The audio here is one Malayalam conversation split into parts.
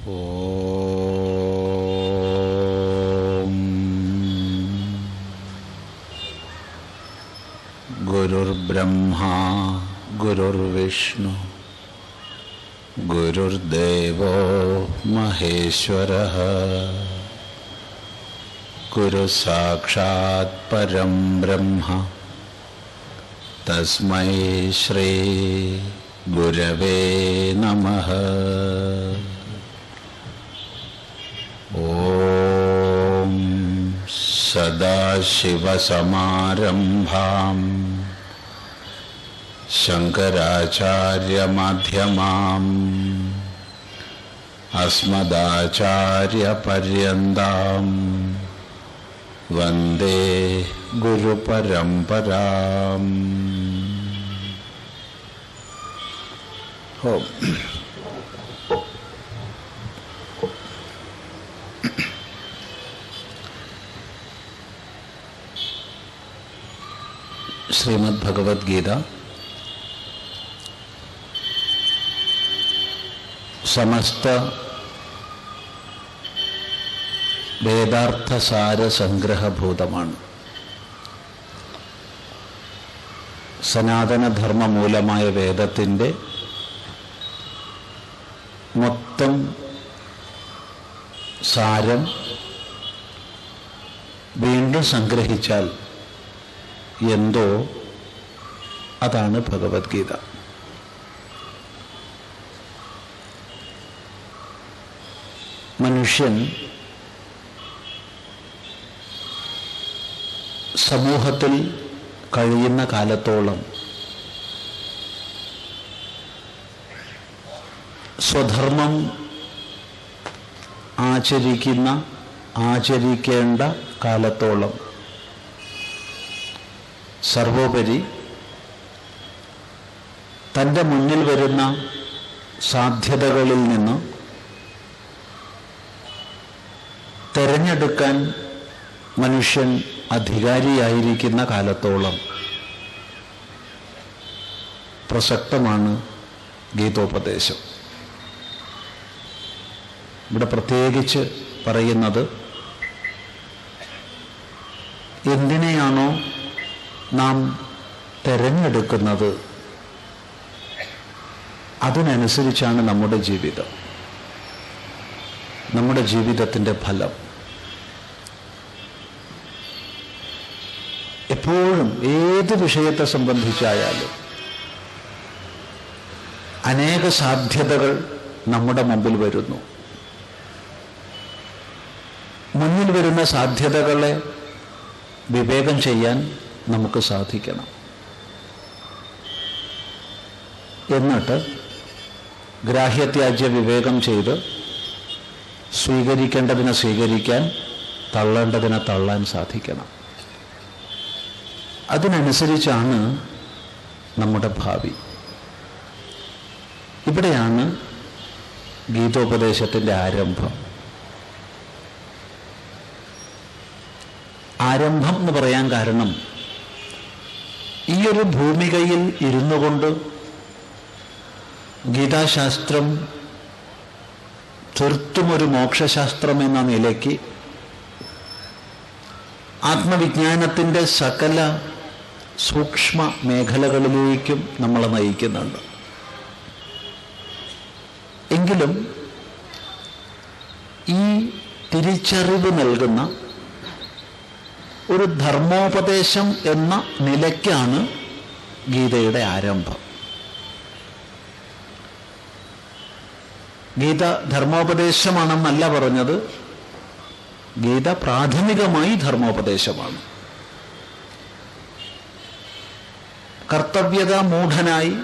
ഓം ഗുരുർബ്രഹ്മാ ഗുരുർവിഷ്ണു ഗുരുർദേവോ മഹേശ്വരഃ ഗുരു സാക്ഷാത് പരം ബ്രഹ്മ തസ്മൈ ശ്രീ ഗുരവേ നമഃ. ഓം സദാശിവസമാരംഭാം ശങ്കരാചാര്യമധ്യമാം അസ്മദാചാര്യപര്യന്താം വന്ദേ ഗുരുപരമ്പരാം. ശ്രീമദ് ഭഗവത്ഗീത സമസ്ത വേദാർത്ഥസാര സംഗ്രഹഭൂതമാണ്. സനാതനധർമ്മമൂലമായ വേദത്തിൻ്റെ മൊത്തം സാരം വീണ്ടും സംഗ്രഹിച്ചാൽ എന്തോ അതാണ് ഭഗവത്ഗീത. മനുഷ്യൻ സമൂഹത്തിൽ കഴിയുന്ന കാലത്തോളം സ്വധർമ്മം ആചരിക്കേണ്ട കാലത്തോളം സർവോപരി തൻ്റെ മുന്നിൽ വരുന്ന സാധ്യതകളിൽ നിന്ന് തെരഞ്ഞെടുക്കാൻ മനുഷ്യൻ അധികാരിയായിരിക്കുന്ന കാലത്തോളം പ്രസക്തമാണ് ഗീതോപദേശം. ഇവിടെ പ്രത്യേകിച്ച് പറയുന്നത് എന്തിനെയാണോ നാം തെരഞ്ഞെടുക്കുന്നത് അതിനനുസരിച്ചാണ് നമ്മുടെ ജീവിതം, നമ്മുടെ ജീവിതത്തിൻ്റെ ഫലം. എപ്പോഴും ഏത് വിഷയത്തെ സംബന്ധിച്ചായാലും അനേക സാധ്യതകൾ നമ്മുടെ മുമ്പിൽ വരുന്നു. മുന്നിൽ വരുന്ന സാധ്യതകളെ വിവേകം ചെയ്യാൻ നമുക്ക് സാധിക്കണം. എന്നിട്ട് ഗ്രാഹ്യത്യാജ്യ വിവേകം ചെയ്ത് സ്വീകരിക്കേണ്ടതിനെ സ്വീകരിക്കാൻ, തള്ളേണ്ടതിനെ തള്ളാൻ സാധിക്കണം. അതിനനുസരിച്ചാണ് നമ്മുടെ ഭാവി. ഇവിടെയാണ് ഗീതോപദേശത്തിൻ്റെ ആരംഭം. ആരംഭം എന്ന് പറയാൻ കാരണം ഈ ഒരു ഭൂമികയിൽ ഇരുന്നു കൊണ്ട് ഗീതാശാസ്ത്രം തീർത്തും ഒരു മോക്ഷശാസ്ത്രം എന്ന നിലയ്ക്ക് ആത്മവിജ്ഞാനത്തിൻ്റെ സകല സൂക്ഷ്മ മേഖലകളിലേക്കും നമ്മളെ നയിക്കുന്നുണ്ട്. എങ്കിലും ഈ തിരിച്ചറിവ് നൽകുന്ന ഒരു ധർമ്മോപദേശം എന്ന നിലയ്ക്കാണ് ഗീതയുടെ ആരംഭം. ഗീത ധർമ്മോപദേശമാണെന്നല്ല പറഞ്ഞത്, ഗീത പ്രാഥമികമായി ധർമ്മോപദേശമാണ്. കർത്തവ്യത മൂഢനായി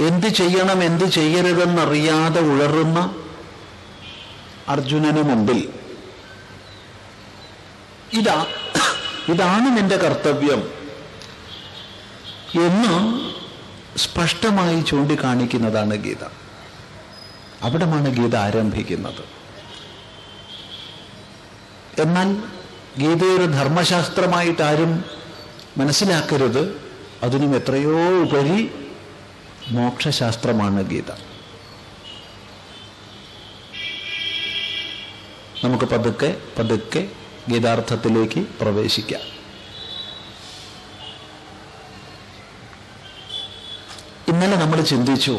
എന്ത് ചെയ്യണം എന്ത് ചെയ്യരുതെന്നറിയാതെ ഉഴറുന്ന അർജുനന് മുമ്പിൽ ഇതാണ് നിന്റെ കർത്തവ്യം എന്ന് സ്പഷ്ടമായി ചൂണ്ടിക്കാണിക്കുന്നതാണ് ഗീത. അവിടമാണ് ഗീത ആരംഭിക്കുന്നത്. എന്നാൽ ഗീതയൊരു ധർമ്മശാസ്ത്രമായിട്ടാരും മനസ്സിലാക്കരുത്. അതിനും എത്രയോ ഉപരി മോക്ഷശാസ്ത്രമാണ് ഗീത. നമുക്ക് പതുക്കെ പതുക്കെ ഗീതാർത്ഥത്തിലേക്ക് പ്രവേശിക്കാം. ഇന്നലെ നമ്മൾ ചിന്തിച്ചു,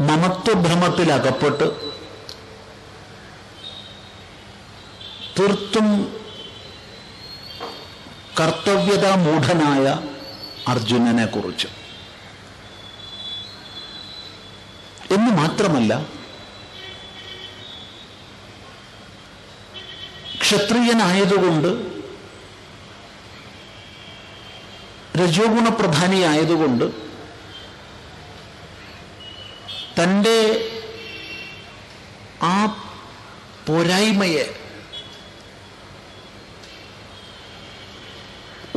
മമത്വഭ്രമത്തിൽ അകപ്പെട്ട് തീർത്തും കർത്തവ്യതാ മൂഢനായ അർജുനനെ കുറിച്ച്. എന്ന് മാത്രമല്ല, ക്ഷത്രിയനായതുകൊണ്ട്, രജോഗുണപ്രധാനിയായതുകൊണ്ട് തൻ്റെ ആ പോരായ്മയെ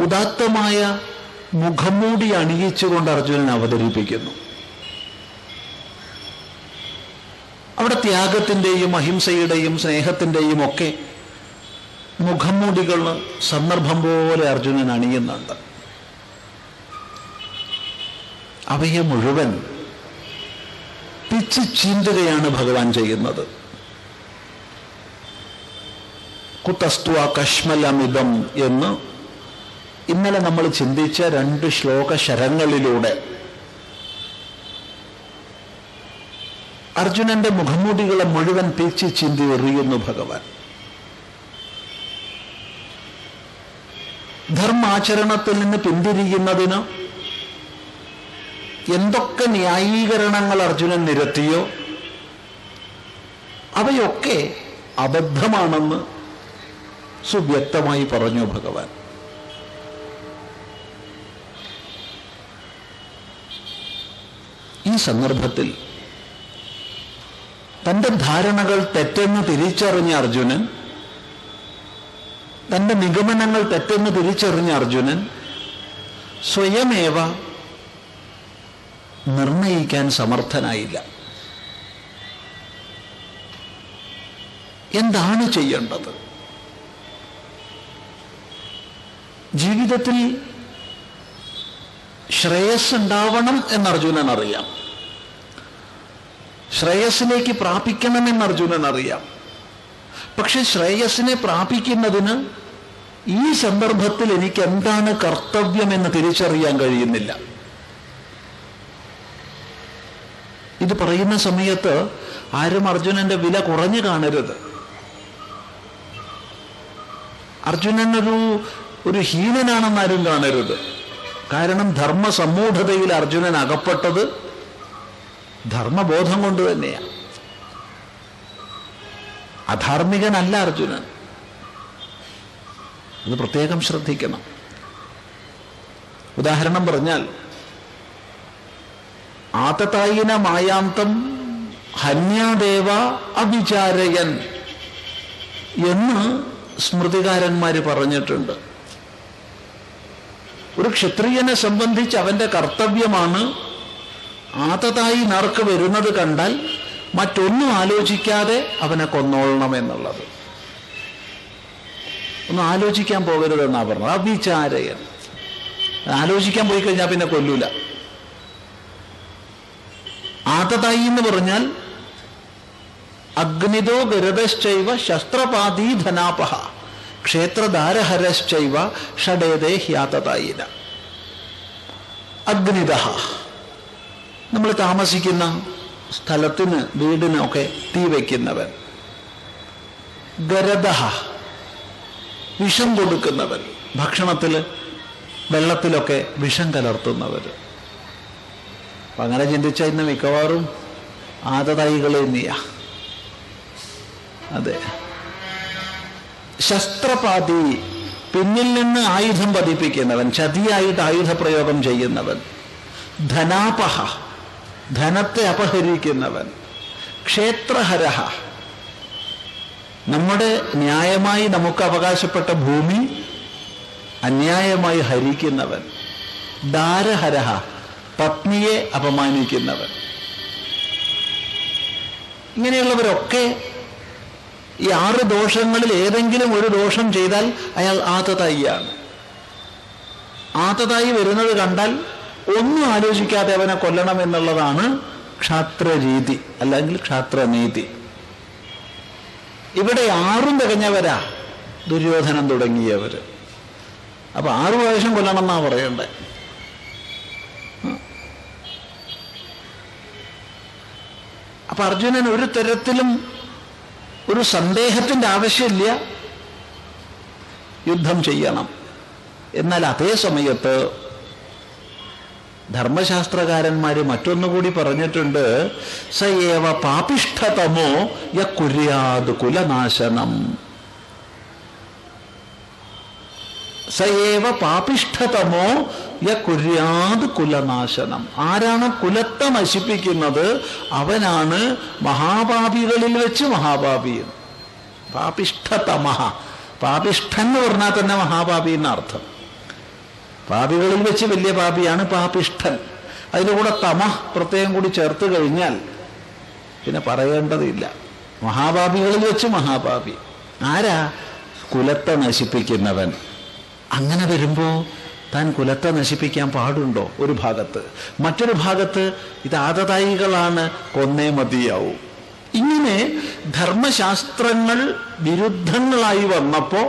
ഉദാത്തമായ മുഖംമൂടി അണിയിച്ചുകൊണ്ട് അർജുനൻ അവതരിപ്പിക്കുന്നു. അവിടെ ത്യാഗത്തിൻ്റെയും അഹിംസയുടെയും സ്നേഹത്തിൻ്റെയും ഒക്കെ മുഖംമൂടികൾ സന്ദർഭം പോലെ അർജുനൻ അണിയുന്നുണ്ട്. അവയെ മുഴുവൻ പിച്ച് ചീന്തുകയാണ് ഭഗവാൻ ചെയ്യുന്നത്. കുതസ്ത്വ കശ്മലമിതം എന്ന് ഇന്നലെ നമ്മൾ ചിന്തിച്ച 2 ശ്ലോക ശരങ്ങളിലൂടെ അർജുനന്റെ മുഖംമൂടികളെ മുഴുവൻ പിച്ച് ചീന്തി എറിയുന്നു ഭഗവാൻ. ധർമാചരണത്തിൽ നിന്ന് പിന്തിരിയുന്നതിന് എന്തൊക്കെ ന്യായീകരണങ്ങൾ അർജുനൻ നിരത്തിയോ അവയൊക്കെ അബദ്ധമാണെന്ന് സുവ്യക്തമായി പറഞ്ഞു ഭഗവാൻ. ഈ സന്ദർഭത്തിൽ തൻ്റെ ധാരണകൾ തെറ്റെന്ന് തിരിച്ചറിഞ്ഞ അർജുനൻ, തൻ്റെ നിഗമനങ്ങൾ തെറ്റെന്ന് തിരിച്ചറിഞ്ഞ അർജുനൻ സ്വയമേവ നിർണയിക്കാൻ സമർത്ഥനായില്ല. എന്താണ് ചെയ്യേണ്ടത്? ജീവിതത്തിൽ ശ്രേയസ് ഉണ്ടാവണം എന്ന് അർജുനൻ അറിയാം, ശ്രേയസ്സിലേക്ക് പ്രാപിക്കണമെന്ന് അർജുനൻ അറിയാം. പക്ഷെ ശ്രേയസ്സിനെ പ്രാപിക്കുന്നതിന് ഈ സന്ദർഭത്തിൽ എനിക്ക് എന്താണ് കർത്തവ്യമെന്ന് തിരിച്ചറിയാൻ കഴിയുന്നില്ല. ഇത് പറയുന്ന സമയത്ത് ആരും അർജുനന്റെ വില കുറഞ്ഞു കാണരുത്. അർജുനൻ ഒരു ഹീനനാണെന്ന് ആരും കാണരുത്. കാരണം ധർമ്മസമ്മൂഢതയിൽ അർജുനൻ അകപ്പെട്ടത് ധർമ്മബോധം കൊണ്ട് തന്നെയാണ്. അധാർമികനല്ല അർജുനൻ. അത് പ്രത്യേകം ശ്രദ്ധിക്കണം. ഉദാഹരണം പറഞ്ഞാൽ, ആതതായിന മായാന്തം ഹന്യാദേവ അവിചാരയൻ എന്ന് സ്മൃതികാരന്മാര് പറഞ്ഞിട്ടുണ്ട്. ഒരു ക്ഷത്രിയനെ സംബന്ധിച്ച് അവന്റെ കർത്തവ്യമാണ് ആതതായി നറുക്ക് വരുന്നത് കണ്ടാൽ മറ്റൊന്നും ആലോചിക്കാതെ അവനെ കൊന്നോളണം എന്നുള്ളത്. ഒന്നും ആലോചിക്കാൻ പോകരുതെന്നാ പറഞ്ഞത്. അവിചാരയൻ, ആലോചിക്കാൻ പോയി കഴിഞ്ഞാൽ പിന്നെ കൊല്ലൂല. ആതതായി എന്ന് പറഞ്ഞാൽ അഗ്നിതോ ഗരദശ്ചൈവ ശസ്ത്രപാദീ ധനാപഹ ക്ഷേത്രധാരഹരശ്ചൈവ ഷഡേതേ ഹ്യാതതായിന. അഗ്നിദ, നമ്മൾ താമസിക്കുന്ന സ്ഥലത്തിന് വീടിനൊക്കെ തീ വയ്ക്കുന്നവൻ. ഗരദഹ, വിഷം കൊടുക്കുന്നവൻ, ഭക്ഷണത്തിൽ വെള്ളത്തിലൊക്കെ വിഷം കലർത്തുന്നവർ. അപ്പം അങ്ങനെ ചിന്തിച്ച ഇന്ന് മിക്കവാറും ആതതായികൾ തന്നെയാ. അതെ. ശസ്ത്രപാതി, പിന്നിൽ നിന്ന് ആയുധം പതിപ്പിക്കുന്നവൻ, ചതിയായിട്ട് ആയുധപ്രയോഗം ചെയ്യുന്നവൻ. ധനാപഹ, ധനത്തെ അപഹരിക്കുന്നവൻ. ക്ഷേത്രഹരഹ, നമ്മുടെ ന്യായമായി നമുക്ക് അവകാശപ്പെട്ട ഭൂമി അന്യായമായി ഹരിക്കുന്നവൻ. ദാരഹരഹ, പത്നിയെ അപമാനിക്കുന്നവൻ. ഇങ്ങനെയുള്ളവരൊക്കെ ഈ 6 ദോഷങ്ങളിൽ ഏതെങ്കിലും ഒരു ദോഷം ചെയ്താൽ അയാൾ ആതതായിയാണ്. ആതതായി വരുന്നത് കണ്ടാൽ ഒന്നും ആലോചിക്കാതെ അവനെ കൊല്ലണം എന്നുള്ളതാണ് ക്ഷാത്രരീതി അല്ലെങ്കിൽ ക്ഷാത്രനീതി. ഇവിടെ 6 തികഞ്ഞവരാ ദുര്യോധനൻ തുടങ്ങിയവർ. അപ്പൊ 6 പ്രാവശ്യം കൊല്ലണം എന്നാ പറയണ്ടേ. അപ്പൊ അർജുനൻ ഒരു തരത്തിലും ഒരു സന്ദേഹത്തിന്റെ ആവശ്യമില്ല, യുദ്ധം ചെയ്യണം. എന്നാൽ അതേ സമയത്ത് ധർമ്മശാസ്ത്രകാരന്മാര് മറ്റൊന്നുകൂടി പറഞ്ഞിട്ടുണ്ട്, സ ഏവ പാപിഷ്ഠതമോ യ കുര്യാത് കുലനാശനം. സ ഏവ പാപിഷ്ഠതമോ യ കുര്യാത് കുലനാശനം. ആരാണ് കുലത്തെ നശിപ്പിക്കുന്നത് അവനാണ് മഹാപാപികളിൽ വെച്ച് മഹാപാപി. പാപിഷ്ഠതമഃ, പാപിഷ്ഠൻ എന്ന് പറഞ്ഞാൽ തന്നെ മഹാപാപി എന്നർത്ഥം. പാപികളിൽ വെച്ച് വലിയ പാപിയാണ് പാപിഷ്ഠൻ. അതിൻ്റെ കൂടെ തമഃ പ്രത്യേകം കൂടി ചേർത്ത് കഴിഞ്ഞാൽ പിന്നെ പറയേണ്ടതില്ല. മഹാപാപികളിൽ വെച്ച് മഹാപാപി. ആരാ? കുലത്തെ നശിപ്പിക്കുന്നവൻ. അങ്ങനെ വരുമ്പോൾ താൻ കുലത്തെ നശിപ്പിക്കാൻ പാടുണ്ടോ? ഒരു ഭാഗത്ത്. മറ്റൊരു ഭാഗത്ത് ഇത് ആദതായികളാണ്, കൊന്നേ മതിയാവും. ഇങ്ങനെ ധർമ്മശാസ്ത്രങ്ങൾ വിരുദ്ധങ്ങളായി വന്നപ്പോൾ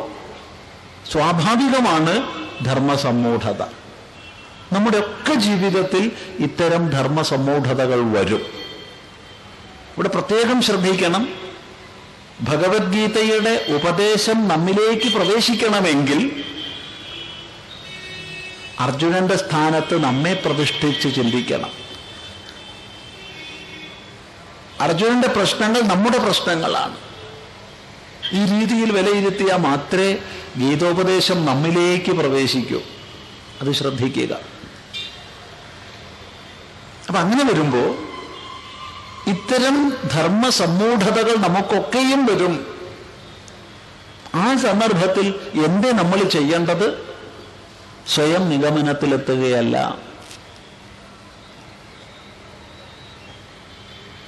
സ്വാഭാവികമാണ് ധർമ്മസമ്മൂഢത. നമ്മുടെ ഒക്കെ ജീവിതത്തിൽ ഇത്തരം ധർമ്മസമ്മൂഢതകൾ വരും. ഇവിടെ പ്രത്യേകം ശ്രദ്ധിക്കണം, ഭഗവത്ഗീതയുടെ ഉപദേശം നമ്മിലേക്ക് പ്രവേശിക്കണമെങ്കിൽ അർജുനന്റെ സ്ഥാനത്ത് നമ്മെ പ്രതിഷ്ഠിച്ച് ചിന്തിക്കണം. അർജുനന്റെ പ്രശ്നങ്ങൾ നമ്മുടെ പ്രശ്നങ്ങളാണ്. ഈ രീതിയിൽ വിലയിരുത്തിയാൽ മാത്രമേ ഗീതോപദേശം നമ്മിലേക്ക് പ്രവേശിക്കൂ. അത് ശ്രദ്ധിക്കുക. അപ്പൊ അങ്ങനെ വരുമ്പോൾ ഇത്തരം ധർമ്മസമ്മൂഢതകൾ നമുക്കൊക്കെയും വരും. ആ സന്ദർഭത്തിൽ എന്തേ നമ്മൾ ചെയ്യേണ്ടത്? സ്വയം നിഗമനത്തിലെത്തുകയല്ല,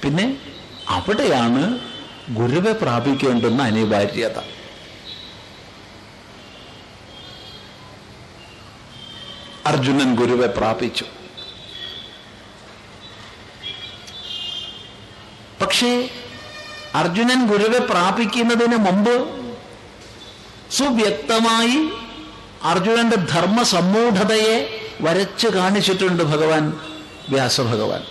പിന്നെ അവിടെയാണ് ഗുരുവെ പ്രാപിക്കേണ്ടുന്ന അനിവാര്യത. അർജുനൻ ഗുരുവെ പ്രാപിച്ചു. പക്ഷേ അർജുനൻ ഗുരുവെ പ്രാപിക്കുന്നതിന് മുമ്പ് സുവ്യക്തമായി അർജുനന്റെ ധർമ്മസമ്മൂഢതയെ വരച്ച് കാണിച്ചിട്ടുണ്ട് ഭഗവാൻ വ്യാസഭഗവാൻ.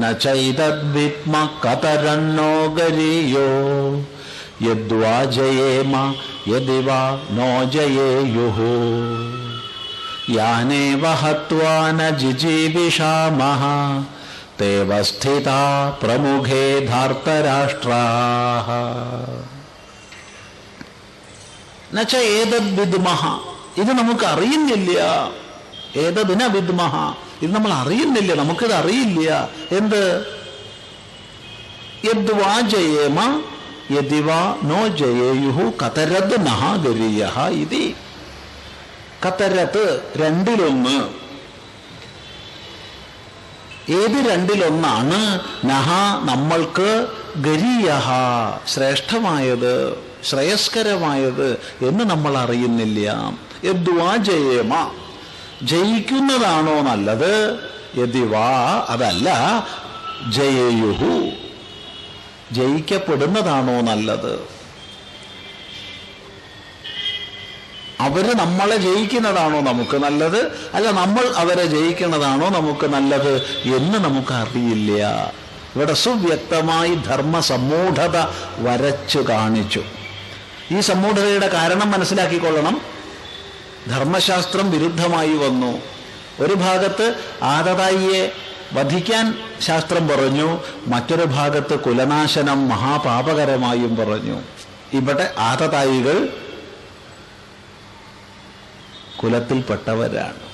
ന ചൈതദ്വിദ്മ കതരണ്ണോ ഗരീയോ യദ്വാ ജയേമ യദിവാ നോ ജയേയുഃ യാനേവ ഹത്വാ ന ജിജീവിഷാമഃ തേവ സ്ഥിതാ പ്രമുഖേ ധാർത്തരാഷ്ട്രാഃ. നച്ച ഏതദ് വിദ്മഹ, ഇത് നമുക്ക് അറിയുന്നില്ല. ഏതദിന വിദ്മഹ, ഇത് നമ്മൾ അറിയുന്നില്ല, നമുക്കിത് അറിയില്ല. എന്ത്? യദ്വാ ജയേമ യദിവാ നോ ജയേയുഃ കതരത് നഹ ഗരീയഃ ഇതി. കതരത്ത് രണ്ടിലൊന്ന്. ഏത് രണ്ടിലൊന്നാണ്? നഹ നമ്മൾക്ക്, ഗരീയഃ ശ്രേഷ്ഠമായത്, ശ്രേയസ്കരമായത് എന്ന് നമ്മൾ അറിയുന്നില്ല. യദ്വാ ജയേമ ജയിക്കുന്നതാണോ നല്ലത്? യദിവാ അതല്ല, ജയേയുഃ ജയിക്കപ്പെടുന്നതാണോ നല്ലത്? അവര് നമ്മളെ ജയിക്കുന്നതാണോ നമുക്ക് നല്ലത്, അല്ല നമ്മൾ അവരെ ജയിക്കുന്നതാണോ നമുക്ക് നല്ലത് എന്ന് നമുക്ക് അറിയില്ല. ഇവിടെ സുവ്യക്തമായി ധർമ്മസമ്മൂഢത വരച്ചു കാണിച്ചു. ഈ സമ്മൂഢതയുടെ കാരണം മനസ്സിലാക്കിക്കൊള്ളണം. ധർമ്മശാസ്ത്രം വിരുദ്ധമായി വന്നു. ഒരു ഭാഗത്ത് ആദതായിയെ വധിക്കാൻ ശാസ്ത്രം പറഞ്ഞു, മറ്റൊരു ഭാഗത്ത് കുലനാശനം മഹാപാപകരമായും പറഞ്ഞു. ഇവിടെ ആദതായികൾ കുലത്തിൽപ്പെട്ടവരാണ്.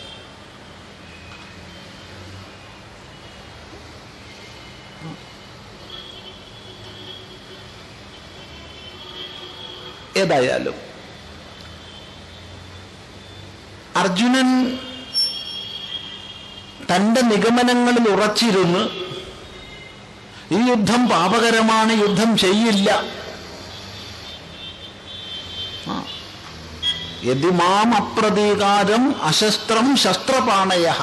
ഏതായാലും അർജുനൻ തൻ്റെ നിഗമനങ്ങളിൽ ഉറച്ചിരുന്ന് ഈ യുദ്ധം പാപകരമാണ്, യുദ്ധം ചെയ്യില്ല. യദി മാം അപ്രതീകാരം അശസ്ത്രം ശസ്ത്രപാണയഃ.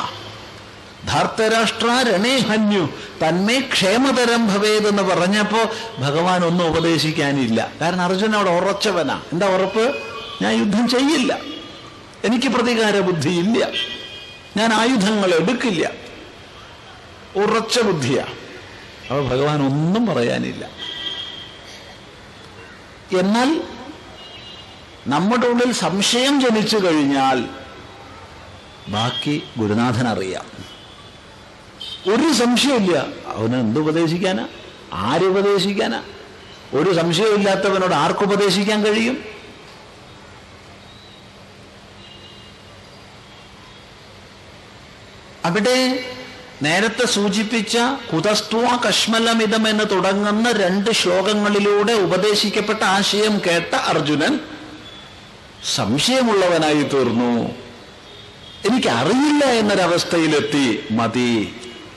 ധാർത്തരാഷ്ട്ര രണേ ഹന്യു തന്മേ ക്ഷേമതരം ഭവേതെന്ന് പറഞ്ഞപ്പോ ഭഗവാൻ ഒന്നും ഉപദേശിക്കാനില്ല. കാരണം അർജുനൻ അവിടെ ഉറച്ചവനാ. എന്താ ഉറപ്പ്? ഞാൻ യുദ്ധം ചെയ്യില്ല, എനിക്ക് പ്രതികാര ബുദ്ധിയില്ല, ഞാൻ ആയുധങ്ങൾ എടുക്കില്ല, ഉറച്ച ബുദ്ധിയാ. അപ്പൊ ഭഗവാൻ ഒന്നും പറയാനില്ല. എന്നാൽ നമ്മുടെ ഉള്ളിൽ സംശയം ജനിച്ചു കഴിഞ്ഞാൽ ബാക്കി ഗുരുനാഥൻ അറിയാം. ഒരു സംശയമില്ല. അവന് എന്തുപദേശിക്കാനാ? ആരുപദേശിക്കാനാ? ഒരു സംശയമില്ലാത്തവനോട് ആർക്കുപദേശിക്കാൻ കഴിയും? അവിടെ നേരത്തെ സൂചിപ്പിച്ച കുതസ്ത്വ കശ്മലമിതം എന്ന് തുടങ്ങുന്ന 2 ശ്ലോകങ്ങളിലൂടെ ഉപദേശിക്കപ്പെട്ട ആശയം കേട്ട അർജുനൻ സംശയമുള്ളവനായി തീർന്നു. എനിക്കറിയില്ല എന്നൊരവസ്ഥയിലെത്തി. മതി,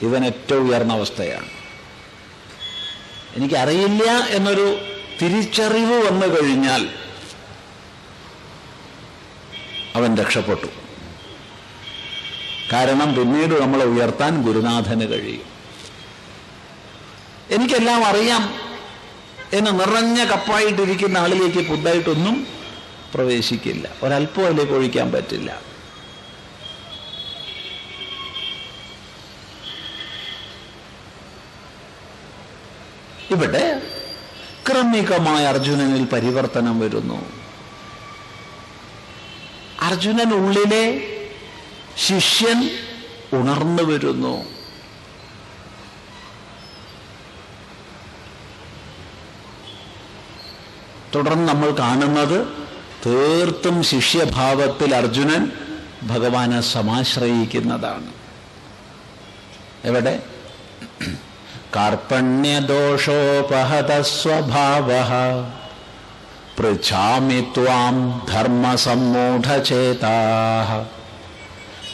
ഇവൻ ഏറ്റവും ഉയർന്ന അവസ്ഥയാണ്. എനിക്കറിയില്ല എന്നൊരു തിരിച്ചറിവ് വന്നു കഴിഞ്ഞാൽ അവൻ രക്ഷപ്പെട്ടു. കാരണം പിന്നീട് നമ്മളെ ഉയർത്താൻ ഗുരുനാഥന് കഴിയും. എനിക്കെല്ലാം അറിയാം എന്ന് നിറഞ്ഞ കപ്പായിട്ടിരിക്കുന്ന ആളിലേക്ക് പുതുതായിട്ടൊന്നും പ്രവേശിക്കില്ല. ഒരല്പം അതിലേക്ക് ഒഴിക്കാൻ പറ്റില്ല. ഇവിടെ ക്രമികമായ അർജുനനിൽ പരിവർത്തനം വരുന്നു. അർജുനനുള്ളിലെ ശിഷ്യൻ ഉണർന്നു വരുന്നു. തുടർന്ന് നമ്മൾ കാണുന്നത് തീർത്തും ശിഷ്യഭാവത്തിൽ അർജുനൻ ഭഗവാനെ സമാശ്രയിക്കുന്നതാണ്. എവിടെ? കാർപ്പണ്യദോഷോപഹത സ്വഭാവഃ പൃച്ഛാമി ത്വാം ധർമ്മസമ്മൂഢചേതാഃ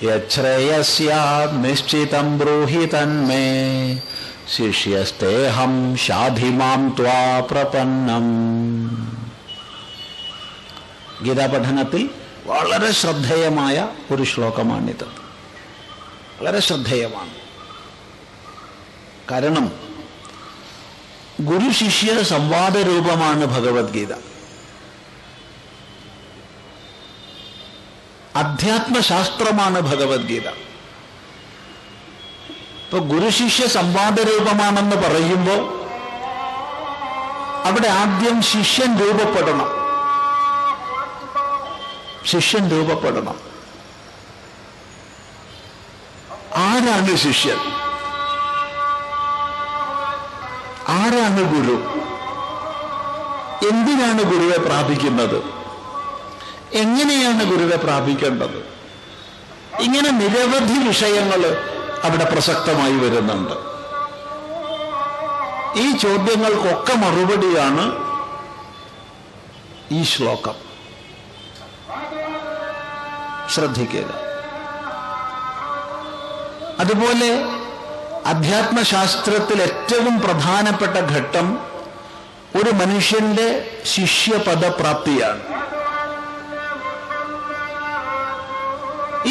യശ്രേയസ്യാത് നിശ്ചിതം ബ്രൂഹി തന്മേ ശിഷ്യസ്തേഹം ശാധിമാം ത്വാ പ്രപന്നം. ഗീതാപഠനത്തിൽ വളരെ ശ്രദ്ധേയമായ ഒരു ശ്ലോകമാണിത്. വളരെ ശ്രദ്ധേയമാണ്. കാരണം ഗുരു ശിഷ്യ സംവാദ രൂപമാണ് ഭഗവത്ഗീത. അധ്യാത്മശാസ്ത്രമാണ് ഭഗവത്ഗീത. ഇപ്പൊ ഗുരുശിഷ്യ സംവാദ രൂപമാണെന്ന് പറയുമ്പോൾ അവിടെ ആദ്യം ശിഷ്യൻ രൂപപ്പെടണം. ശിഷ്യൻ രൂപപ്പെടണം. ആരാണ് ശിഷ്യൻ? ആരാണ് ഗുരു? എന്തിനാണ് ഗുരുവെ പ്രാപിക്കുന്നത്? എങ്ങനെയാണ് ഗുരുവെ പ്രാപിക്കേണ്ടത്? ഇങ്ങനെ നിരവധി വിഷയങ്ങൾ അവിടെ പ്രസക്തമായി വരുന്നുണ്ട്. ഈ ചോദ്യങ്ങൾക്കൊക്കെ മറുപടിയാണ് ഈ ശ്ലോകം. ശ്രദ്ധിക്കുക. അതുപോലെ അധ്യാത്മശാസ്ത്രത്തിൽ ഏറ്റവും പ്രധാനപ്പെട്ട ഘട്ടം ഒരു മനുഷ്യന്റെ ശിഷ്യപദപ്രാപ്തിയാണ്.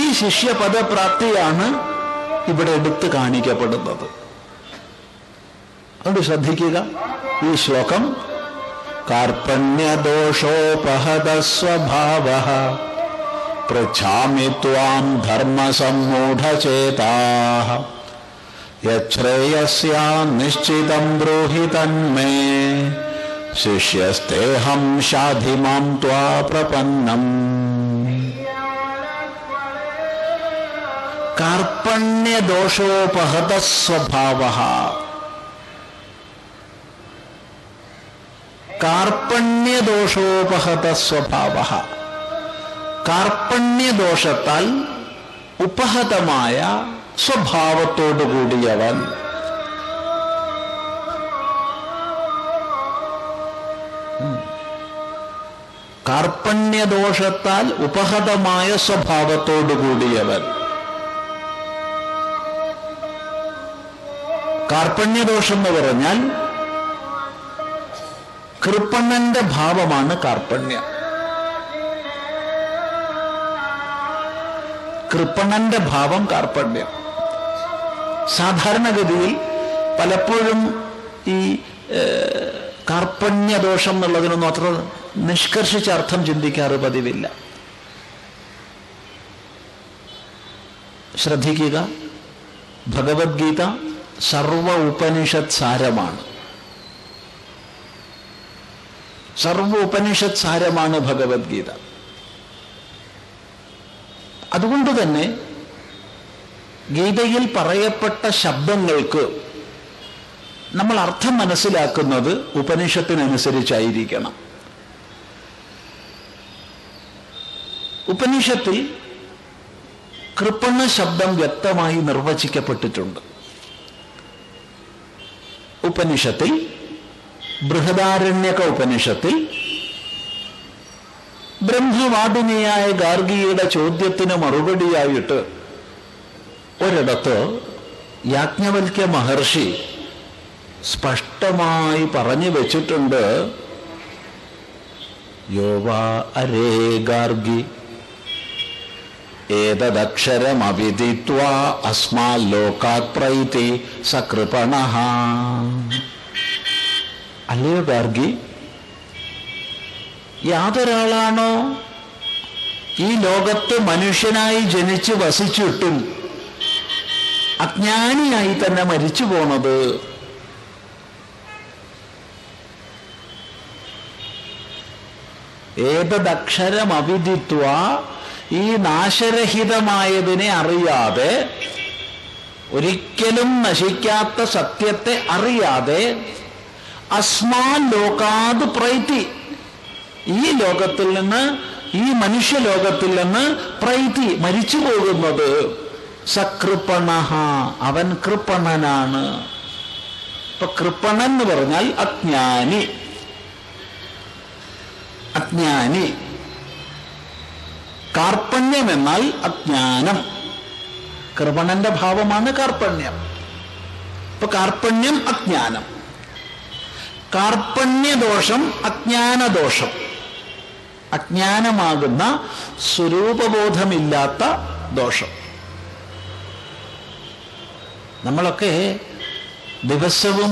ഈ ശിഷ്യപദപ്രാപ്തിയാണ് ഇവിടെ എടുത്തു കാണിക്കപ്പെടുന്നത്. അതുകൊണ്ട് ശ്രദ്ധിക്കുക. ഈ ശ്ലോകം കാർപ്പണ്യദോഷോപഹത സ്വഭാവഃ പൃച്ഛാമി ത്വാം ധർമ്മസമ്മൂഢചേതാഃ യശ്രേയസ്യാ നിശ്ചിതം ബ്രൂഹി തന്മേ ശിഷ്യസ്തേഹം ശാധിമാം ത്വാ പ്രപന്നം. കാർപ്പണ്യദോഷോപഹത സ്വഭാവഃ. കാർപ്പണ്യദോഷോപഹത സ്വഭാവഃ. കാർപ്പണ്യദോഷത്താൽ ഉപഹതമായ സ്വഭാവത്തോടുകൂടിയവൻ. കാർപ്പണ്യദോഷത്താൽ ഉപഹതമായ സ്വഭാവത്തോടുകൂടിയവൻ. കാർപ്പണ്യദോഷം എന്ന് പറഞ്ഞാൽ കൃപണന്റെ ഭാവമാണ് കാർപ്പണ്യം. കൃപണന്റെ ഭാവം കാർപ്പണ്യം. സാധാരണഗതിയിൽ പലപ്പോഴും ഈ കാർപ്പണ്യദോഷം എന്നുള്ളതിനൊന്നും അത്ര നിഷ്കർഷിച്ച അർത്ഥം ചിന്തിക്കാറ് പതിവില്ല. ശ്രദ്ധിക്കുക, ഭഗവത്ഗീത സർവ ഉപനിഷത് സാരമാണ്. സർവ ഉപനിഷത് സാരമാണ് ഭഗവത്ഗീത. അതുകൊണ്ട് തന്നെ ഗീതയിൽ പറയപ്പെട്ട ശബ്ദങ്ങൾക്ക് നമ്മൾ അർത്ഥം മനസ്സിലാക്കുന്നത് ഉപനിഷത്തിനനുസരിച്ചായിരിക്കണം. ഉപനിഷത്തിൽ കൃപണ ശബ്ദം വ്യക്തമായി നിർവചിക്കപ്പെട്ടിട്ടുണ്ട്. ഉപനിഷത്തിൽ ബൃഹദാരണ്യക ഉപനിഷത്തിൽ ബ്രഹ്മവാദിനിയായ ഗാർഗിയുടെ ചോദ്യത്തിന് മറുപടിയായിട്ട് ഒരിടത്ത് യാജ്ഞവൽക്യ മഹർഷി സ്പഷ്ടമായി പറഞ്ഞു വെച്ചിട്ടുണ്ട്, യോവാ അരേ ഗാർഗി ഏതദക്ഷരമവിദിത്വാ അസ്മാൽ ലോകാത് പ്രൈതി സകൃപണഃ. അല്ലയോ ഗാർഗി, യാതൊരാളാണോ ഈ ലോകത്ത് മനുഷ്യനായി ജനിച്ച് വസിച്ചിട്ടും അജ്ഞാനിയായി തന്നെ മരിച്ചു പോണത്, ഏതദക്ഷരമവിദിത്വാ, ഈ നാശരഹിതമായതിനെ അറിയാതെ, ഒരിക്കലും നശിക്കാത്ത സത്യത്തെ അറിയാതെ, അസ്മാൻ ലോകാത് പ്രൈതി, ഈ ലോകത്തിൽ നിന്ന്, ഈ മനുഷ്യലോകത്തിൽ നിന്ന് പ്രൈതി മരിച്ചു പോകുന്നത്, സകൃപണഃ, അവൻ കൃപണനാണ്. ഇപ്പൊ കൃപണൻ എന്ന് പറഞ്ഞാൽ അജ്ഞാനി. അജ്ഞാനി. കാർപ്പണ്യം എന്നാൽ അജ്ഞാനം. കൃപണന്റെ ഭാവമാണ് കാർപ്പണ്യം. ഇപ്പൊ കാർപ്പണ്യം അജ്ഞാനം, കാർപ്പണ്യദോഷം അജ്ഞാനദോഷം, അജ്ഞാനമാകുന്ന സ്വരൂപബോധമില്ലാത്ത ദോഷം. നമ്മളൊക്കെ ദിവസവും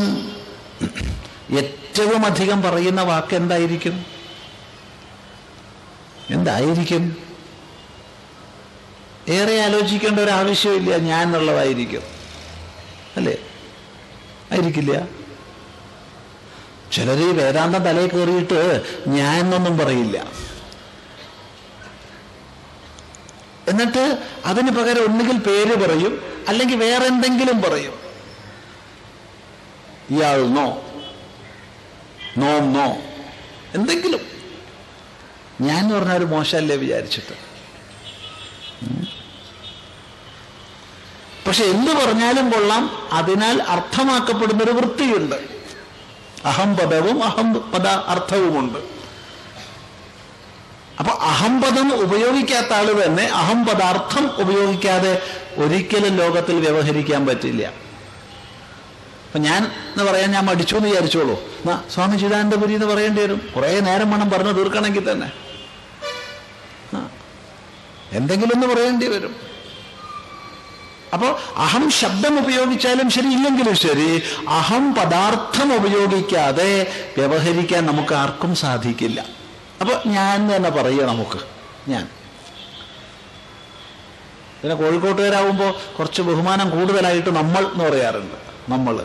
ഏറ്റവും അധികം പറയുന്ന വാക്ക് എന്തായിരിക്കും? എന്തായിരിക്കും? ഏറെ ആലോചിക്കേണ്ട ഒരു ആവശ്യമില്ല, ഞാൻ എന്നുള്ളതായിരിക്കും, അല്ലേ? ആയിരിക്കില്ല? ചിലർ ഈ വേദാന്തം തലയിൽ കയറിയിട്ട് ഞാൻ എന്നൊന്നും പറയില്ല. എന്നിട്ട് അതിന് പകരം ഒന്നുകിൽ പേര് പറയും, അല്ലെങ്കിൽ വേറെ എന്തെങ്കിലും പറയും. ഇയാൾ നോ, നോം നോ, എന്തെങ്കിലും. ഞാൻ എന്ന് പറഞ്ഞാൽ ഒരു മോശമല്ലേ വിചാരിച്ചിട്ട്. പക്ഷെ എന്ത് പറഞ്ഞാലും കൊള്ളാം, അതിനാൽ അർത്ഥമാക്കപ്പെടുന്നൊരു വൃത്തിയുണ്ട്. അഹംപദവും അഹംപദ അർത്ഥവുമുണ്ട്. അപ്പൊ അഹംപദം ഉപയോഗിക്കാത്ത ആള് തന്നെ അഹംപദാർത്ഥം ഉപയോഗിക്കാതെ ഒരിക്കലും ലോകത്തിൽ വ്യവഹരിക്കാൻ പറ്റില്ല. അപ്പൊ ഞാൻ എന്ന് പറയാൻ ഞാൻ മടിച്ചു എന്ന് വിചാരിച്ചോളൂ, എന്നാ സ്വാമി ചിദാനന്ദപുരി എന്ന് പറയേണ്ടി വരും. കുറെ നേരം വേണം പറഞ്ഞു തീർക്കണമെങ്കിൽ തന്നെ എന്തെങ്കിലും ഒന്ന് പറയേണ്ടി വരും. അപ്പോ അഹം ശബ്ദം ഉപയോഗിച്ചാലും ശരി, ഇല്ലെങ്കിലും ശരി, അഹം പദാർത്ഥം ഉപയോഗിക്കാതെ വ്യവഹരിക്കാൻ നമുക്ക് ആർക്കും സാധിക്കില്ല. അപ്പൊ ഞാൻ തന്നെ പറയുക, നമുക്ക് ഞാൻ. പിന്നെ കോഴിക്കോട്ടുകാരാവുമ്പോൾ കുറച്ച് ബഹുമാനം കൂടുതലായിട്ട് നമ്മൾ എന്ന് പറയാറുണ്ട്. നമ്മൾ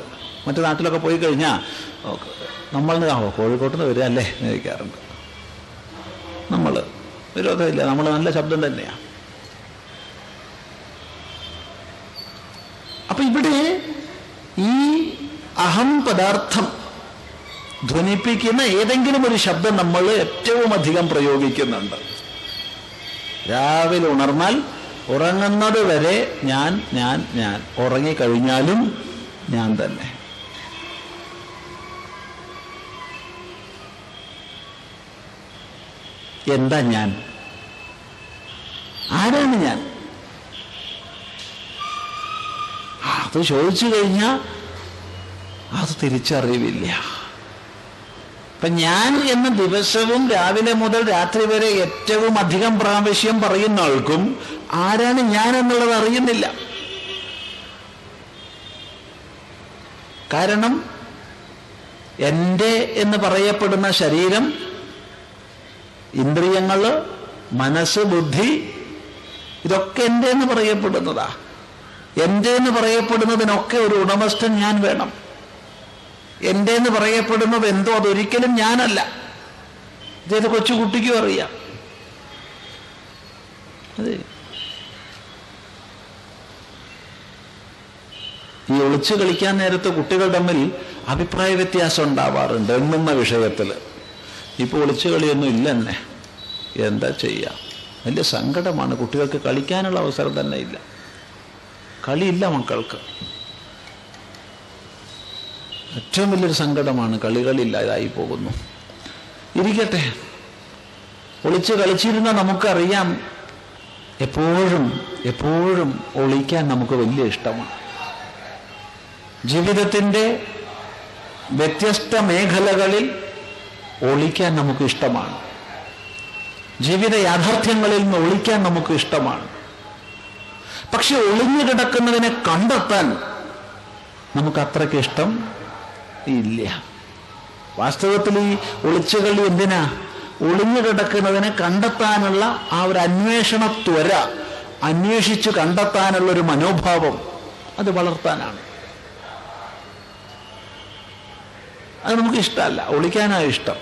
മറ്റു നാട്ടിലൊക്കെ പോയി കഴിഞ്ഞാൽ നമ്മൾ കോഴിക്കോട്ട് നിന്ന് വരിക അല്ലേ എന്ന് ചോദിക്കാറുണ്ട്. നമ്മൾ വിരോധമില്ല, നമ്മൾ നല്ല ശബ്ദം തന്നെയാണ്. അപ്പൊ ഇവിടെ ഈ അഹം പദാർത്ഥം ധ്വനിപ്പിക്കുന്ന ഏതെങ്കിലും ഒരു ശബ്ദം നമ്മൾ ഏറ്റവും അധികം പ്രയോഗിക്കുന്നുണ്ട്. രാവിലെ ഉണർന്നാൽ ഉറങ്ങുന്നത് വരെ ഞാൻ ഞാൻ ഞാൻ, ഉറങ്ങിക്കഴിഞ്ഞാലും ഞാൻ തന്നെ. എന്താ ഞാൻ? ആരാണ് ഞാൻ? അത് ചോദിച്ചു കഴിഞ്ഞാൽ അത് തിരിച്ചറിവില്ല. അപ്പൊ ഞാൻ എന്ന ദിവസവും രാവിലെ മുതൽ രാത്രി വരെ ഏറ്റവും അധികം പ്രാവശ്യം പറയുന്ന ആൾക്കും ആരാണ് ഞാൻ എന്നുള്ളത് അറിയുന്നില്ല. കാരണം എൻ്റെ എന്ന് പറയപ്പെടുന്ന ശരീരം, ഇന്ദ്രിയങ്ങൾ, മനസ്സ്, ബുദ്ധി, ഇതൊക്കെ എൻ്റെ എന്ന് പറയപ്പെടുന്നതാ. എൻ്റെ എന്ന് പറയപ്പെടുന്നതിനൊക്കെ ഒരു ഉടമസ്ഥൻ ഞാൻ വേണം. എൻ്റെ എന്ന് പറയപ്പെടുന്നത് എന്തോ അതൊരിക്കലും ഞാനല്ല. ഇതേത് കൊച്ചുകുട്ടിക്കും അറിയാം. അതെ, ഈ ഒളിച്ചു കളിക്കാൻ നേരത്ത് കുട്ടികൾ തമ്മിൽ അഭിപ്രായ വ്യത്യാസം ഉണ്ടാവാറുണ്ട് എണ്ണുന്ന വിഷയത്തിൽ. ഇപ്പോൾ ഒളിച്ചു കളിയൊന്നും ഇല്ല തന്നെ. എന്താ ചെയ്യാം, വലിയ സങ്കടമാണ്. കുട്ടികൾക്ക് കളിക്കാനുള്ള അവസരം തന്നെ ഇല്ല. കളിയില്ല മക്കൾക്ക്. ഏറ്റവും വലിയൊരു സങ്കടമാണ്, കളികളില്ലാതായി പോകുന്നു. ഇരിക്കട്ടെ, ഒളിച്ച് കളിച്ചിരുന്ന നമുക്കറിയാം, എപ്പോഴും എപ്പോഴും ഒളിക്കാൻ നമുക്ക് വലിയ ഇഷ്ടമാണ്. ജീവിതത്തിൻ്റെ വ്യത്യസ്ത മേഖലകളിൽ ഒളിക്കാൻ നമുക്ക് ഇഷ്ടമാണ്. ജീവിത യാഥാർത്ഥ്യങ്ങളിൽ നിന്ന് ഒളിക്കാൻ നമുക്ക് ഇഷ്ടമാണ്. പക്ഷെ ഒളിഞ്ഞു കിടക്കുന്നതിനെ കണ്ടെത്താൻ നമുക്ക് അത്രയ്ക്ക് ഇഷ്ടം ഇല്ല. വാസ്തവത്തിൽ ഈ ഒളിച്ചുകളി എന്തിനാ? ഒളിഞ്ഞു കിടക്കുന്നതിനെ കണ്ടെത്താനുള്ള ആ ഒരു അന്വേഷണ ത്വര, അന്വേഷിച്ചു കണ്ടെത്താനുള്ളൊരു മനോഭാവം അത് വളർത്താനാണ്. അത് നമുക്ക് ഇഷ്ടമല്ല, ഒളിക്കാനാണ് ഇഷ്ടം.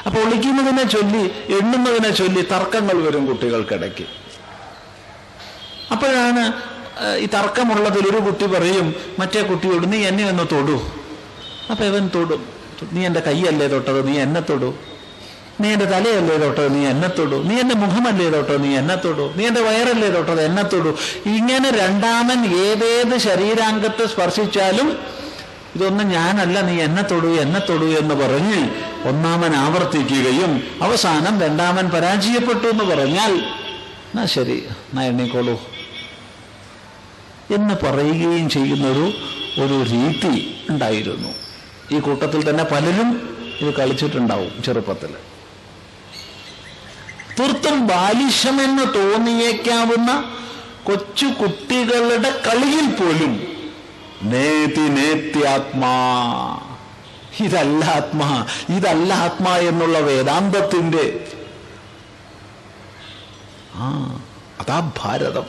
അപ്പോൾ ഒളിക്കുന്നതിനെ ചൊല്ലി, എണ്ണുന്നതിനെ ചൊല്ലി തർക്കങ്ങൾ വരും കുട്ടികൾക്കിടയ്ക്ക്. അപ്പോഴാണ് ഈ തർക്കമുള്ളതിൽ ഒരു കുട്ടി പറയും മറ്റേ കുട്ടിയോട്, നീ എന്നെ ഒന്ന് തൊടൂ. അപ്പം ഇവൻ തൊടും. നീ എൻ്റെ കൈയല്ലേ തൊട്ടത്, നീ എന്നെ തൊടൂ. നീ എൻ്റെ തലയല്ലേ തൊട്ടത്, നീ എന്നെ തൊടൂ. നീ എൻ്റെ മുഖമല്ലേ തൊട്ടത്, നീ എന്നെ തൊടൂ. നീ എൻ്റെ വയറല്ലേ തൊട്ടത്, എന്നെ തൊടൂ. ഇങ്ങനെ രണ്ടാമൻ ഏതേത് ശരീരാംഗത്തെ സ്പർശിച്ചാലും ഇതൊന്നും ഞാനല്ല, നീ എന്നെ തൊടൂ, എന്നെ തൊടൂ എന്ന് പറഞ്ഞ് ഒന്നാമൻ ആവർത്തിക്കുകയും അവസാനം രണ്ടാമൻ പരാജയപ്പെട്ടു എന്ന് പറഞ്ഞാൽ എന്നാ ശരി, എന്നാ എണ്ണിക്കോളൂ എന്ന് പറയുകയും ചെയ്യുന്നൊരു രീതി ഉണ്ടായിരുന്നു. ഈ കൂട്ടത്തിൽ തന്നെ പലരും ഇത് കളിച്ചിട്ടുണ്ടാവും ചെറുപ്പത്തിൽ. തീർത്തും ബാലിശമെന്ന് തോന്നിയേക്കാവുന്ന കൊച്ചു കുട്ടികളുടെ കളിയിൽ പോലും നേതി നേത്യാത്മാ, ഇതല്ല ആത്മാ, ഇതല്ല ആത്മാ എന്നുള്ള വേദാന്തത്തിന്റെ അതാ ഭാരതം.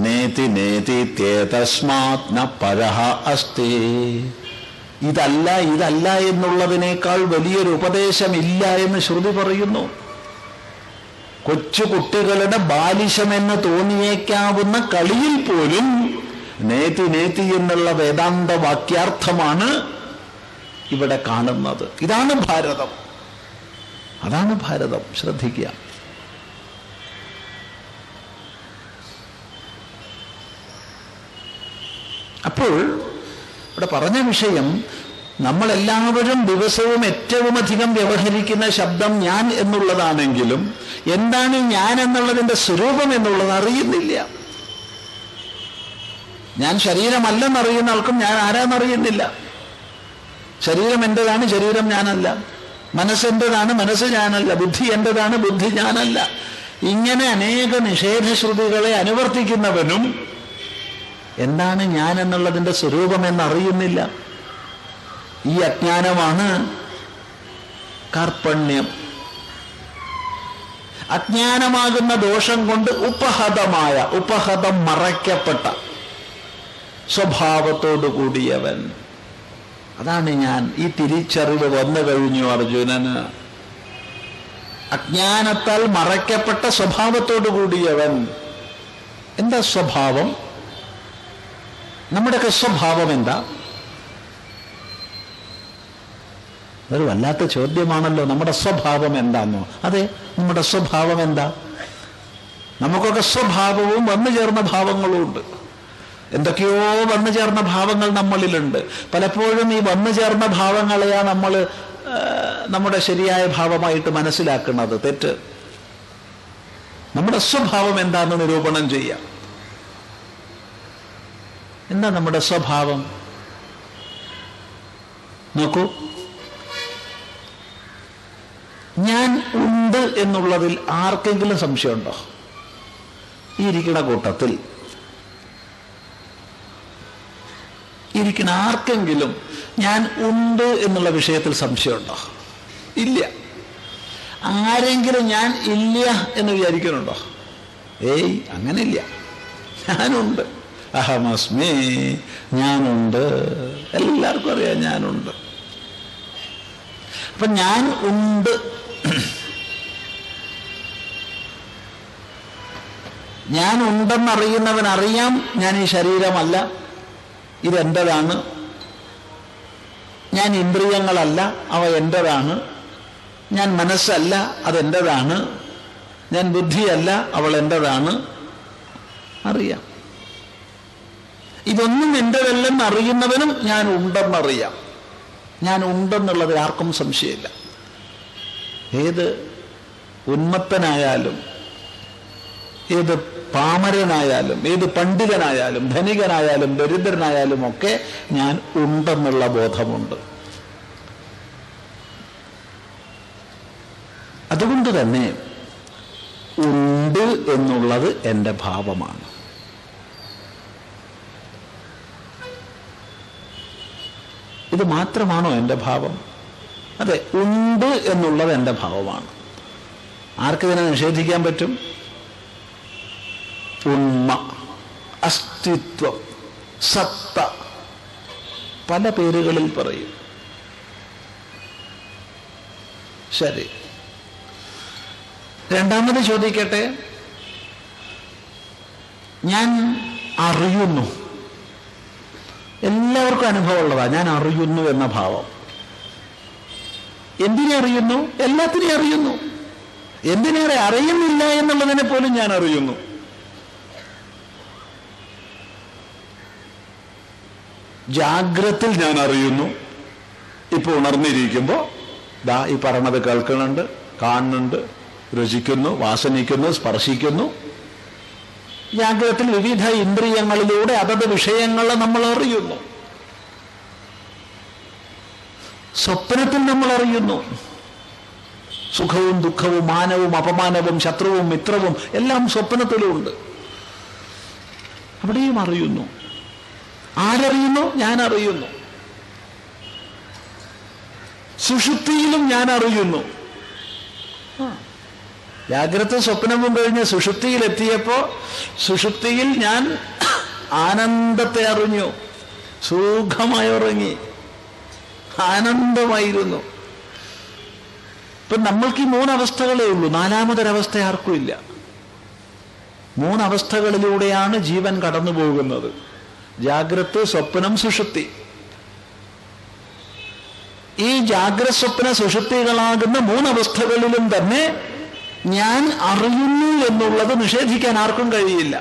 നേതി നേതി തസ്മാത് ന പരഃ അസ്തി. ഇതല്ല ഇതല്ല എന്നുള്ളതിനേക്കാൾ വലിയൊരു ഉപദേശമില്ല എന്ന് ശ്രുതി പറയുന്നു. കൊച്ചു കുട്ടികളുടെ ബാലിശമെന്ന് തോന്നിയേക്കാവുന്ന കളിയിൽ പോലും നേതി നേതി എന്നുള്ള വേദാന്ത വാക്യാർത്ഥമാണ് ഇവിടെ കാണുന്നത്. ഇതാണ് ഭാരതം, അതാണ് ഭാരതം. ശ്രദ്ധിക്കുക. അപ്പോൾ ഇവിടെ പറഞ്ഞ വിഷയം, നമ്മളെല്ലാവരും ദിവസവും ഏറ്റവും അധികം വ്യവഹരിക്കുന്ന ശബ്ദം ഞാൻ എന്നുള്ളതാണെങ്കിലും എന്താണ് ഞാൻ എന്നുള്ളതിൻ്റെ സ്വരൂപം എന്നുള്ളത് അറിയുന്നില്ല. ഞാൻ ശരീരമല്ലെന്നറിയുന്ന ആൾക്കും ഞാൻ ആരാന്നറിയുന്നില്ല. ശരീരം എൻ്റെതാണ്, ശരീരം ഞാനല്ല. മനസ്സെൻ്റെതാണ്, മനസ്സ് ഞാനല്ല. ബുദ്ധി എൻ്റെതാണ്, ബുദ്ധി ഞാനല്ല. ഇങ്ങനെ അനേക നിഷേധശ്രുതികളെ അനുവർത്തിക്കുന്നവനും എന്താണ് ഞാൻ എന്നുള്ളതിൻ്റെ സ്വരൂപം എന്നറിയുന്നില്ല. ഈ അജ്ഞാനമാണ് കാർപ്പണ്യം. അജ്ഞാനമാകുന്ന ദോഷം കൊണ്ട് ഉപഹതം മറയ്ക്കപ്പെട്ട സ്വഭാവത്തോടു കൂടിയവൻ, അതാണ് ഞാൻ. ഈ തിരിച്ചറിവ് വന്നു കഴിഞ്ഞു അർജുനന്. അജ്ഞാനത്താൽ മറയ്ക്കപ്പെട്ട സ്വഭാവത്തോടു കൂടിയവൻ. എന്താ സ്വഭാവം? നമ്മുടെയൊക്കെ സ്വഭാവം എന്താ? ഒരു വല്ലാത്ത ചോദ്യമാണല്ലോ. നമ്മുടെ സ്വഭാവം എന്താന്നോ? അതെ, നമ്മുടെ സ്വഭാവം എന്താ? നമുക്കൊക്കെ സ്വഭാവവും വന്നു ചേർന്ന ഭാവങ്ങളും ഉണ്ട്. എന്തൊക്കെയോ വന്നു ചേർന്ന ഭാവങ്ങൾ നമ്മളിലുണ്ട്. പലപ്പോഴും ഈ വന്നു ചേർന്ന ഭാവങ്ങളെയാ നമ്മൾ നമ്മുടെ ശരിയായ ഭാവമായിട്ട് മനസ്സിലാക്കുന്നത്. തെറ്റ്. നമ്മുടെ സ്വഭാവം എന്താന്ന് നിരൂപണം ചെയ്യാം. എന്താ നമ്മുടെ സ്വഭാവം? നോക്കൂ, ഞാൻ ഉണ്ട് എന്നുള്ളതിൽ ആർക്കെങ്കിലും സംശയമുണ്ടോ? ഈ ഇരിക്കുന്ന കൂട്ടത്തിൽ കേട്ടുകൊണ്ടിരിക്കുന്ന ആർക്കെങ്കിലും ഞാൻ ഉണ്ട് എന്നുള്ള വിഷയത്തിൽ സംശയമുണ്ടോ? ഇല്ല. ആരെങ്കിലും ഞാൻ ഇല്ല എന്ന് വിചാരിക്കുന്നുണ്ടോ? ഏയ്, അങ്ങനെയില്ല. ഞാനുണ്ട്. അഹമസ്മി, ഞാനുണ്ട്. എല്ലാവർക്കും അറിയാം ഞാനുണ്ട്. അപ്പൊ ഞാൻ ഉണ്ട്. ഞാൻ ഉണ്ടെന്നറിയുന്നവനറിയാം ഞാൻ ഈ ശരീരമല്ല, ഇതെൻ്റെതാണ്. ഞാൻ ഇന്ദ്രിയങ്ങളല്ല, അവ എൻ്റെതാണ്. ഞാൻ മനസ്സല്ല, അതെൻ്റെതാണ്. ഞാൻ ബുദ്ധിയല്ല, അവൾ എൻ്റെതാണ്. അറിയാം. ഇതൊന്നും എൻ്റെതല്ലെന്ന് അറിയുന്നവനും ഞാൻ ഉണ്ടെന്നറിയാം. ഞാൻ ഉണ്ടെന്നുള്ളതിൽ ആർക്കും സംശയമില്ല. ഏത് ഉന്മത്തനായാലും, ഏത് പാമരനായാലും, ഏത് പണ്ഡിതനായാലും, ധനികനായാലും, ദരിദ്രനായാലും ഒക്കെ ഞാൻ ഉണ്ടെന്നുള്ള ബോധമുണ്ട്. അതുകൊണ്ട് തന്നെ ഉണ്ട് എന്നുള്ളത് എൻ്റെ ഭാവമാണ്. ഇത് മാത്രമാണോ എൻ്റെ ഭാവം? അതെ, ഉണ്ട് എന്നുള്ളത് എൻ്റെ ഭാവമാണ്. ആർക്കിതിനെ നിഷേധിക്കാൻ പറ്റും? ഉണ്മ, അസ്തിത്വം, സത്ത, പല പേരുകളിൽ പറയും. ശരി, രണ്ടാമത് ചോദിക്കട്ടെ. ഞാൻ അറിയുന്നു. എല്ലാവർക്കും അനുഭവമുള്ളതാ ഞാൻ അറിയുന്നു എന്ന ഭാവം. എന്തിനെ അറിയുന്നു? എല്ലാത്തിനെയും അറിയുന്നു. എന്തിനേറെ അറിയുന്നില്ല എന്നുള്ളതിനെ പോലും ഞാൻ അറിയുന്നു. ജാഗ്രത്തിൽ ഞാൻ അറിയുന്നു. ഇപ്പൊ ഉണർന്നിരിക്കുമ്പോ ദാ ഈ പറഞ്ഞത് കേൾക്കുന്നുണ്ട്, കാണുന്നുണ്ട്, രുചിക്കുന്നു, വാസനിക്കുന്നു, സ്പർശിക്കുന്നു. ജാഗ്രതത്തിൽ വിവിധ ഇന്ദ്രിയങ്ങളിലൂടെ അതത് വിഷയങ്ങളെ നമ്മൾ അറിയുന്നു. സ്വപ്നത്തിൽ നമ്മൾ അറിയുന്നു. സുഖവും ദുഃഖവും മാനവും അപമാനവും ശത്രുവും മിത്രവും എല്ലാം സ്വപ്നത്തിലുമുണ്ട്. അവിടെയും അറിയുന്നു. ആരറിയുന്നു? ഞാൻ അറിയുന്നു. സുഷുപ്തിയിലും ഞാൻ അറിയുന്നു. ജാഗ്രത സ്വപ്നവും കഴിഞ്ഞ് സുഷുപ്തിയിലെത്തിയപ്പോ സുഷുപ്തിയിൽ ഞാൻ ആനന്ദത്തെ അറിഞ്ഞു. സുഖമായി ഉറങ്ങി, ആനന്ദമായിരുന്നു. ഇപ്പൊ നമ്മൾക്ക് ഈ മൂന്നവസ്ഥകളേ ഉള്ളൂ. നാലാമതൊരവസ്ഥ ആർക്കും ഇല്ല. മൂന്നവസ്ഥകളിലൂടെയാണ് ജീവൻ കടന്നു പോകുന്നത്. ജാഗ്രത, സ്വപ്നം, സുഷുപ്തി. ഈ ജാഗ്രത, സ്വപ്ന, സുഷുപ്തികളാകുന്ന മൂന്നവസ്ഥകളിലും തന്നെ ഞാൻ അറിയുന്നു എന്നുള്ളത് നിഷേധിക്കാൻ ആർക്കും കഴിയില്ല.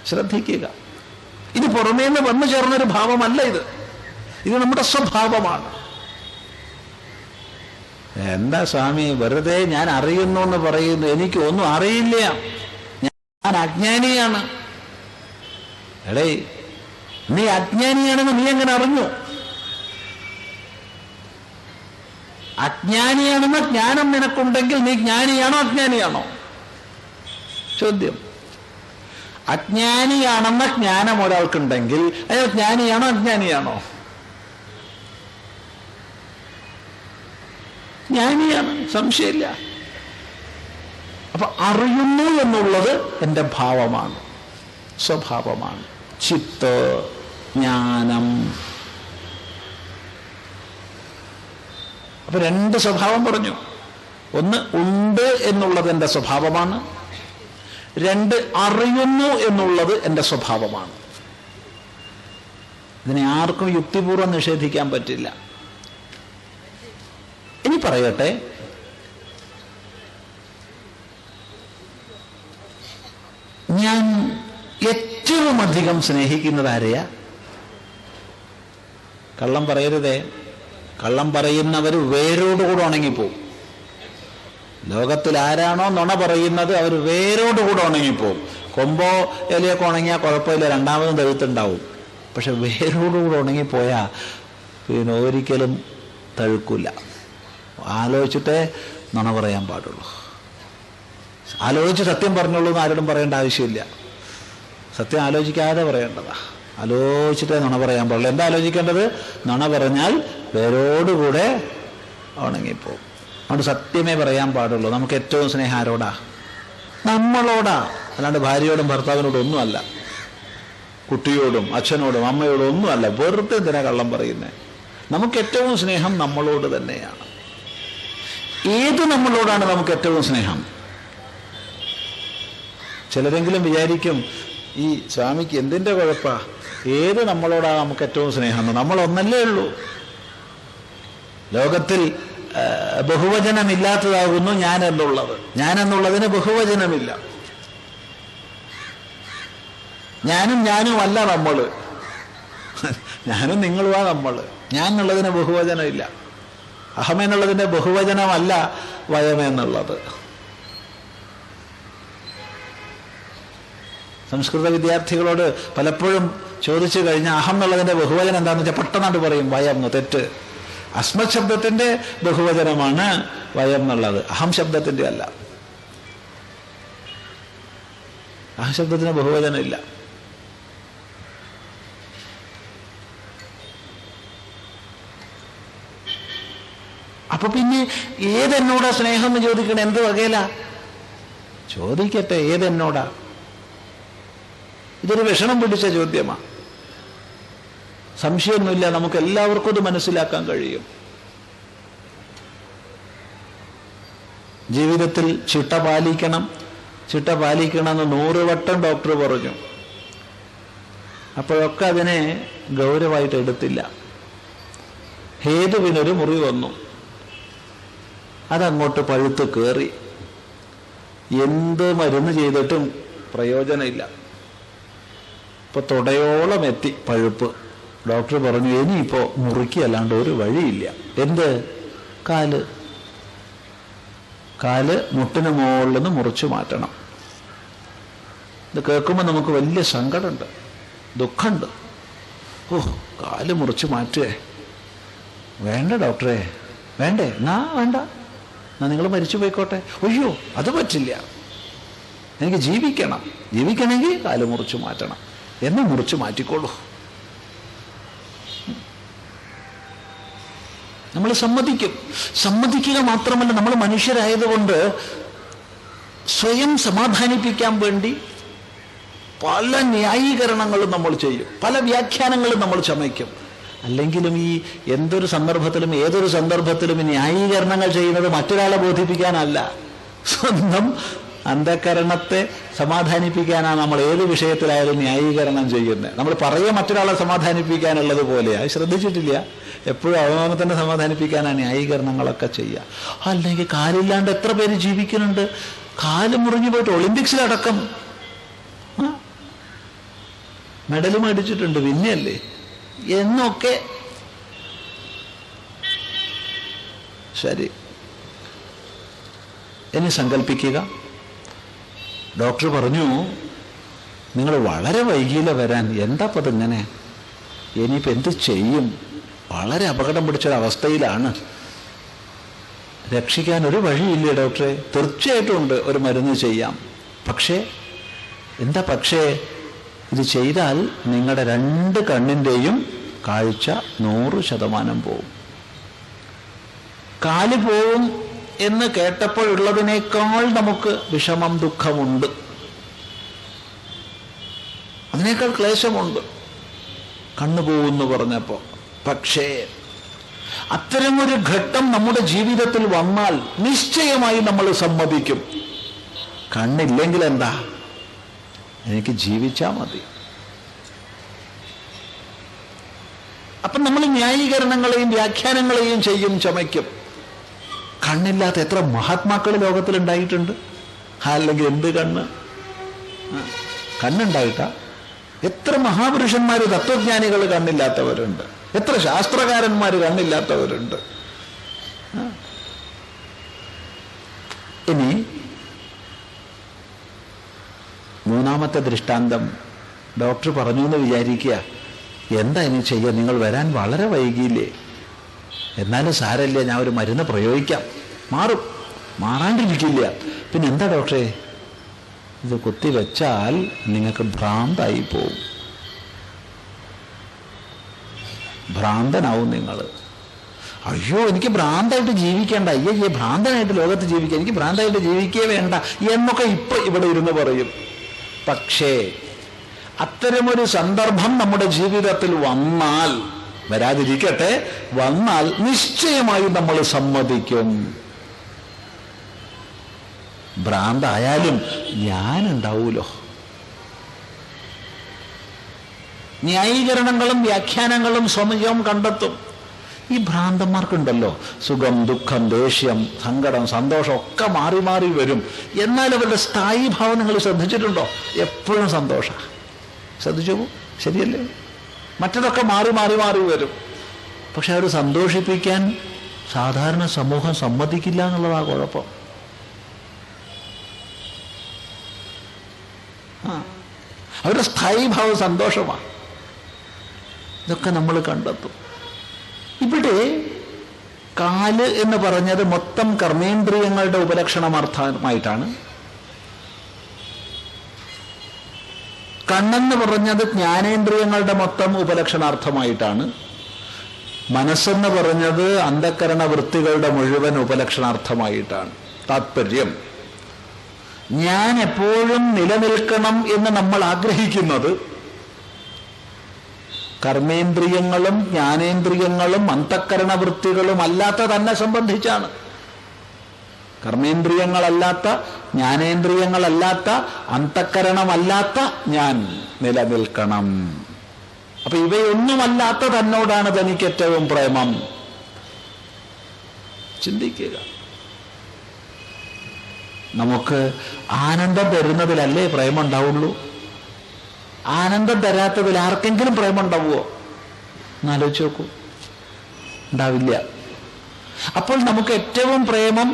ശ്രദ്ധിക്കുക, ഇത് പുറമേന്ന് വന്നു ചേർന്നൊരു ഭാവമല്ല. ഇത് നമ്മുടെ സ്വഭാവമാണ്. എന്താ സ്വാമി വെറുതെ ഞാൻ അറിയുന്നു എന്ന് പറയുന്നു? എനിക്ക് ഒന്നും അറിയില്ല, ഞാൻ അജ്ഞാനിയാണ്. എടേ, നീ അജ്ഞാനിയാണെന്ന് നീ എങ്ങനെ അറിഞ്ഞു? അജ്ഞാനിയാണെന്ന ജ്ഞാനം നിനക്കുണ്ടെങ്കിൽ നീ ജ്ഞാനിയാണോ അജ്ഞാനിയാണോ? ചോദ്യം. അജ്ഞാനിയാണെന്ന ജ്ഞാനം ഒരാൾക്കുണ്ടെങ്കിൽ അയാൾ ജ്ഞാനിയാണോ അജ്ഞാനിയാണോ? ജ്ഞാനിയാണ്, സംശയമില്ല. അപ്പൊ അറിയുന്നു എന്നുള്ളത് എൻ്റെ ഭാവമാണ്, സ്വഭാവമാണ്. ചിത്ത്, ജ്ഞാനം. അപ്പൊ രണ്ട് സ്വഭാവം പറഞ്ഞു. ഒന്ന്, ഉണ്ട് എന്നുള്ളത് എൻ്റെ സ്വഭാവമാണ്. രണ്ട്, അറിയുന്നു എന്നുള്ളത് എൻ്റെ സ്വഭാവമാണ്. ഇതിനെ ആർക്കും യുക്തിപൂർവ്വം നിഷേധിക്കാൻ പറ്റില്ല. ഇനി പറയട്ടെ, ഞാൻ ഏറ്റവും അധികം സ്നേഹിക്കുന്നത് ആരെയാ? കള്ളം പറയരുതേ. കള്ളം പറയുന്നവർ വേരോടുകൂടെ ഉണങ്ങിപ്പോവും. ലോകത്തിൽ ആരാണോ നുണ പറയുന്നത് അവർ വേരോടുകൂടെ ഉണങ്ങിപ്പോവും. കൊമ്പോ ഇലയൊക്കെ ഉണങ്ങിയാൽ കുഴപ്പമില്ല, രണ്ടാമതും തഴുത്തുണ്ടാവും. പക്ഷെ വേരോടുകൂടെ ഉണങ്ങിപ്പോയാൽ പിന്നെ ഒരിക്കലും തഴുക്കില്ല. ആലോചിച്ചിട്ടേ നുണ പറയാൻ പാടുള്ളൂ. ആലോചിച്ച് സത്യം പറഞ്ഞോളൂ എന്ന് ആരോടും പറയേണ്ട ആവശ്യമില്ല. സത്യം ആലോചിക്കാതെ പറയേണ്ടതാ. ആലോചിച്ചിട്ടേ നുണ പറയാൻ പാടുള്ളൂ. എന്താ ആലോചിക്കേണ്ടത്? നുണ പറഞ്ഞാൽ വേരോടുകൂടെ ഉണങ്ങിപ്പോവും. അതുകൊണ്ട് സത്യമേ പറയാൻ പാടുള്ളൂ. നമുക്ക് ഏറ്റവും സ്നേഹം ആരോടാ? നമ്മളോടാ. അല്ലാണ്ട് ഭാര്യയോടും ഭർത്താവിനോടും ഒന്നുമല്ല, കുട്ടിയോടും അച്ഛനോടും അമ്മയോടും ഒന്നുമല്ല. വെറുതെ എന്തിനാ കള്ളം പറയുന്നത്? നമുക്ക് ഏറ്റവും സ്നേഹം നമ്മളോട് തന്നെയാണ്. ഏത് നമ്മളോടാണ് നമുക്ക് ഏറ്റവും സ്നേഹം? ചിലരെങ്കിലും വിചാരിക്കും ഈ സ്വാമിക്ക് എന്തിൻ്റെ കുഴപ്പാ, ഏത് നമ്മളോടാണ് നമുക്ക് ഏറ്റവും സ്നേഹം? നമ്മളൊന്നല്ലേ ഉള്ളൂ. ലോകത്തിൽ ബഹുവചനമില്ലാത്തതാകുന്നു ഞാൻ എന്നുള്ളത്. ഞാൻ എന്നുള്ളതിന് ബഹുവചനമില്ല. ഞാനും അല്ല നമ്മൾ, ഞാനും നിങ്ങളുമാ നമ്മൾ. ഞാൻ എന്നുള്ളതിന് ബഹുവചനമില്ല. അഹം എന്നുള്ളതിൻ്റെ ബഹുവചനമല്ല വയം എന്നുള്ളത്. സംസ്കൃത വിദ്യാർത്ഥികളോട് പലപ്പോഴും ചോദിച്ചു കഴിഞ്ഞാൽ അഹം എന്നുള്ളതിൻ്റെ ബഹുവചനം എന്താണെന്ന് വെച്ചാൽ പെട്ടെന്നാണ്ട് പറയും വയം എന്ന്. തെറ്റ്. അസ്മത് ശബ്ദത്തിൻ്റെ ബഹുവചനമാണ് വയം എന്നുള്ളത്, അഹം ശബ്ദത്തിൻ്റെ അല്ല. അഹം ശബ്ദത്തിന് ബഹുവചനമില്ല. അപ്പൊ പിന്നെ ഏതെന്നോടാ സ്നേഹം എന്ന് ചോദിക്കണേ? എന്ത് വകയില ചോദിക്കട്ടെ, ഏതെന്നോടാ? ഇതൊരു വിഷണം പിടിച്ച ചോദ്യമാണ്. സംശയമൊന്നുമില്ല, നമുക്ക് എല്ലാവർക്കും ഇത് മനസ്സിലാക്കാൻ കഴിയും. ജീവിതത്തിൽ ചിട്ട പാലിക്കണം എന്ന് 100 വട്ടം ഡോക്ടർ പറഞ്ഞു. അപ്പോഴൊക്കെ അതിനെ ഗൗരവമായിട്ട് എടുത്തില്ല. ഹേതുവിനൊരു മുറി വന്നു, അതങ്ങോട്ട് പഴുത്ത് കയറി. എന്ത് മരുന്ന് ചെയ്തിട്ടും പ്രയോജനമില്ല. ഇപ്പൊ തുടയോളം എത്തി പഴുപ്പ്. ഡോക്ടർ പറഞ്ഞു ഇനിയിപ്പോ മുറിക്കല്ലാണ്ട് ഒരു വഴിയില്ല. എന്ത്? കാല് മുട്ടിന് മുകളിൽ നിന്ന് മുറിച്ചു മാറ്റണം. ഇത് കേൾക്കുമ്പോൾ നമുക്ക് വലിയ സങ്കടമുണ്ട്, ദുഃഖമുണ്ട്. ഓ, കാല് മുറിച്ചു മാറ്റുവേ? വേണ്ട ഡോക്ടറെ, വേണ്ടേ? വേണ്ട, നിങ്ങൾ മരിച്ചു പോയിക്കോട്ടെ. അയ്യോ, അത് പറ്റില്ല, എനിക്ക് ജീവിക്കണമെങ്കിൽ കാല് മുറിച്ചു മാറ്റണം. എന്നെ മുറിച്ചു മാറ്റിക്കോളൂ. നമ്മൾ സമ്മതിക്കുക മാത്രമല്ല, നമ്മൾ മനുഷ്യരായതുകൊണ്ട് സ്വയം സമാധാനിപ്പിക്കാൻ വേണ്ടി പല ന്യായീകരണങ്ങളും നമ്മൾ ചെയ്യും, പല വ്യാഖ്യാനങ്ങളും നമ്മൾ ചമയ്ക്കും. അല്ലെങ്കിലും ഈ ഏതൊരു സന്ദർഭത്തിലും ഈ ന്യായീകരണങ്ങൾ ചെയ്യുന്നത് മറ്റൊരാളെ ബോധിപ്പിക്കാനല്ല, സ്വന്തം അന്ധകരണത്തെ സമാധാനിപ്പിക്കാനാണ് നമ്മൾ ഏത് വിഷയത്തിലായാലും ന്യായീകരണം ചെയ്യുന്നത്. നമ്മൾ പറയുക മറ്റൊരാളെ സമാധാനിപ്പിക്കാനുള്ളത് പോലെയാണ്. ശ്രദ്ധിച്ചിട്ടില്ല? എപ്പോഴും അവനവനെ തന്നെ സമാധാനിപ്പിക്കാനാണ് ന്യായീകരണങ്ങളൊക്കെ ചെയ്യുക. അല്ലെങ്കിൽ കാലില്ലാണ്ട് എത്ര പേര് ജീവിക്കുന്നുണ്ട്? കാല് മുറിഞ്ഞു പോയിട്ട് ഒളിമ്പിക്സിലടക്കം മെഡൽ മേടിച്ചിട്ടുണ്ട്, പിന്നെയല്ലേ എന്നൊക്കെ. ശരി, ഇനി സങ്കല്പിക്കുക, ഡോക്ടർ പറഞ്ഞു നിങ്ങൾ വളരെ വൈകിയില്ല വരാൻ. എന്താപ്പത് ഇങ്ങനെ? ഇനിയിപ്പോൾ എന്ത് ചെയ്യും? വളരെ അപകടം പിടിച്ചൊരവസ്ഥയിലാണ്. രക്ഷിക്കാൻ ഒരു വഴിയില്ലേ ഡോക്ടറെ? തീർച്ചയായിട്ടും ഉണ്ട്, ഒരു മരുന്ന് ചെയ്യാം. പക്ഷേ ഇത് ചെയ്താൽ നിങ്ങളുടെ 2 കണ്ണിൻ്റെയും കാഴ്ച 100% പോവും. കാല് പോവും എന്ന് കേട്ടപ്പോഴുള്ളതിനേക്കാൾ നമുക്ക് വിഷമം, ദുഃഖമുണ്ട്, അതിനേക്കാൾ ക്ലേശമുണ്ട് കണ്ണു പോകുമെന്ന് പറഞ്ഞപ്പോൾ. പക്ഷേ അത്തരമൊരു ഘട്ടം നമ്മുടെ ജീവിതത്തിൽ വന്നാൽ നിശ്ചയമായി നമ്മൾ സമ്മതിക്കും. കണ്ണില്ലെങ്കിൽ എന്താ, എനിക്ക് ജീവിച്ചാൽ മതി. അപ്പം നമ്മൾ ന്യായീകരണങ്ങളെയും വ്യാഖ്യാനങ്ങളെയും ചെയ്യും, ചമയ്ക്കും. കണ്ണില്ലാത്ത എത്ര മഹാത്മാക്കൾ ലോകത്തിലുണ്ടായിട്ടുണ്ട്. അല്ലെങ്കിൽ എന്ത് കണ്ണുണ്ടായിട്ടാ? എത്ര മഹാപുരുഷന്മാർ, തത്വജ്ഞാനികൾ കണ്ണില്ലാത്തവരുണ്ട്, എത്ര ശാസ്ത്രകാരന്മാർ കണ്ണില്ലാത്തവരുണ്ട്. ഇനി 3ാമത്തെ ദൃഷ്ടാന്തം ഡോക്ടർ പറഞ്ഞു എന്ന് വിചാരിക്കുക. എന്താ ഇനി ചെയ്യുക? നിങ്ങൾ വരാൻ വളരെ വൈകിയില്ലേ? എന്നാലും സാരമില്ല, ഞാൻ ഒരു മരുന്ന് പ്രയോഗിക്കാം, മാറാണ്ടിരിക്കില്ല. പിന്നെ എന്താ ഡോക്ടറെ? ഇത് കുത്തിവെച്ചാൽ നിങ്ങൾക്ക് ഭ്രാന്തായി പോവും, ഭ്രാന്തനാവും നിങ്ങൾ. അയ്യോ എനിക്ക് ഭ്രാന്തായിട്ട് ജീവിക്കേണ്ട, അയ്യോ ഭ്രാന്തനായിട്ട് ലോകത്ത് ജീവിക്കുക, എനിക്ക് ഭ്രാന്തായിട്ട് ജീവിക്കേ വേണ്ട എന്നൊക്കെ ഇപ്പൊ ഇവിടെ ഇരുന്ന് പറയും. പക്ഷേ അത്തരമൊരു സന്ദർഭം നമ്മുടെ ജീവിതത്തിൽ വന്നാൽ, വരാതിരിക്കട്ടെ, വന്നാൽ നിശ്ചയമായും നമ്മൾ സമ്മതിക്കും. ഭ്രാന്തായാലും ഞാനുണ്ടാവൂലോ. ന്യായീകരണങ്ങളും വ്യാഖ്യാനങ്ങളും സ്വയം കണ്ടെത്തും. ഈ ഭ്രാന്തന്മാർക്കുണ്ടല്ലോ സുഖം, ദുഃഖം, ദേഷ്യം, സങ്കടം, സന്തോഷം ഒക്കെ മാറി മാറി വരും. എന്നാൽ അവരുടെ സ്ഥായി ഭാവം നിങ്ങൾ ശ്രദ്ധിച്ചിട്ടുണ്ടോ? എപ്പോഴും സന്തോഷം. ശ്രദ്ധിച്ചു, ശരിയല്ലേ? മറ്റതൊക്കെ മാറി മാറി മാറി വരും. പക്ഷെ അവർ സന്തോഷിപ്പിക്കാൻ സാധാരണ സമൂഹം സമ്മതിക്കില്ല എന്നുള്ളതാ കുഴപ്പം. അവരുടെ സ്ഥായി ഭാവം സന്തോഷമാണ്. ഇതൊക്കെ നമ്മൾ കണ്ടെത്തും. ഇവിടെ കാല് എന്ന് പറഞ്ഞത് മൊത്തം കർമ്മേന്ദ്രിയങ്ങളുടെ ഉപലക്ഷണമായിട്ടാണ്. കണ്ണെന്ന് പറഞ്ഞത് ജ്ഞാനേന്ദ്രിയങ്ങളുടെ മൊത്തം ഉപലക്ഷണാർത്ഥമായിട്ടാണ്. മനസ്സെന്ന് പറഞ്ഞത് അന്ധക്കരണ വൃത്തികളുടെ മുഴുവൻ ഉപലക്ഷണാർത്ഥമായിട്ടാണ്. താത്പര്യം, ഞാൻ എപ്പോഴും നിലനിൽക്കണം എന്ന് നമ്മൾ ആഗ്രഹിക്കുന്നത് കർമ്മേന്ദ്രിയങ്ങളും ജ്ഞാനേന്ദ്രിയങ്ങളും അന്ധക്കരണ വൃത്തികളും അല്ലാത്ത തന്നെ സംബന്ധിച്ചാണ്. കർമ്മേന്ദ്രിയങ്ങളല്ലാത്ത, ജ്ഞാനേന്ദ്രിയങ്ങളല്ലാത്ത, അന്ധക്കരണമല്ലാത്ത ഞാൻ നിലനിൽക്കണം. അപ്പൊ ഇവയൊന്നുമല്ലാത്ത തന്നോടാണ് തനിക്ക് ഏറ്റവും പ്രേമം. ചിന്തിക്കുക. നമുക്ക് ആനന്ദം തരുന്നതിലല്ലേ പ്രേമം ഉണ്ടാവുള്ളൂ? ആനന്ദം തരാത്തതിൽ ആർക്കെങ്കിലും പ്രേമം ഉണ്ടാവുമോ? എന്നാലോചിച്ച് നോക്കൂ, ഉണ്ടാവില്ല. അപ്പോൾ നമുക്ക് ഏറ്റവും പ്രേമം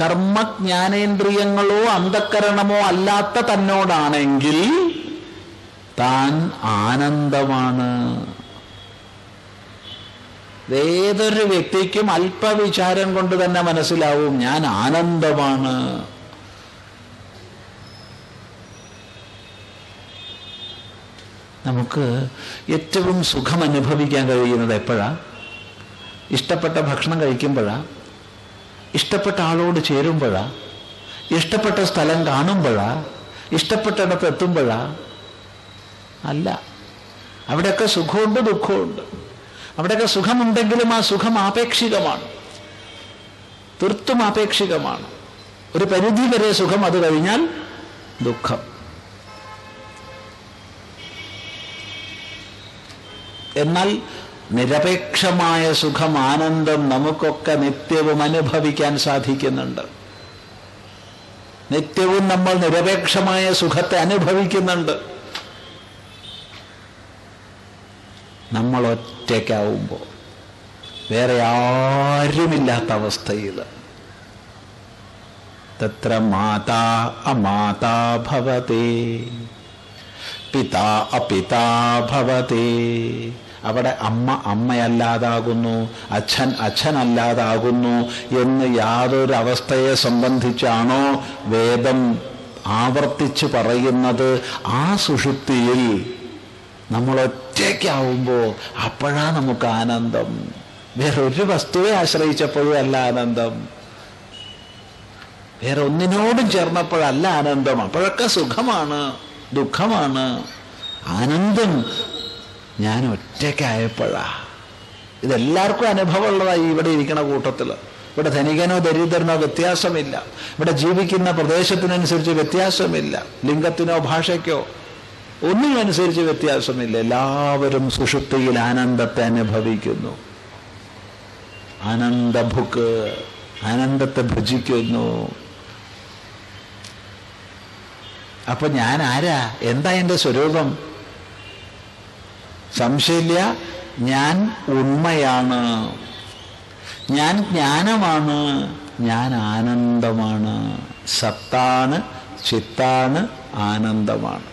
കർമ്മജ്ഞാനേന്ദ്രിയങ്ങളോ അന്ധക്കരണമോ അല്ലാത്ത തന്നോടാണെങ്കിൽ താൻ ആനന്ദമാണ്. ഏതൊരു വ്യക്തിക്കും അല്പവിചാരം കൊണ്ട് തന്നെ മനസ്സിലാവും ഞാൻ ആനന്ദമാണ്. നമുക്ക് ഏറ്റവും സുഖം അനുഭവിക്കാൻ കഴിയുന്നത് എപ്പോഴാ? ഇഷ്ടപ്പെട്ട ഭക്ഷണം കഴിക്കുമ്പോഴാ? ഇഷ്ടപ്പെട്ട ആളോട് ചേരുമ്പോഴാ? ഇഷ്ടപ്പെട്ട സ്ഥലം കാണുമ്പോഴാ? ഇഷ്ടപ്പെട്ടിടത്ത് എത്തുമ്പോഴാ? അല്ല. അവിടെയൊക്കെ സുഖമുണ്ട്, ദുഃഖമുണ്ട്. അവിടെയൊക്കെ സുഖമുണ്ടെങ്കിലും ആ സുഖം ആപേക്ഷികമാണ്, തീർത്തും ആപേക്ഷികമാണ്. ഒരു പരിധി വരെ സുഖം, അത് കഴിഞ്ഞാൽ ദുഃഖം. എന്നാൽ നിരപേക്ഷമായ സുഖം, ആനന്ദം നമുക്കൊക്കെ നിത്യവും അനുഭവിക്കാൻ സാധിക്കുന്നുണ്ട്. നിത്യവും നമ്മൾ നിരപേക്ഷമായ സുഖത്തെ അനുഭവിക്കുന്നുണ്ട്. നമ്മൾ ഒറ്റയ്ക്കാവുമ്പോൾ, വേറെ ആരുമില്ലാത്ത അവസ്ഥയിൽ. തത്ര മാതാ അമാതാ ഭവതി, പിതാ അപിതാ ഭവതി. അവിടെ അമ്മ അമ്മയല്ലാതാകുന്നു, അച്ഛൻ അച്ഛനല്ലാതാകുന്നു എന്ന് യാതൊരു അവസ്ഥയെ സംബന്ധിച്ചാണോ വേദം ആവർത്തിച്ച് പറയുന്നത്, ആ സുഷുപ്തിയിൽ നമ്മൾ ഒറ്റയ്ക്കാവുമ്പോൾ അപ്പോഴാ നമുക്ക് ആനന്ദം. വേറൊരു വസ്തുവെ ആശ്രയിച്ചപ്പോഴും അല്ല ആനന്ദം, വേറെ ഒന്നിനോടും ചേർന്നപ്പോഴല്ല ആനന്ദം. അപ്പോഴൊക്കെ സുഖമാണ്, ദുഃഖമാണ്. ആനന്ദം ഞാൻ ഒറ്റയ്ക്കായപ്പോഴാ. ഇതെല്ലാവർക്കും അനുഭവമുള്ളതായി ഇവിടെ ഇരിക്കണ കൂട്ടത്തിൽ. ഇവിടെ ധനികനോ ദരിദ്രനോ വ്യത്യാസമില്ല. ഇവിടെ ജീവിക്കുന്ന പ്രദേശത്തിനനുസരിച്ച് വ്യത്യാസമില്ല. ലിംഗത്തിനോ ഭാഷയ്ക്കോ ഒന്നിനും അനുസരിച്ച് വ്യത്യാസമില്ല. എല്ലാവരും സുഷുപ്തിയിൽ ആനന്ദത്തെ അനുഭവിക്കുന്നു. ആനന്ദഭുക്ക്, ആനന്ദത്തെ ഭുജിക്കുന്നു. അപ്പൊ ഞാൻ ആരാ? എന്താ എൻ്റെ സ്വരൂപം? സംശയമില്ല, ഞാൻ ഉണ്മയാണ്, ഞാൻ ജ്ഞാനമാണ്, ഞാൻ ആനന്ദമാണ്. സത്താണ്, ചിത്താണ്, ആനന്ദമാണ്.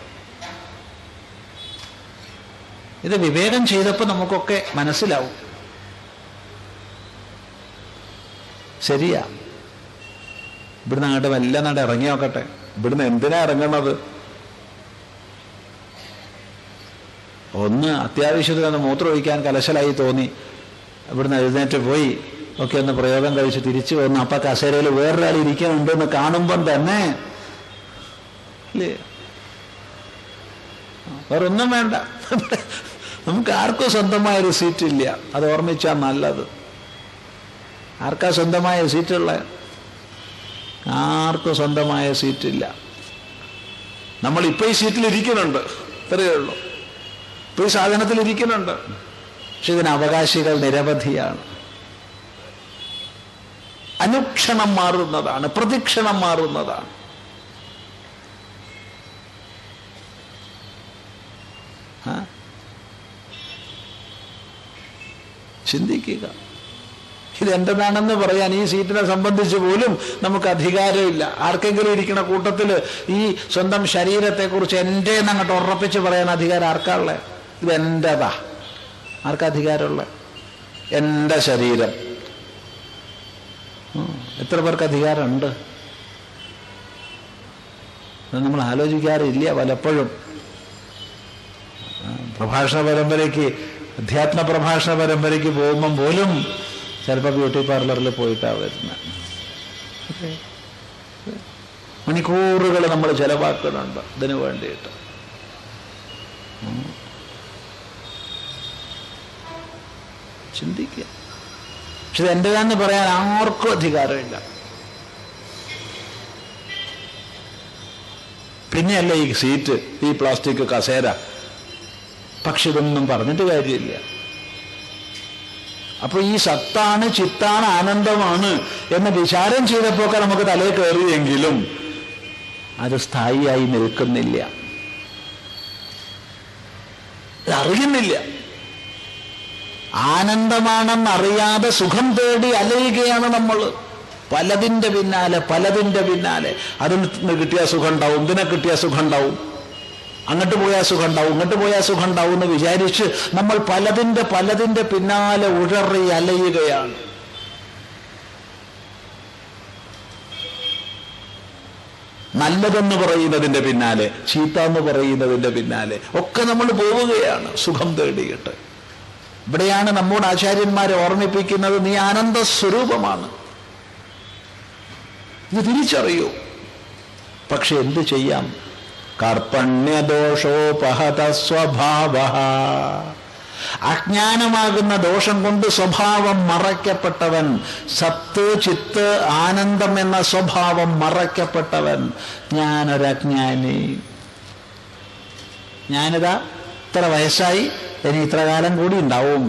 ഇത് വിവേകം ചെയ്തപ്പോൾ നമുക്കൊക്കെ മനസ്സിലാവും. ശരിയാ. ഇവിടുന്ന് അങ്ങോട്ട് വല്ല നാട് ഇറങ്ങി നോക്കട്ടെ. ഇവിടുന്ന് എന്തിനാ ഇറങ്ങണത്? ഒന്ന് അത്യാവശ്യത്തിനൊന്ന് മൂത്രമൊഴിക്കാൻ കലശലായി തോന്നി, ഇവിടുന്ന് എഴുന്നേറ്റ് പോയി ഒക്കെ ഒന്ന് പ്രയോഗം കഴിച്ച് തിരിച്ചു വന്നു. അപ്പൊ കസേരയിൽ വേറൊരാൾ ഇരിക്കുന്നുണ്ടെന്ന് കാണുമ്പം തന്നെ ഇല്ലേ, വേറൊന്നും വേണ്ട. നമുക്ക് ആർക്കും സ്വന്തമായൊരു സീറ്റില്ല, അത് ഓർമ്മിച്ചാൽ നല്ലത്. ആർക്കാ സ്വന്തമായ സീറ്റുള്ള? ആർക്കും സ്വന്തമായ സീറ്റില്ല. നമ്മളിപ്പോൾ ഈ സീറ്റിൽ ഇരിക്കുന്നുണ്ട്, ഇത്രയേ ഉള്ളൂ. ഇപ്പോൾ ഈ സാധനത്തിൽ ഇരിക്കുന്നുണ്ട്. പക്ഷെ ഇതിന് അവകാശികൾ നിരവധിയാണ്. അനുക്ഷണം മാറുന്നതാണ്, പ്രതിക്ഷണം മാറുന്നതാണ്. ചിന്തിക്കുക. ഇതെന്റേതാണെന്ന് പറയാൻ ഈ സീറ്റിനെ സംബന്ധിച്ച് പോലും നമുക്ക് അധികാരമില്ല. ആർക്കെങ്കിലും ഇരിക്കുന്ന കൂട്ടത്തിൽ ഈ സ്വന്തം ശരീരത്തെക്കുറിച്ച് എൻ്റെന്ന് അങ്ങോട്ട് ഉറപ്പിച്ച് പറയാൻ അധികാരം ആർക്കാളെ? ഇതെൻ്റെതാ. ആർക്കധികാരമുള്ള? എൻ്റെ ശരീരം. എത്ര പേർക്ക് അധികാരമുണ്ട്? നമ്മൾ ആലോചിക്കാറില്ല പലപ്പോഴും. പ്രഭാഷണ പരമ്പരയ്ക്ക്, അധ്യാത്മ പ്രഭാഷണ പരമ്പരയ്ക്ക് പോകുമ്പം പോലും ചിലപ്പോൾ ബ്യൂട്ടി പാർലറിൽ പോയിട്ടാണ് വരുന്നത്. മണിക്കൂറുകൾ നമ്മൾ ചെലവാക്കുന്നുണ്ട് ഇതിനു വേണ്ടിയിട്ട്. ചിന്തിക്കുക. പക്ഷെ ഇത് എൻ്റെതാന്ന് പറയാൻ ആർക്കും അധികാരമില്ല. പിന്നെയല്ല ഈ സീറ്റ്, ഈ പ്ലാസ്റ്റിക് കസേര. പക്ഷെ ഇതൊന്നും പറഞ്ഞിട്ട് കാര്യമില്ല. അപ്പൊ ഈ സത്താണ്, ചിത്താണ്, ആനന്ദമാണ് എന്ന് വിചാരം ചെയ്തപ്പോഴൊക്കെ നമുക്ക് തലയിൽ കയറിയെങ്കിലും അത് സ്ഥായിയായി നിൽക്കുന്നില്ല, അറിയുന്നില്ല. ആനന്ദമാണെന്നറിയാതെ സുഖം തേടി അലയുകയാണ് നമ്മൾ. പലതിൻ്റെ പിന്നാലെ. അതിൽ നിന്ന് കിട്ടിയ സുഖം ഉണ്ടാവും, ഇതിനെ കിട്ടിയ സുഖം ഉണ്ടാവും, അങ്ങോട്ട് പോയാൽ സുഖം ഉണ്ടാവും, ഇങ്ങോട്ട് പോയാൽ സുഖം ഉണ്ടാവും എന്ന് വിചാരിച്ച് നമ്മൾ പലതിൻ്റെ പിന്നാലെ ഉഴറി അലയുകയാണ്. നല്ലതെന്ന് പറയുന്നതിൻ്റെ പിന്നാലെ, ചീത്ത എന്ന് പറയുന്നതിൻ്റെ പിന്നാലെ ഒക്കെ നമ്മൾ പോവുകയാണ് സുഖം തേടിയിട്ട്. ഇവിടെയാണ് നമ്മോട് ആചാര്യന്മാരെ ഓർമ്മിപ്പിക്കുന്നത്, നീ ആനന്ദ സ്വരൂപമാണ്, ഇത് തിരിച്ചറിയൂ. പക്ഷെ എന്ത് ചെയ്യാം? കർപ്പണ്യദോഷോപഹത സ്വഭാവ. അജ്ഞാനമാകുന്ന ദോഷം കൊണ്ട് സ്വഭാവം മറയ്ക്കപ്പെട്ടവൻ, സത്ത് ചിത്ത് ആനന്ദം എന്ന സ്വഭാവം മറയ്ക്കപ്പെട്ടവൻ. ഞാനൊരജ്ഞാനി, ഞാനിതാ ഇത്ര വയസ്സായി, ഇനി ഇത്ര കാലം കൂടി ഉണ്ടാവും,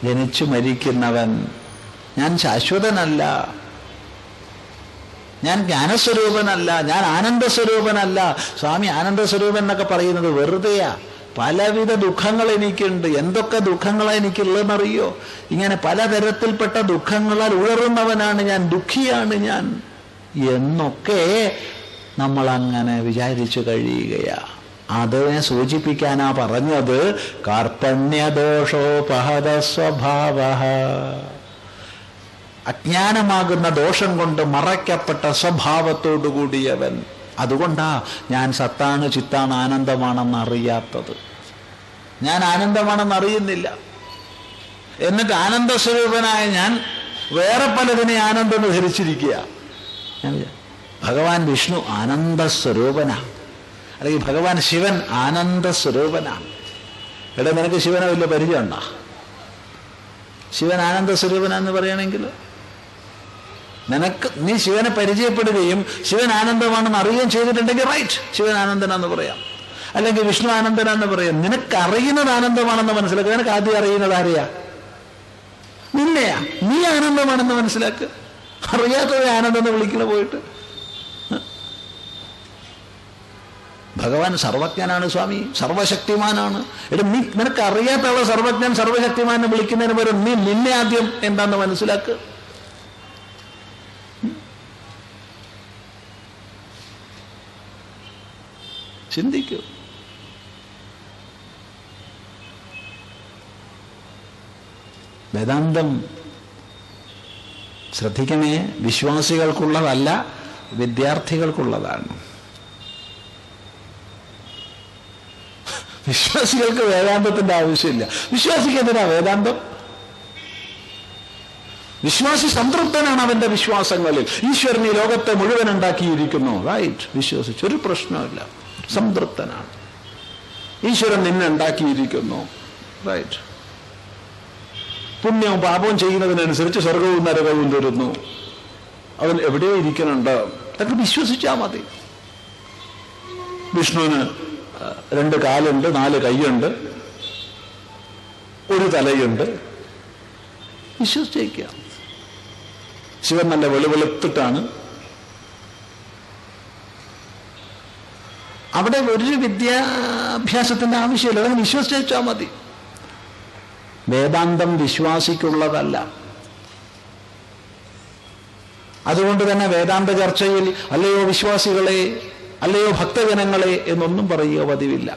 ജനിച്ചു മരിക്കുന്നവൻ. ഞാൻ ശാശ്വതനല്ല, ഞാൻ ജ്ഞാനസ്വരൂപനല്ല, ഞാൻ ആനന്ദസ്വരൂപനല്ല. സ്വാമി ആനന്ദസ്വരൂപൻ എന്നൊക്കെ പറയുന്നത് വെറുതെയാ. പലവിധ ദുഃഖങ്ങൾ എനിക്കുണ്ട്. എന്തൊക്കെ ദുഃഖങ്ങളാണ് എനിക്കുള്ളതെന്നറിയോ? ഇങ്ങനെ പലതരത്തിൽപ്പെട്ട ദുഃഖങ്ങളാൽ ഉഴറുന്നവനാണ് ഞാൻ, ദുഃഖിയാണ് ഞാൻ എന്നൊക്കെ നമ്മളങ്ങനെ വിചാരിച്ചു കഴിയുകയാ. അതിനെ സൂചിപ്പിക്കാനാ പറഞ്ഞത് കാർപ്പണ്യദോഷോപഹത സ്വഭാവ. അജ്ഞാനമാകുന്ന ദോഷം കൊണ്ട് മറയ്ക്കപ്പെട്ട സ്വഭാവത്തോടു കൂടിയവൻ. അതുകൊണ്ടാ ഞാൻ സത്താണ്, ചിത്താണ്, ആനന്ദമാണെന്ന് അറിയാത്തത്. ഞാൻ ആനന്ദമാണെന്ന് അറിയുന്നില്ല. എന്നിട്ട് ആനന്ദസ്വരൂപനായ ഞാൻ വേറെ പലതിനെ ആനന്ദം ധരിച്ചിരിക്കുക. ഭഗവാൻ വിഷ്ണു ആനന്ദസ്വരൂപനാ, അല്ലെങ്കിൽ ഭഗവാൻ ശിവൻ ആനന്ദസ്വരൂപനാണ്. എടാ, നിനക്ക് ശിവനെ വലിയ പരിചയമുണ്ടോ? ശിവൻ ആനന്ദസ്വരൂപനാന്ന് പറയണമെങ്കിൽ നീ ശിവനെ പരിചയപ്പെടുകയും ശിവൻ ആനന്ദമാണെന്ന് അറിയുകയും ചെയ്തിട്ടുണ്ടെങ്കിൽ റൈറ്റ്, ശിവൻ ആനന്ദനാന്ന് പറയാം, അല്ലെങ്കിൽ വിഷ്ണു ആനന്ദനാന്ന് പറയാം. നിനക്കറിയുന്നത് ആനന്ദമാണെന്ന് മനസ്സിലാക്കുക. നിനക്ക് ആദ്യം അറിയുന്നത് ആരെയാ? നിന്നെയാ. നീ ആനന്ദമാണെന്ന് മനസ്സിലാക്കുക. അറിയാത്തത് ആനന്ദം എന്ന് വിളിക്കണ പോയിട്ട്. ഭഗവാൻ സർവജ്ഞനാണ് സ്വാമി, സർവശക്തിമാനാണ്. എടാ, നിനക്ക് അറിയാത്ത ആളെ സർവജ്ഞൻ സർവശക്തിമാനെ വിളിക്കുന്നതിന് പകരം നീ നിന്നെ ആദ്യം എന്താന്ന് മനസ്സിലാക്കുക. ചിന്തിക്കൂ. വേദാന്തം ശ്രദ്ധിക്കണേ, വിശ്വാസികൾക്കുള്ളതല്ല, വിദ്യാർത്ഥികൾക്കുള്ളതാണ്. വിശ്വാസികൾക്ക് വേദാന്തത്തിന്റെ ആവശ്യമില്ല. വിശ്വാസിക്ക് എന്തിനാ വേദാന്തം? വിശ്വാസി സംതൃപ്തനാണ് അവന്റെ വിശ്വാസങ്ങളിൽ. ഈശ്വരൻ ഈ ലോകത്തെ മുഴുവൻ ഉണ്ടാക്കിയിരിക്കുന്നു, റൈറ്റ്, വിശ്വസിച്ച് ഒരു പ്രശ്നമില്ല, സംതൃപ്തനാണ്. ഈശ്വരൻ നിന്നെ ഉണ്ടാക്കിയിരിക്കുന്നു, റൈറ്റ്. പുണ്യവും പാപവും ചെയ്യുന്നതിനനുസരിച്ച് സ്വർഗവും നരകവും തരുന്നു, അവൻ എവിടെയോ ഇരിക്കുന്നുണ്ട്, അതൊക്കെ വിശ്വസിച്ചാൽ മതി. വിഷ്ണുവിന് 2 കാലുണ്ട്, 4 കൈയുണ്ട്, 1 തലയുണ്ട്, വിശ്വസിച്ചേക്കാം. ശിവൻ നല്ല വെളുവെളുത്തിട്ടാണ്. അവിടെ ഒരു വിദ്യാഭ്യാസത്തിന്റെ ആവശ്യമില്ല, അതങ്ങ് വിശ്വസിച്ചാൽ മതി. വേദാന്തം വിശ്വാസിക്കുള്ളതല്ല. അതുകൊണ്ട് തന്നെ വേദാന്ത ചർച്ചയിൽ അല്ലയോ വിശ്വാസികളെ, അല്ലയോ ഭക്തജനങ്ങളെ എന്നൊന്നും പറയുക പതിവില്ല.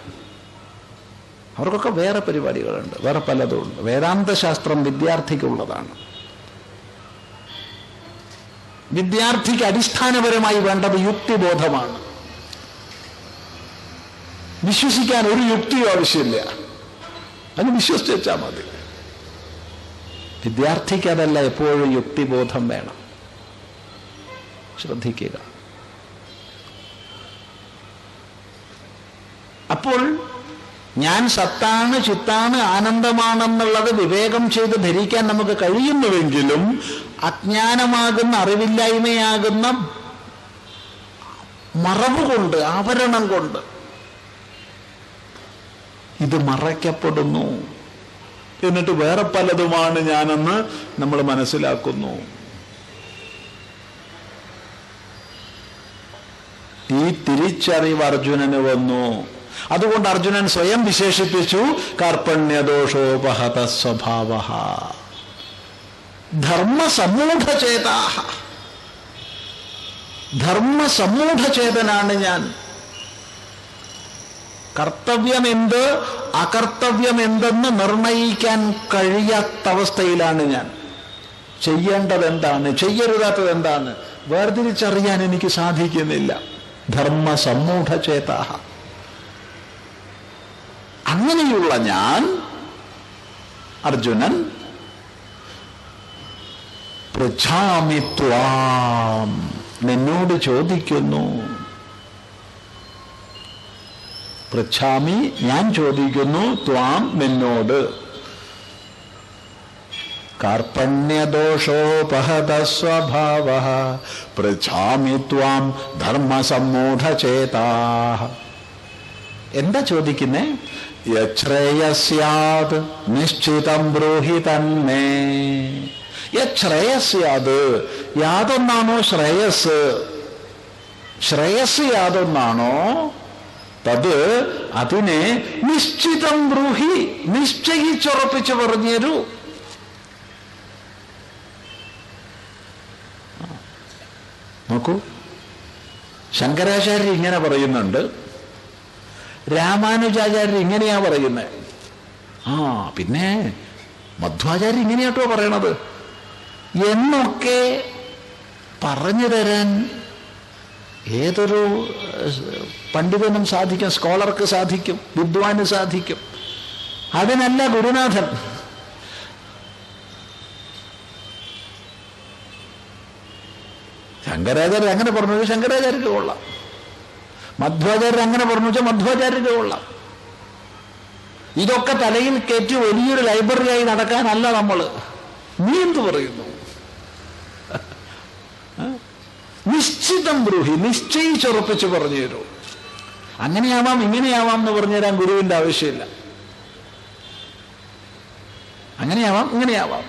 അവർക്കൊക്കെ വേറെ പരിപാടികളുണ്ട്, വേറെ പലതുമുണ്ട്. വേദാന്ത ശാസ്ത്രം വിദ്യാർത്ഥിക്കുള്ളതാണ്. വിദ്യാർത്ഥിക്ക് അടിസ്ഥാനപരമായി വേണ്ടത് യുക്തിബോധമാണ്. വിശ്വസിക്കാൻ ഒരു യുക്തിയോ ആവശ്യമില്ല, അത് വിശ്വസിച്ച് വെച്ചാൽ മതി. വിദ്യാർത്ഥിക്ക് അതല്ല, എപ്പോഴും യുക്തിബോധം വേണം. ശ്രദ്ധിക്കുക. അപ്പോൾ ഞാൻ സത്താണ്, ചിത്താണ്, ആനന്ദമാണെന്നുള്ളത് വിവേകം ചെയ്ത് ധരിക്കാൻ നമുക്ക് കഴിയുന്നുവെങ്കിലും അജ്ഞാനമാകുന്ന, അറിവില്ലായ്മയാകുന്ന മറവ് കൊണ്ട്, ആവരണം കൊണ്ട് ഇത് മറയ്ക്കപ്പെടുന്നു. എന്നിട്ട് വേറെ പലതുമാണ് ഞാനെന്ന് നമ്മൾ മനസ്സിലാക്കുന്നു. ഈ തിരിച്ചറിവ് അർജുനന് വന്നു. അതുകൊണ്ട് അർജുനൻ സ്വയം വിശേഷിപ്പിച്ചു കാർപ്പണ്യദോഷോപഹത സ്വഭാവഃ ധർമ്മസമ്മൂഢചേതാഃ. ധർമ്മസമ്മൂഢചേതനാണ് ഞാൻ. കർത്തവ്യമെന്ത്, അകർത്തവ്യമെന്തെന്ന് നിർണയിക്കാൻ കഴിയാത്ത അവസ്ഥയിലാണ് ഞാൻ. ചെയ്യേണ്ടത് എന്താണ്, ചെയ്യരുതാത്തത് എന്താണ് വേർതിരിച്ചറിയാൻ എനിക്ക് സാധിക്കുന്നില്ല. ധർമ്മസമ്മൂഢചേതാഃ. അങ്ങനെയുള്ള ഞാൻ അർജുനൻ പൃച്ഛാമി ത്വാം, നിന്നോട് ചോദിക്കുന്നു. പൃച്ഛാമി, ഞാൻ ചോദിക്കുന്നു, ത്വാം, നിന്നോട്. കാർപ്പണ്യദോഷോപഹത സ്വഭാവഃ പൃച്ഛാമി ത്വാം ധർമ്മസമ്മൂഢചേതാഃ. എന്താ ചോദിക്കുന്നേ? യശ്രേയസ്യാത് നിശ്ചിതം ബ്രൂഹി തന്മേ. യശ്രേയസ്യാത്, യാതൊന്നാണോ ശ്രേയസ്, ശ്രേയസ് യാതൊന്നാണോ തത് അതിനെ നിശ്ചിതം ബ്രൂഹി, നിശ്ചയിച്ചുറപ്പിച്ച് പറഞ്ഞു തരൂ. നോക്കൂ, ശങ്കരാചാര്യർ ഇങ്ങനെ പറയുന്നുണ്ട്, രാമാനുജാചാര്യർ ഇങ്ങനെയാ പറയുന്നത്. പിന്നെ മധ്വാചാര്യർ ഇങ്ങനെയാട്ടോ പറയണത് എന്നൊക്കെ പറഞ്ഞു തരാൻ ഏതൊരു പണ്ഡിതനും സാധിക്കും, സ്കോളർക്ക് സാധിക്കും, വിദ്വാന് സാധിക്കും. അതിനല്ല ഗുരുനാഥൻ. ശങ്കരാചാര്യർ അങ്ങനെ പറഞ്ഞു വെച്ചാൽ ശങ്കരാചാര്യർക്ക് കൊള്ളാം, മധ്വാചാര്യർ അങ്ങനെ പറഞ്ഞു വെച്ചാൽ മധ്വാചാര്യർക്ക് കൊള്ളാം. ഇതൊക്കെ തലയിൽ കയറ്റി വലിയൊരു ലൈബ്രറിയായി നടക്കാനല്ല നമ്മൾ. നീ എന്ത് പറയുന്നു? നിശ്ചിതം ബ്രൂഹി, നിശ്ചയിച്ചുറപ്പിച്ച് പറഞ്ഞു തരൂ. അങ്ങനെയാവാം ഇങ്ങനെയാവാം എന്ന് പറഞ്ഞു തരാൻ ഗുരുവിന്റെ ആവശ്യമില്ല. അങ്ങനെയാവാം ഇങ്ങനെയാവാം,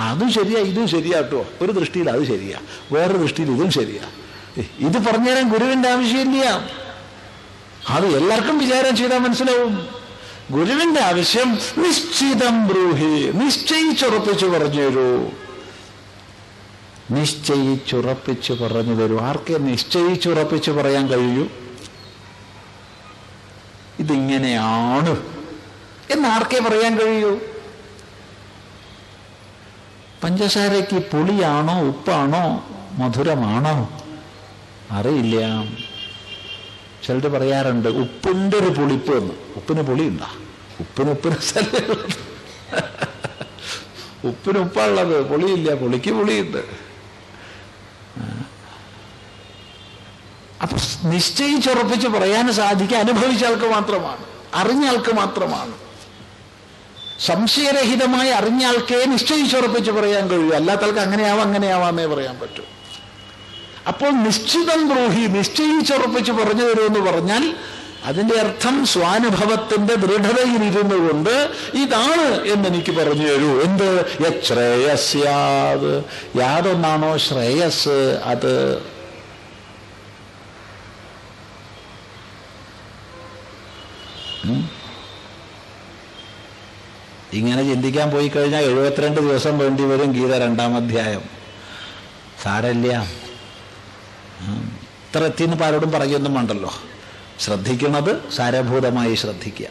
അതും ശരിയാ ഇതും ശരിയാട്ടോ. ഒരു ദൃഷ്ടിയിൽ അത് ശരിയാ, വേറൊരു ദൃഷ്ടിയിൽ ഇതും ശരിയാ. ഇത് പറഞ്ഞു തരാൻ ഗുരുവിന്റെ ആവശ്യമില്ല. അത് എല്ലാവർക്കും വിചാരം ചെയ്താൽ മനസ്സിലാവും. ഗുരുവിന്റെ ആവശ്യം നിശ്ചിതം ബ്രൂഹി, നിശ്ചയിച്ചുറപ്പിച്ച് പറഞ്ഞു തരൂ. നിശ്ചയിച്ചുറപ്പിച്ച് പറഞ്ഞു തരൂ. ആർക്കേ നിശ്ചയിച്ചുറപ്പിച്ച് പറയാൻ കഴിയൂ? ഇതിങ്ങനെയാണ് എന്നാർക്കേ പറയാൻ കഴിയൂ? പഞ്ചസാരയ്ക്ക് പുളിയാണോ ഉപ്പാണോ മധുരമാണോ അറിയില്ല. ചിലർ പറയാറുണ്ട് ഉപ്പിൻ്റെ ഒരു പുളിപ്പ് എന്ന്. ഉപ്പിന് പുളിയുണ്ടോ? ഉപ്പിന് ഉപ്പിന് ഉപ്പാണുള്ളത്, പുളിയില്ല. പുളിക്ക് പുളിയുണ്ട്. അപ്പൊ നിശ്ചയിച്ചുറപ്പിച്ച് പറയാൻ സാധിക്കുക അനുഭവിച്ച ആൾക്ക് മാത്രമാണ്, അറിഞ്ഞ ആൾക്ക് മാത്രമാണ്. സംശയരഹിതമായി അറിഞ്ഞ ആൾക്കേ നിശ്ചയിച്ചുറപ്പിച്ച് പറയാൻ കഴിയൂ. അല്ലാത്തവർക്ക് അങ്ങനെയാവാന്നേ പറയാൻ പറ്റൂ. അപ്പോൾ നിശ്ചിതം ബ്രൂഹി, നിശ്ചയിച്ചുറപ്പിച്ച് പറഞ്ഞു തരുമെന്ന് പറഞ്ഞാൽ അതിൻ്റെ അർത്ഥം സ്വാനുഭവത്തിന്റെ ദൃഢതയിലിരുന്നു കൊണ്ട് ഇതാണ് എന്നെനിക്ക് പറഞ്ഞു തരൂ. എന്ത്? യശ്രേയസ്യാത്, യാതൊന്നാണോ ശ്രേയസ് അത്. ഇങ്ങനെ ചിന്തിക്കാൻ പോയി കഴിഞ്ഞാൽ 72 ദിവസം വേണ്ടി വരും ഗീത 2-ാം അധ്യായം. സാരല്ല, ഇത്ര എത്തിന്ന് പാരോടും പറയുമൊന്നും വേണ്ടല്ലോ. ശ്രദ്ധിക്കുന്നത് സാരഭൂതമായി ശ്രദ്ധിക്കുക.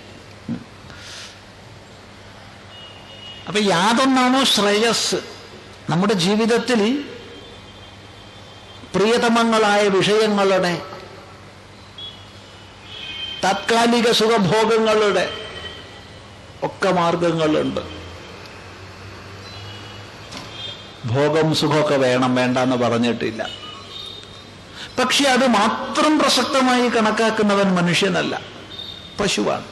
അപ്പൊ യാതൊന്നാണോ ശ്രേയസ്, നമ്മുടെ ജീവിതത്തിൽ പ്രിയതമങ്ങളായ വിഷയങ്ങളുടെ, താത്കാലിക സുഖഭോഗങ്ങളുടെ ഒക്കെ മാർഗങ്ങളുണ്ട്. ഭോഗം സുഖമൊക്കെ വേണം, വേണ്ടെന്ന് പറഞ്ഞിട്ടില്ല. പക്ഷെ അത് മാത്രം പ്രസക്തമായി കണക്കാക്കുന്നവൻ മനുഷ്യനല്ല, പശുവാണ്.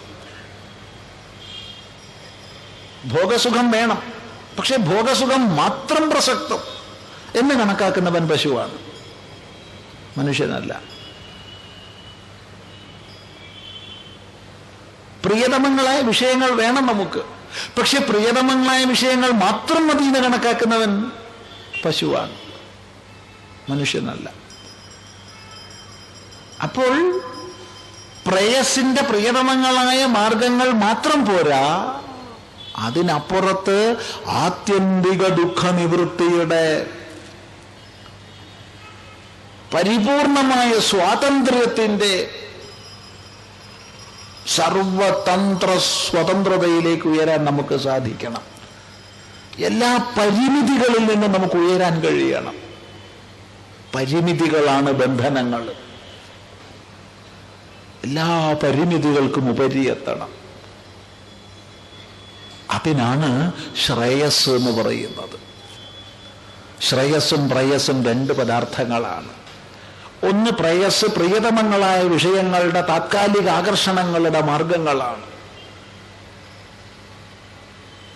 ഭോഗസുഖം വേണം, പക്ഷെ ഭോഗസുഖം മാത്രം പ്രസക്തം എന്ന് കണക്കാക്കുന്നവൻ പശുവാണ്, മനുഷ്യനല്ല. പ്രിയതമങ്ങളായ വിഷയങ്ങൾ വേണം നമുക്ക്, പക്ഷെ പ്രിയതമങ്ങളായ വിഷയങ്ങൾ മാത്രം മതി എന്ന് കണക്കാക്കുന്നവൻ പശുവാണ്, മനുഷ്യനല്ല. അപ്പോൾ പ്രേയസിന്റെ പ്രിയതമങ്ങളായ മാർഗങ്ങൾ മാത്രം പോരാ, അതിനപ്പുറത്ത് ആത്യന്തിക ദുഃഖനിവൃത്തിയുടെ പരിപൂർണമായ സ്വാതന്ത്ര്യത്തിന്റെ സർവതന്ത്ര സ്വതന്ത്രതയിലേക്ക് ഉയരാൻ നമുക്ക് സാധിക്കണം. എല്ലാ പരിമിതികളിൽ നിന്നും നമുക്ക് ഉയരാൻ കഴിയണം. പരിമിതികളാണ് ബന്ധനങ്ങൾ. എല്ലാ പരിമിതികൾക്കും ഉപരി എത്തണം. അതിനാണ് ശ്രേയസ് എന്ന് പറയുന്നത്. ശ്രേയസ്സും പ്രേയസ്സും 2 പദാർത്ഥങ്ങളാണ്. ഒന്ന് പ്രേയസ്, പ്രിയതമങ്ങളായ വിഷയങ്ങളുടെ താത്കാലിക ആകർഷണങ്ങളുടെ മാർഗങ്ങളാണ്.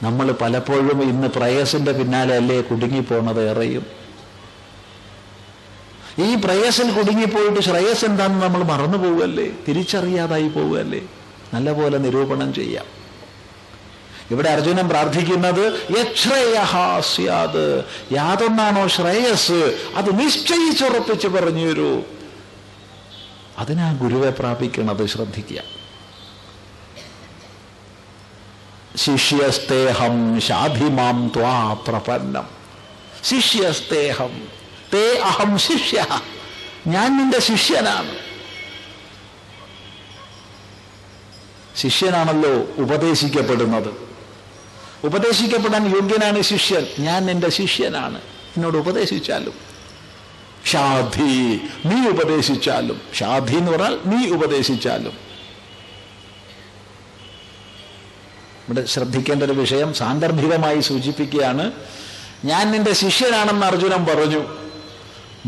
നമ്മൾ പലപ്പോഴും ഇന്ന് പ്രേയസിന്റെ പിന്നാലെ അല്ലേ കുടുങ്ങിപ്പോണത് ഏറെയും. ഈ പ്രേയസിൽ കുടുങ്ങിപ്പോയിട്ട് ശ്രേയസ് എന്താണെന്ന് നമ്മൾ മറന്നു പോവുകയല്ലേ, തിരിച്ചറിയാതായി പോവുകയല്ലേ. നല്ലപോലെ നിരൂപണം ചെയ്യാം. ഇവിടെ അർജുനൻ പ്രാർത്ഥിക്കുന്നത് യശ്രേയഃ സ്യാത്, യാതൊന്നാണോ ശ്രേയസ് അത് നിശ്ചയിച്ചുറപ്പിച്ച് പറഞ്ഞു തരൂ. അതിനാ ഗുരുവെ പ്രാപിക്കുന്നത്. ശ്രദ്ധിക്കുക. ശിഷ്യസ്തേഹം ശാധിമാം ത്വാ പ്രപന്നം. ശിഷ്യസ്തേഹം, തേ അഹം ശിഷ്യ, ഞാൻ നിന്റെ ശിഷ്യനാണ്. ശിഷ്യനാണല്ലോ ഉപദേശിക്കപ്പെടുന്നത്. ഉപദേശിക്കപ്പെടാൻ യോഗ്യനാണ് ശിഷ്യൻ. ഞാൻ നിന്റെ ശിഷ്യനാണ്, എന്നോട് ഉപദേശിച്ചാലും. ഷാധി, നീ ഉപദേശിച്ചാലും. ഷാധി എന്ന് പറഞ്ഞാൽ നീ ഉപദേശിച്ചാലും. ഇവിടെ ശ്രദ്ധിക്കേണ്ട ഒരു വിഷയം സാന്ദർഭികമായി സൂചിപ്പിക്കുകയാണ്. ഞാൻ നിന്റെ ശിഷ്യനാണെന്ന് അർജുനൻ പറഞ്ഞു.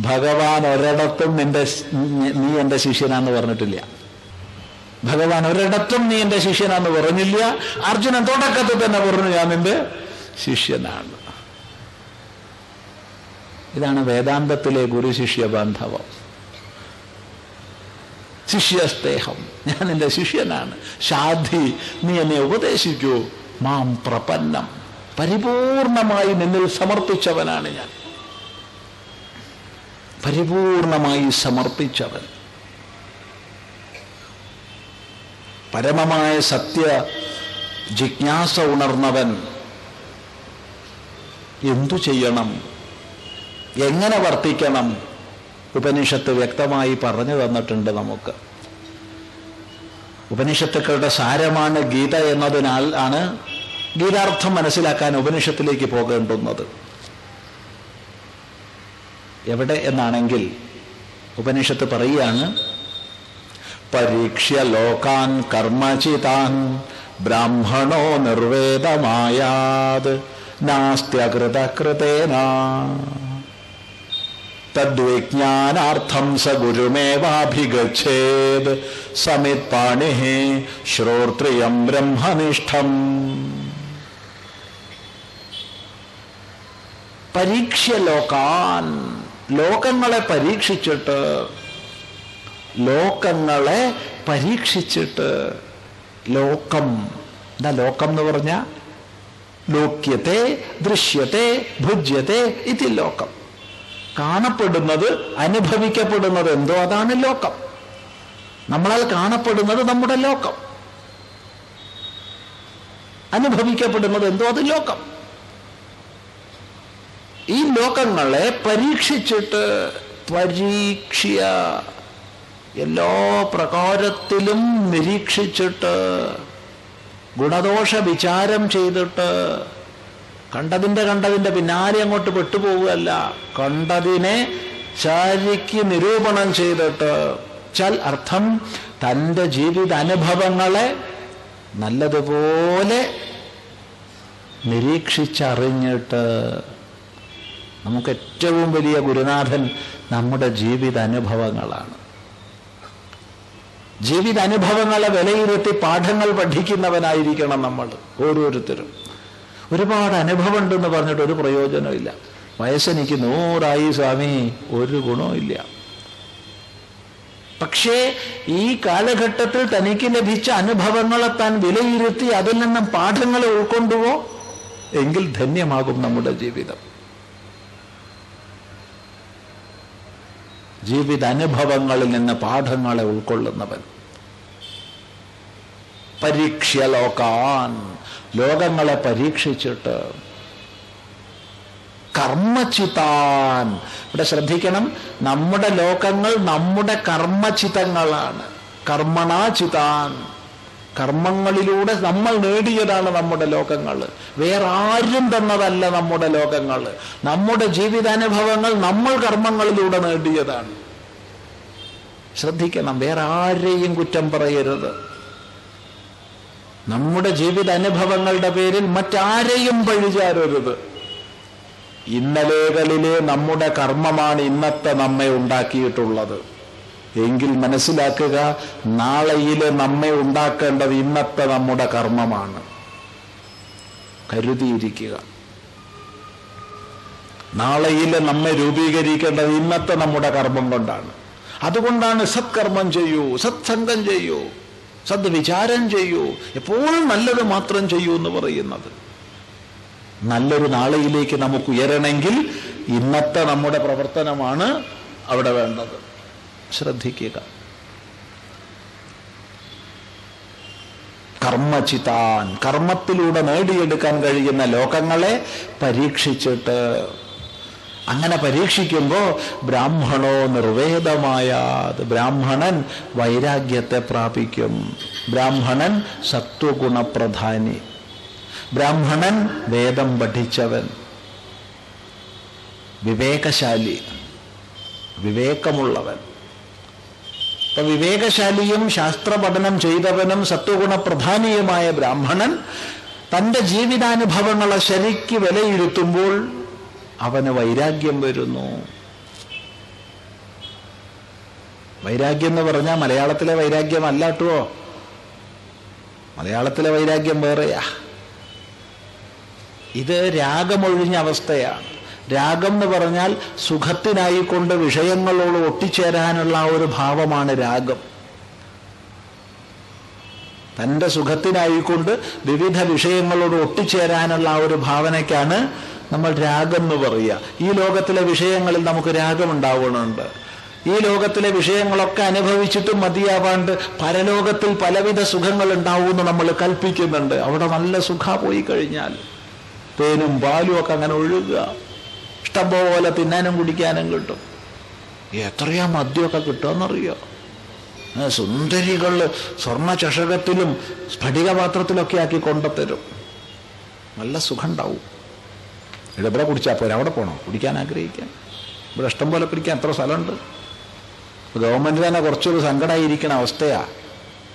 ഭഗവാൻ ഒരിടത്തും നീ എൻ്റെ ശിഷ്യനാന്ന് പറഞ്ഞിട്ടില്ല. ഭഗവാൻ ഒരിടത്തും നീ എൻ്റെ ശിഷ്യനാന്ന് പറഞ്ഞില്ല. അർജുനൻ തുടക്കത്തിൽ തന്നെ പറഞ്ഞു ഞാൻ നിന്റെ ശിഷ്യനാണ്. ഇതാണ് വേദാന്തത്തിലെ ഗുരു ശിഷ്യ ബാന്ധവം. ശിഷ്യസ്തേഹം, ഞാൻ നിന്റെ ശിഷ്യനാണ്. ഷാധി, നീ എന്നെ ഉപദേശിക്കൂ. മാം പ്രപന്നം, പരിപൂർണമായി നിന്നിൽ സമർപ്പിച്ചവനാണ് ഞാൻ. പരിപൂർണമായി സമർപ്പിച്ചവൻ, പരമമായ സത്യ ജിജ്ഞാസ ഉണർന്നവൻ. എന്തു ചെയ്യണം, എങ്ങനെ വർത്തിക്കണം, ഉപനിഷത്ത് വ്യക്തമായി പറഞ്ഞു തന്നിട്ടുണ്ട് നമുക്ക്. ഉപനിഷത്തുക്കളുടെ സാരമാണ് ഗീത എന്നതിനാൽ ആണ് ഗീതാർത്ഥം മനസ്സിലാക്കാൻ ഉപനിഷത്തിലേക്ക് പോകേണ്ടുന്നത്. എവിടെ എന്നാണെങ്കിൽ ഉപനിഷത്ത് പറയുകയാണ്, പരീക്ഷ്യ ലോകാൻ കർമ്മചിതാൻ ബ്രാഹ്മണോ നിർവേദമായാത് നാസ്ത്യകൃതകൃതേന തദ്വിജ്ഞാനാർത്ഥം സ ഗുരുമേവാഭിഗച്ഛേത് സമിത്പാണിഃ ശ്രോത്രിയം ബ്രഹ്മനിഷ്ഠം. പരീക്ഷ്യ ലോകാൻ, ലോകങ്ങളെ പരീക്ഷിച്ചിട്ട്, ലോകങ്ങളെ പരീക്ഷിച്ചിട്ട്. ലോകം എന്താ ലോകം എന്ന് പറഞ്ഞ? ലോക്യത്തെ ദൃശ്യത്തെ ഭുജ്യത്തെ ഇത് ലോകം. കാണപ്പെടുന്നത്, അനുഭവിക്കപ്പെടുന്നത് എന്തോ അതാണ് ലോകം. നമ്മളാൽ കാണപ്പെടുന്നത് നമ്മുടെ ലോകം, അനുഭവിക്കപ്പെടുന്നത് എന്തോ അത് ലോകം. ഈ ലോകങ്ങളെ പരീക്ഷിച്ചിട്ട്, പരീക്ഷ്യ എല്ലാ പ്രകാരത്തിലും നിരീക്ഷിച്ചിട്ട്, ഗുണദോഷ വിചാരം ചെയ്തിട്ട്, കണ്ടതിൻ്റെ പിന്നാലെ അങ്ങോട്ട് പെട്ടുപോവുകയല്ല, കണ്ടതിനെ ശരിക്ക് നിരൂപണം ചെയ്തിട്ട്, ചൽ അർത്ഥം തൻ്റെ ജീവിത അനുഭവങ്ങളെ നല്ലതുപോലെ നിരീക്ഷിച്ചറിഞ്ഞിട്ട്. നമുക്ക് ഏറ്റവും വലിയ ഗുരുനാഥൻ നമ്മുടെ ജീവിത അനുഭവങ്ങളാണ്. ജീവിത അനുഭവങ്ങളെ വിലയിരുത്തി പാഠങ്ങൾ പഠിക്കുന്നവനായിരിക്കണം നമ്മൾ ഓരോരുത്തരും. ഒരുപാട് അനുഭവം ഉണ്ടെന്ന് പറഞ്ഞിട്ട് ഒരു പ്രയോജനമില്ല. വയസ്സെനിക്ക് 100 സ്വാമി, ഒരു ഗുണവും ഇല്ല. പക്ഷേ ഈ കാലഘട്ടത്തിൽ തനിക്ക് ലഭിച്ച അനുഭവങ്ങളെ താൻ വിലയിരുത്തി അതിൽ നിന്നും പാഠങ്ങളെ ഉൾക്കൊണ്ടുവോ എങ്കിൽ ധന്യമാകും നമ്മുടെ ജീവിതം. ജീവിത അനുഭവങ്ങളിൽ നിന്ന് പാഠങ്ങളെ ഉൾക്കൊള്ളുന്നവൻ. പരീക്ഷ്യ ലോകാൻ, ലോകങ്ങളെ പരീക്ഷിച്ചിട്ട്. കർമ്മചിതാൻ, ഇവിടെ ശ്രദ്ധിക്കണം, നമ്മുടെ ലോകങ്ങൾ നമ്മുടെ കർമ്മചിതങ്ങളാണ്. കർമ്മണാചിതാൻ, കർമ്മങ്ങളിലൂടെ നമ്മൾ നേടിയതാണ് നമ്മുടെ ലോകങ്ങൾ. വേറെ ആരും തന്നതല്ല നമ്മുടെ ലോകങ്ങൾ. നമ്മുടെ ജീവിതാനുഭവങ്ങൾ നമ്മൾ കർമ്മങ്ങളിലൂടെ നേടിയതാണ്. ശ്രദ്ധിക്കണം, വേറെ ആരെയും കുറ്റം പറയരുത്. നമ്മുടെ ജീവിതാനുഭവങ്ങളുടെ പേരിൽ മറ്റാരെയും പഴിചാരരുത്. ഇന്നലെകളിലെ നമ്മുടെ കർമ്മമാണ് ഇന്നത്തെ നമ്മെ ഉണ്ടാക്കിയിട്ടുള്ളത് എങ്കിൽ മനസ്സിലാക്കുക, നാളെയിലെ നമ്മെ ഉണ്ടാക്കേണ്ടത് ഇന്നത്തെ നമ്മുടെ കർമ്മമാണ്. കരുതിയിരിക്കുക. നാളെയിലെ നമ്മെ രൂപീകരിക്കേണ്ടത് ഇന്നത്തെ നമ്മുടെ കർമ്മം കൊണ്ടാണ്. അതുകൊണ്ടാണ് സത്കർമ്മം ചെയ്യൂ, സത്സംഗം ചെയ്യൂ, സദ്വിചാരം ചെയ്യൂ, എപ്പോഴും നല്ലത് മാത്രം ചെയ്യൂ എന്ന് പറയുന്നത്. നല്ലൊരു നാളെയിലേക്ക് നമുക്ക് ഉയരണമെങ്കിൽ ഇന്നത്തെ നമ്മുടെ പ്രവർത്തനമാണ് അവിടെ വേണ്ടത്. ശ്രദ്ധിക്കുക. കർമ്മചിതാൻ, കർമ്മത്തിലൂടെ നേടിയെടുക്കാൻ കഴിയുന്ന ലോകങ്ങളെ പരീക്ഷിച്ചിട്ട്. അങ്ങനെ പരീക്ഷിക്കുമ്പോൾ ബ്രാഹ്മണോ നിർവേദമായാത്, ബ്രാഹ്മണൻ വൈരാഗ്യത്തെ പ്രാപിക്കും. ബ്രാഹ്മണൻ സത്വഗുണപ്രധാനി, ബ്രാഹ്മണൻ വേദം പഠിച്ചവൻ, വിവേകശാലി, വിവേകമുള്ളവൻ. അപ്പൊ വിവേകശാലിയും ശാസ്ത്രപഠനം ചെയ്തവനും സത്വഗുണപ്രധാനിയുമായ ബ്രാഹ്മണൻ തൻ്റെ ജീവിതാനുഭവങ്ങളെ ശരിക്ക് വിലയിരുത്തുമ്പോൾ അവന് വൈരാഗ്യം വരുന്നു. വൈരാഗ്യം എന്ന് പറഞ്ഞാൽ മലയാളത്തിലെ വൈരാഗ്യമല്ല കേട്ടോ. മലയാളത്തിലെ വൈരാഗ്യം വേറെയാ. ഇത് രാഗമൊഴിഞ്ഞ അവസ്ഥയാണ്. രാഗം എന്ന് പറഞ്ഞാൽ സുഖത്തിനായിക്കൊണ്ട് വിഷയങ്ങളോട് ഒട്ടിച്ചേരാനുള്ള ഒരു ഭാവമാണ് രാഗം. തൻ്റെ സുഖത്തിനായിക്കൊണ്ട് വിവിധ വിഷയങ്ങളോട് ഒട്ടിച്ചേരാനുള്ള ഒരു ഭാവനയ്ക്കാണ് നമ്മൾ രാഗം എന്ന് പറയുക. ഈ ലോകത്തിലെ വിഷയങ്ങളിൽ നമുക്ക് രാഗമുണ്ടാവുന്നുണ്ട്. ഈ ലോകത്തിലെ വിഷയങ്ങളൊക്കെ അനുഭവിച്ചിട്ടും മതിയാവാണ്ട് പരലോകത്തിൽ പലവിധ സുഖങ്ങൾ ഉണ്ടാവുമെന്ന് നമ്മൾ കൽപ്പിക്കുന്നുണ്ട്. അവിടെ നല്ല സുഖ പോയി കഴിഞ്ഞാൽ തേനും പാലും ഒക്കെ അങ്ങനെ ഒഴുകുക, ഇഷ്ടംപോലെ തിന്നാനും കുടിക്കാനും കിട്ടും. എത്രയാ മദ്യമൊക്കെ കിട്ടുമെന്നറിയോ? സുന്ദരികൾ സ്വർണ്ണ ചഷകത്തിലും സ്ഫടികപാത്രത്തിലൊക്കെ ആക്കി കൊണ്ടുത്തരും. നല്ല സുഖം ഉണ്ടാവും. ഇവിടെ കുടിച്ചാൽ പോരാ, അവിടെ പോകണോ കുടിക്കാൻ ആഗ്രഹിക്കാൻ? ഇവിടെ ഇഷ്ടം പോലെ പിടിക്കാൻ എത്ര സ്ഥലമുണ്ട്. ഗവൺമെൻറ് തന്നെ കുറച്ചൊരു സങ്കടമായിരിക്കുന്ന അവസ്ഥയാണ്.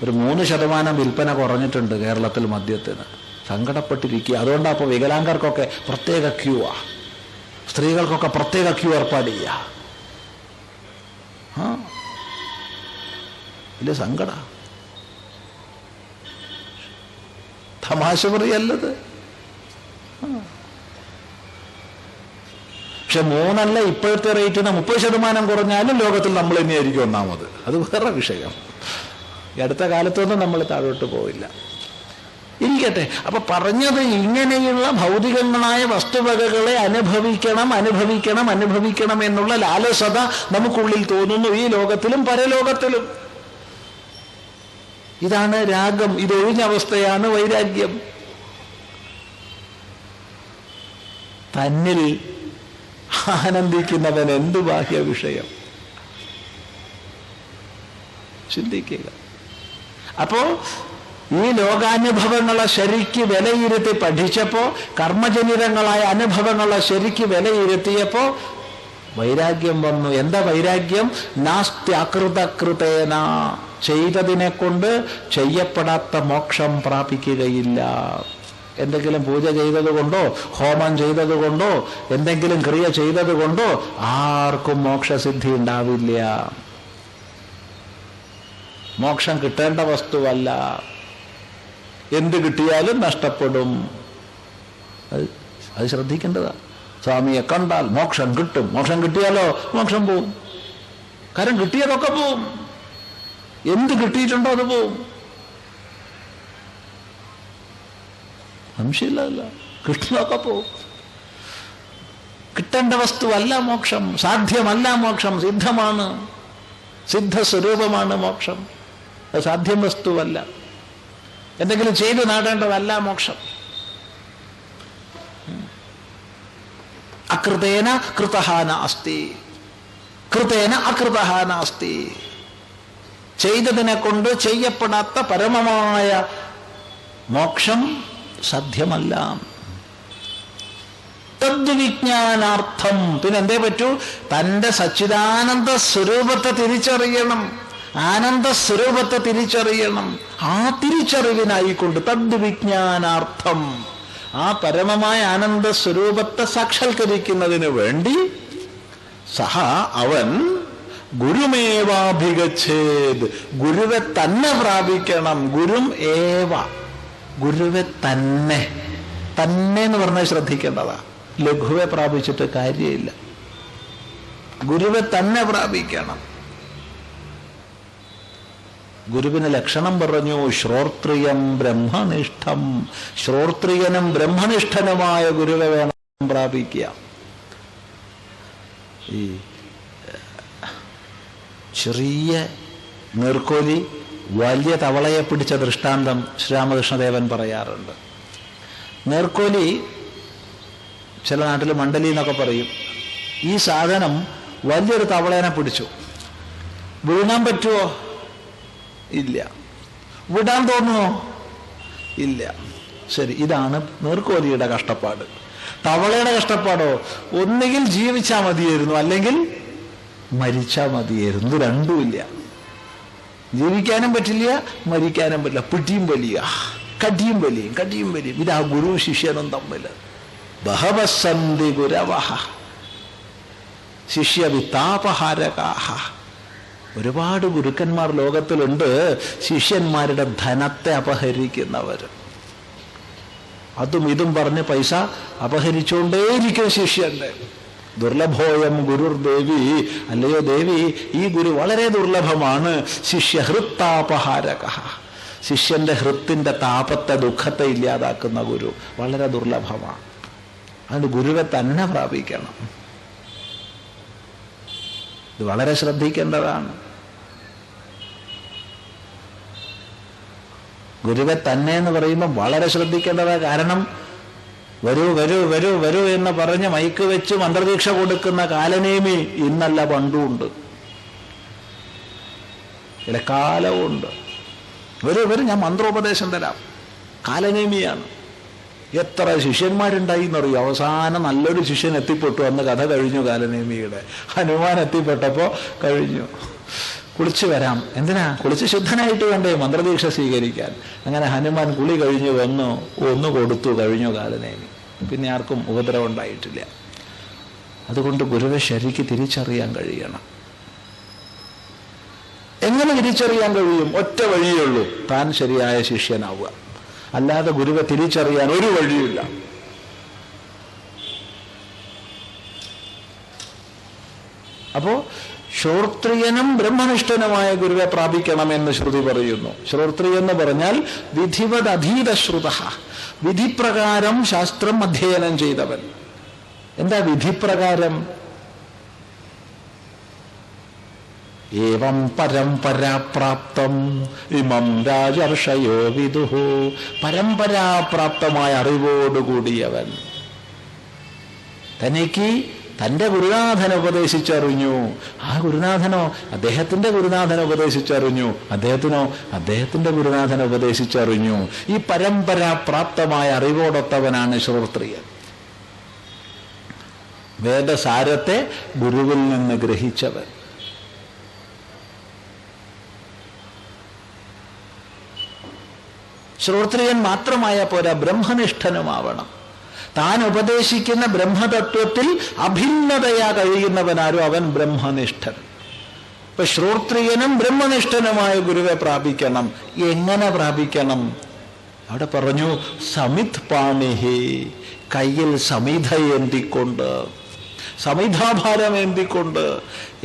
ഒരു 3% വിൽപ്പന കുറഞ്ഞിട്ടുണ്ട് കേരളത്തിൽ മദ്യത്തിന്. സങ്കടപ്പെട്ടിരിക്കുക. അതുകൊണ്ടാണ് അപ്പോൾ വികലാംഗർക്കൊക്കെ പ്രത്യേക ക്യൂ ആ, സ്ത്രീകൾക്കൊക്കെ പ്രത്യേക ക്യൂ ഏർപ്പാട് ചെയ്യുക. വലിയ സങ്കട. തമാശ പറയല്ലത്. പക്ഷെ 3 ഇപ്പോഴത്തെ റേറ്റിന് 30% കുറഞ്ഞാലും ലോകത്തിൽ നമ്മൾ തന്നെയായിരിക്കും ഒന്നാമത്. അത് വേറെ വിഷയം. ഈ അടുത്ത കാലത്തൊന്നും നമ്മൾ താഴോട്ട് പോവില്ല. ഇരിക്കട്ടെ. അപ്പൊ പറഞ്ഞത് ഇങ്ങനെയുള്ള ഭൗതികങ്ങളായ വസ്തുവകകളെ അനുഭവിക്കണം അനുഭവിക്കണം അനുഭവിക്കണം എന്നുള്ള ലാലസത നമുക്കുള്ളിൽ തോന്നുന്നു, ഈ ലോകത്തിലും പരലോകത്തിലും. ഇതാണ് രാഗം. ഇതൊഴിഞ്ഞ അവസ്ഥയാണ് വൈരാഗ്യം. തന്നിൽ ആനന്ദിക്കുന്നവൻ എന്ത് ബാഹ്യ വിഷയം? ചിന്തിക്കുക. അപ്പോ ഈ ലോകാനുഭവങ്ങളെ ശരിക്ക് വിലയിരുത്തി പഠിച്ചപ്പോ, കർമ്മജനിതങ്ങളായ അനുഭവങ്ങളെ ശരിക്ക് വിലയിരുത്തിയപ്പോ വൈരാഗ്യം വന്നു. എന്താ വൈരാഗ്യം? നാസ്ത്യാകൃതകൃതേന, ചെയ്തതിനെ കൊണ്ട് ചെയ്യപ്പെടാത്ത മോക്ഷം പ്രാപിക്കുകയില്ല. എന്തെങ്കിലും പൂജ ചെയ്തത് കൊണ്ടോ ഹോമം ചെയ്തത് കൊണ്ടോ എന്തെങ്കിലും ക്രിയ ചെയ്തത് കൊണ്ടോ ആർക്കും മോക്ഷസിദ്ധി ഉണ്ടാവില്ല. മോക്ഷം കിട്ടേണ്ട വസ്തുവല്ല. എന്ത് കിട്ടിയാലും നഷ്ടപ്പെടും. അത് ശ്രദ്ധിക്കേണ്ടതാ. സ്വാമിയെ കണ്ടാൽ മോക്ഷം കിട്ടും, മോക്ഷം കിട്ടിയാലോ മോക്ഷം പോവും. കാരണം കിട്ടിയതൊക്കെ പോവും. എന്ത് കിട്ടിയിട്ടുണ്ടോ അത് പോവും. സംശയമില്ല, കിട്ടുന്നതൊക്കെ പോവും. കിട്ടേണ്ട വസ്തുവല്ല മോക്ഷം, സാധ്യമല്ല മോക്ഷം. സിദ്ധമാണ്, സിദ്ധസ്വരൂപമാണ് മോക്ഷം. അത് സാധ്യം വസ്തുവല്ല. എന്തെങ്കിലും ചെയ്തു നേടേണ്ടതല്ല മോക്ഷം. അകൃതേന കൃതഃ നാസ്തി, കൃതേന അകൃതഃ നാസ്തി. ചെയ്തതിനെ കൊണ്ട് ചെയ്യപ്പെടാത്ത പരമമായ മോക്ഷം സാധ്യമല്ല. തദ്വിജ്ഞാനാർത്ഥം പിന്നെന്തേ പറ്റൂ? തൻ്റെ സച്ചിദാനന്ദ സ്വരൂപത്തെ തിരിച്ചറിയണം, ആനന്ദ സ്വരൂപത്തെ തിരിച്ചറിയണം. ആ തിരിച്ചറിവിനായിക്കൊണ്ട് തദ്വിജ്ഞാനാർത്ഥം, ആ പരമമായ ആനന്ദ സ്വരൂപത്തെ സാക്ഷാത്കരിക്കുന്നതിന് വേണ്ടി സഹ അവൻ ഗുരുമേവാഭിഗച്ഛേത്, ഗുരുവെ തന്നെ പ്രാപിക്കണം. ഗുരും ഏവ, ഗുരുവെ തന്നെ. തന്നെ എന്ന് പറഞ്ഞാൽ ശ്രദ്ധിക്കേണ്ടതാ. ലഘുവെ പ്രാപിച്ചിട്ട് കാര്യമില്ല. ഗുരുവെ തന്നെ പ്രാപിക്കണം. ഗുരുവിന് ലക്ഷണം പറഞ്ഞു, ശ്രോത്രിയം ബ്രഹ്മനിഷ്ഠം. ശ്രോത്രിയനും ബ്രഹ്മനിഷ്ഠനുമായ ഗുരുവെ വേണം പ്രാപിക്കുക. ഈ ചെറിയ നീർക്കോലി വലിയ തവളയെ പിടിച്ച ദൃഷ്ടാന്തം ശ്രീരാമകൃഷ്ണദേവൻ പറയാറുണ്ട്. നീർക്കോലി ചില നാട്ടിൽ മണ്ഡലി എന്നൊക്കെ പറയും. ഈ സാധനം വലിയൊരു തവളേനെ പിടിച്ചു. വിഴുങ്ങാൻ പറ്റുമോ? ഇല്ല. വിടാൻ തോന്നുമോ? ഇല്ല. ശരി, ഇതാണ് നീർക്കോലിയുടെ കഷ്ടപ്പാട്. തവളയുടെ കഷ്ടപ്പാടോ? ഒന്നുകിൽ ജീവിച്ചാൽ മതിയായിരുന്നു, അല്ലെങ്കിൽ മരിച്ചാൽ മതിയായിരുന്നു. ഇത് രണ്ടുമില്ല. ജീവിക്കാനും പറ്റില്ല, മരിക്കാനും പറ്റില്ല. പിടിയും വലിയ, കടിയും വലിയും, കടിയും വലിയും. ഇതാ ഗുരു ശിഷ്യനും തമ്മിൽ. ബഹവസന്തി ഗുരവഹ ശിഷ്യവിത്താപഹാരകാഹ. ഒരുപാട് ഗുരുക്കന്മാർ ലോകത്തിലുണ്ട്, ശിഷ്യന്മാരുടെ ധനത്തെ അപഹരിക്കുന്നവർ. അതും ഇതും പറഞ്ഞ് പൈസ അപഹരിച്ചുകൊണ്ടേയിരിക്കും ശിഷ്യന്റെ. ദുർലഭോയം ഗുരുർദേവി, അല്ലയോ ദേവി, ഈ ഗുരു വളരെ ദുർലഭമാണ്. ശിഷ്യഹൃത്താപഹാരക, ശിഷ്യന്റെ ഹൃത്തിന്റെ താപത്തെ, ദുഃഖത്തെ ഇല്ലാതാക്കുന്ന ഗുരു വളരെ ദുർലഭമാണ്. അതുകൊണ്ട് ഗുരുവെ തന്നെ പ്രാപിക്കണം. ഇത് വളരെ ശ്രദ്ധിക്കേണ്ടതാണ്. ഗുരുവെ തന്നെ എന്ന് പറയുമ്പോൾ വളരെ ശ്രദ്ധിക്കേണ്ടതാണ്. കാരണം വരൂ വരൂ വരൂ വരൂ എന്ന് പറഞ്ഞ് മൈക്ക് വെച്ച് മന്ത്രദീക്ഷ കൊടുക്കുന്ന കാലനേമി ഇന്നല്ല പണ്ടുമുണ്ട്, ഇടക്കാലവും ഉണ്ട്. വരൂ വരൂ, ഞാൻ മന്ത്രോപദേശം തരാം. കാലനേമിയാണ്. എത്ര ശിഷ്യന്മാരുണ്ടായി എന്നറിയോ? അവസാനം നല്ലൊരു ശിഷ്യൻ എത്തിപ്പെട്ടു. അന്ന് കഥ കഴിഞ്ഞു. കാലനേമിയുടെ ഹനുമാൻ എത്തിപ്പെട്ടപ്പോൾ കഴിഞ്ഞു. കുളിച്ചു വരാം. എന്തിനാ? കുളിച്ച് ശുദ്ധനായിട്ട് വേണ്ടേ മന്ത്രദീക്ഷ സ്വീകരിക്കാൻ. അങ്ങനെ ഹനുമാൻ കുളി കഴിഞ്ഞു വന്നു, ഒന്ന് കൊടുത്തു, കഴിഞ്ഞു കാലനേമി. പിന്നെ ആർക്കും ഉപദ്രവം ഉണ്ടായിട്ടില്ല. അതുകൊണ്ട് ഗുരുവെ ശരിക്ക് തിരിച്ചറിയാൻ കഴിയണം. എങ്ങനെ തിരിച്ചറിയാൻ കഴിയും? ഒറ്റ വഴിയേ ഉള്ളൂ, താൻ ശരിയായ ശിഷ്യനാവുക. അല്ലാതെ ഗുരുവെ തിരിച്ചറിയാൻ ഒരു വഴിയില്ല. അപ്പോ ശ്രോത്രിയനും ബ്രഹ്മനിഷ്ഠനുമായ ഗുരുവെ പ്രാപിക്കണമെന്ന് ശ്രുതി പറയുന്നു. ശ്രോത്രിയെന്ന് പറഞ്ഞാൽ വിധിവത് അധീതശ്രുത, വിധിപ്രകാരം ശാസ്ത്രം അധ്യയനം ചെയ്തവൻ. എന്താ വിധിപ്രകാരം? ഏവം പരമ്പരാപ്രാപ്തം ഇമം രാജർഷയോ വിദുഹു. പരമ്പരാപ്രാപ്തമായ അറിവോടുകൂടിയവൻ തനിക്ക് തൻ്റെ ഗുരുനാഥൻ ഉപദേശിച്ചറിഞ്ഞു. ആ ഗുരുനാഥനോ അദ്ദേഹത്തിൻ്റെ ഗുരുനാഥൻ ഉപദേശിച്ചറിഞ്ഞു, അദ്ദേഹത്തിനോ അദ്ദേഹത്തിൻ്റെ ഗുരുനാഥൻ ഉപദേശിച്ചറിഞ്ഞു. ഈ പരമ്പരാപ്രാപ്തമായ അറിവോടൊത്തവനാണ് ശ്രോത്രിയൻ. വേദസാരത്തെ ഗുരുവിൽ നിന്ന് ഗ്രഹിച്ചവൻ. ശ്രോത്രിയൻ മാത്രമായ പോരാ, ബ്രഹ്മനിഷ്ഠനുമാവണം. താൻ ഉപദേശിക്കുന്ന ബ്രഹ്മതത്വത്തിൽ അഭിന്നതയാ കഴിയുന്നവനാരും അവൻ ബ്രഹ്മനിഷ്ഠൻ. ഇപ്പൊ ശ്രോത്രിയനും ബ്രഹ്മനിഷ്ഠനുമായ ഗുരുവെ പ്രാപിക്കണം. എങ്ങനെ പ്രാപിക്കണം? അവിടെ പറഞ്ഞു സമിത് പാണിഹി, കയ്യിൽ സമിധ ഏന്തിക്കൊണ്ട്, സമിധാഭാരം ഏന്തിക്കൊണ്ട്.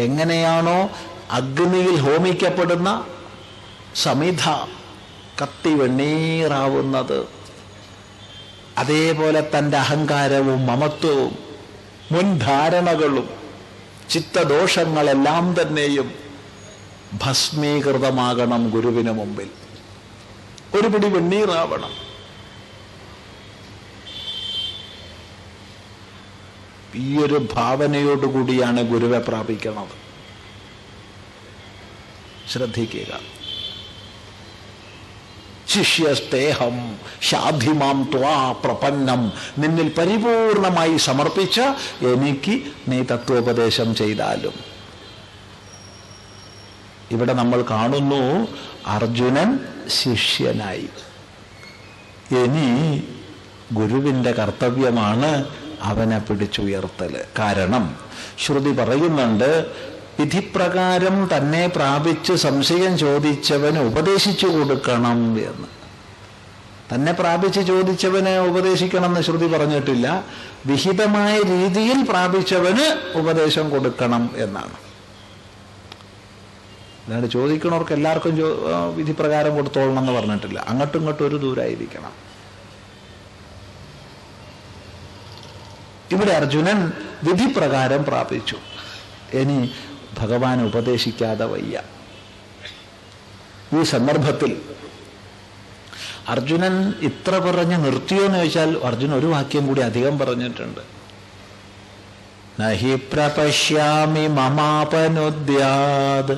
എങ്ങനെയാണോ അഗ്നിയിൽ ഹോമിക്കപ്പെടുന്ന സമിധ കത്തി വെണ്ണീറാവുന്നത്, അതേപോലെ തൻ്റെ അഹങ്കാരവും മമത്വവും മുൻധാരണകളും ചിത്തദോഷങ്ങളെല്ലാം തന്നെയും ഭസ്മീകൃതമാകണം ഗുരുവിന് മുമ്പിൽ. ഒരു പിടി വെണ്ണീറാവണം. ഈ ഒരു ഭാവനയോടുകൂടിയാണ് ഗുരുവെ പ്രാപിക്കുന്നത്. ശ്രദ്ധിക്കുക. ശിഷ്യസ്തേഹം ശാധിമാം ത്വാ പ്രപന്നം, നിന്നിൽ പരിപൂർണമായി സമർപ്പിച്ച എനിക്ക് നീ തത്വോപദേശം ചെയ്താലും. ഇവിടെ നമ്മൾ കാണുന്നു അർജുനൻ ശിഷ്യനായി. ഇനി ഗുരുവിൻ്റെ കർത്തവ്യമാണ് അവനെ പിടിച്ചുയർത്തല്. കാരണം ശ്രുതി പറയുന്നുണ്ട്, വിധിപ്രകാരം തന്നെ പ്രാപിച്ച് സംശയം ചോദിച്ചവന് ഉപദേശിച്ചു കൊടുക്കണം എന്ന്. തന്നെ പ്രാപിച്ച് ചോദിച്ചവനെ ഉപദേശിക്കണം എന്ന് ശ്രുതി പറഞ്ഞിട്ടില്ല. വിഹിതമായ രീതിയിൽ പ്രാപിച്ചവന് ഉപദേശം കൊടുക്കണം എന്നാണ്. അല്ലാണ്ട് ചോദിക്കണവർക്ക് എല്ലാവർക്കും വിധിപ്രകാരം കൊടുത്തോളണം എന്ന് പറഞ്ഞിട്ടില്ല. അങ്ങോട്ടും ഇങ്ങോട്ടും ഒരു ദൂരായിരിക്കണം. ഇവിടെ അർജുനൻ വിധിപ്രകാരം പ്രാപിച്ചു. ഇനി ഭഗവാൻ ഉപദേശിക്കാതെ വയ്യ. ഈ സന്ദർഭത്തിൽ അർജുനൻ ഇത്ര പറഞ്ഞ് നിർത്തിയോ എന്ന് ചോദിച്ചാൽ അർജുനൻ ഒരു വാക്യം കൂടി അധികം പറഞ്ഞിട്ടുണ്ട്. നഹി പ്രപശ്യാമി മമാപനുദ്യാത്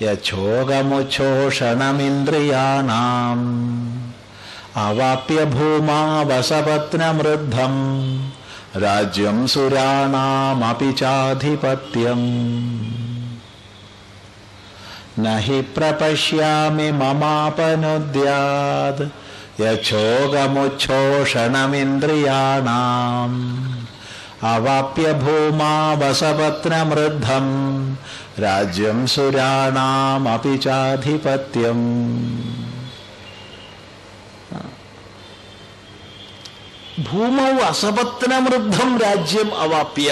യച്ഛോകമുച്ഛോഷണമിന്ദ്രിയാണാം അവാപ്യ ഭൂമാവസപത്നമൃദ്ധം രാജ്യം സുരാണാമപി ചാധിപത്യം. നഹി പ്രപശ്യാമി മമാപനുദ്യാത് യച്ഛോകമുച്ഛോഷണമിന്ദ്രിയാണാം അവാപ്യ ഭൂമാവസപത്നമൃദ്ധം രാജ്യം സുരാണാമപി ചാധിപത്യം. ഭൂമൗ അസപത്നമൃദ്ധം രാജ്യം അവാപ്യ.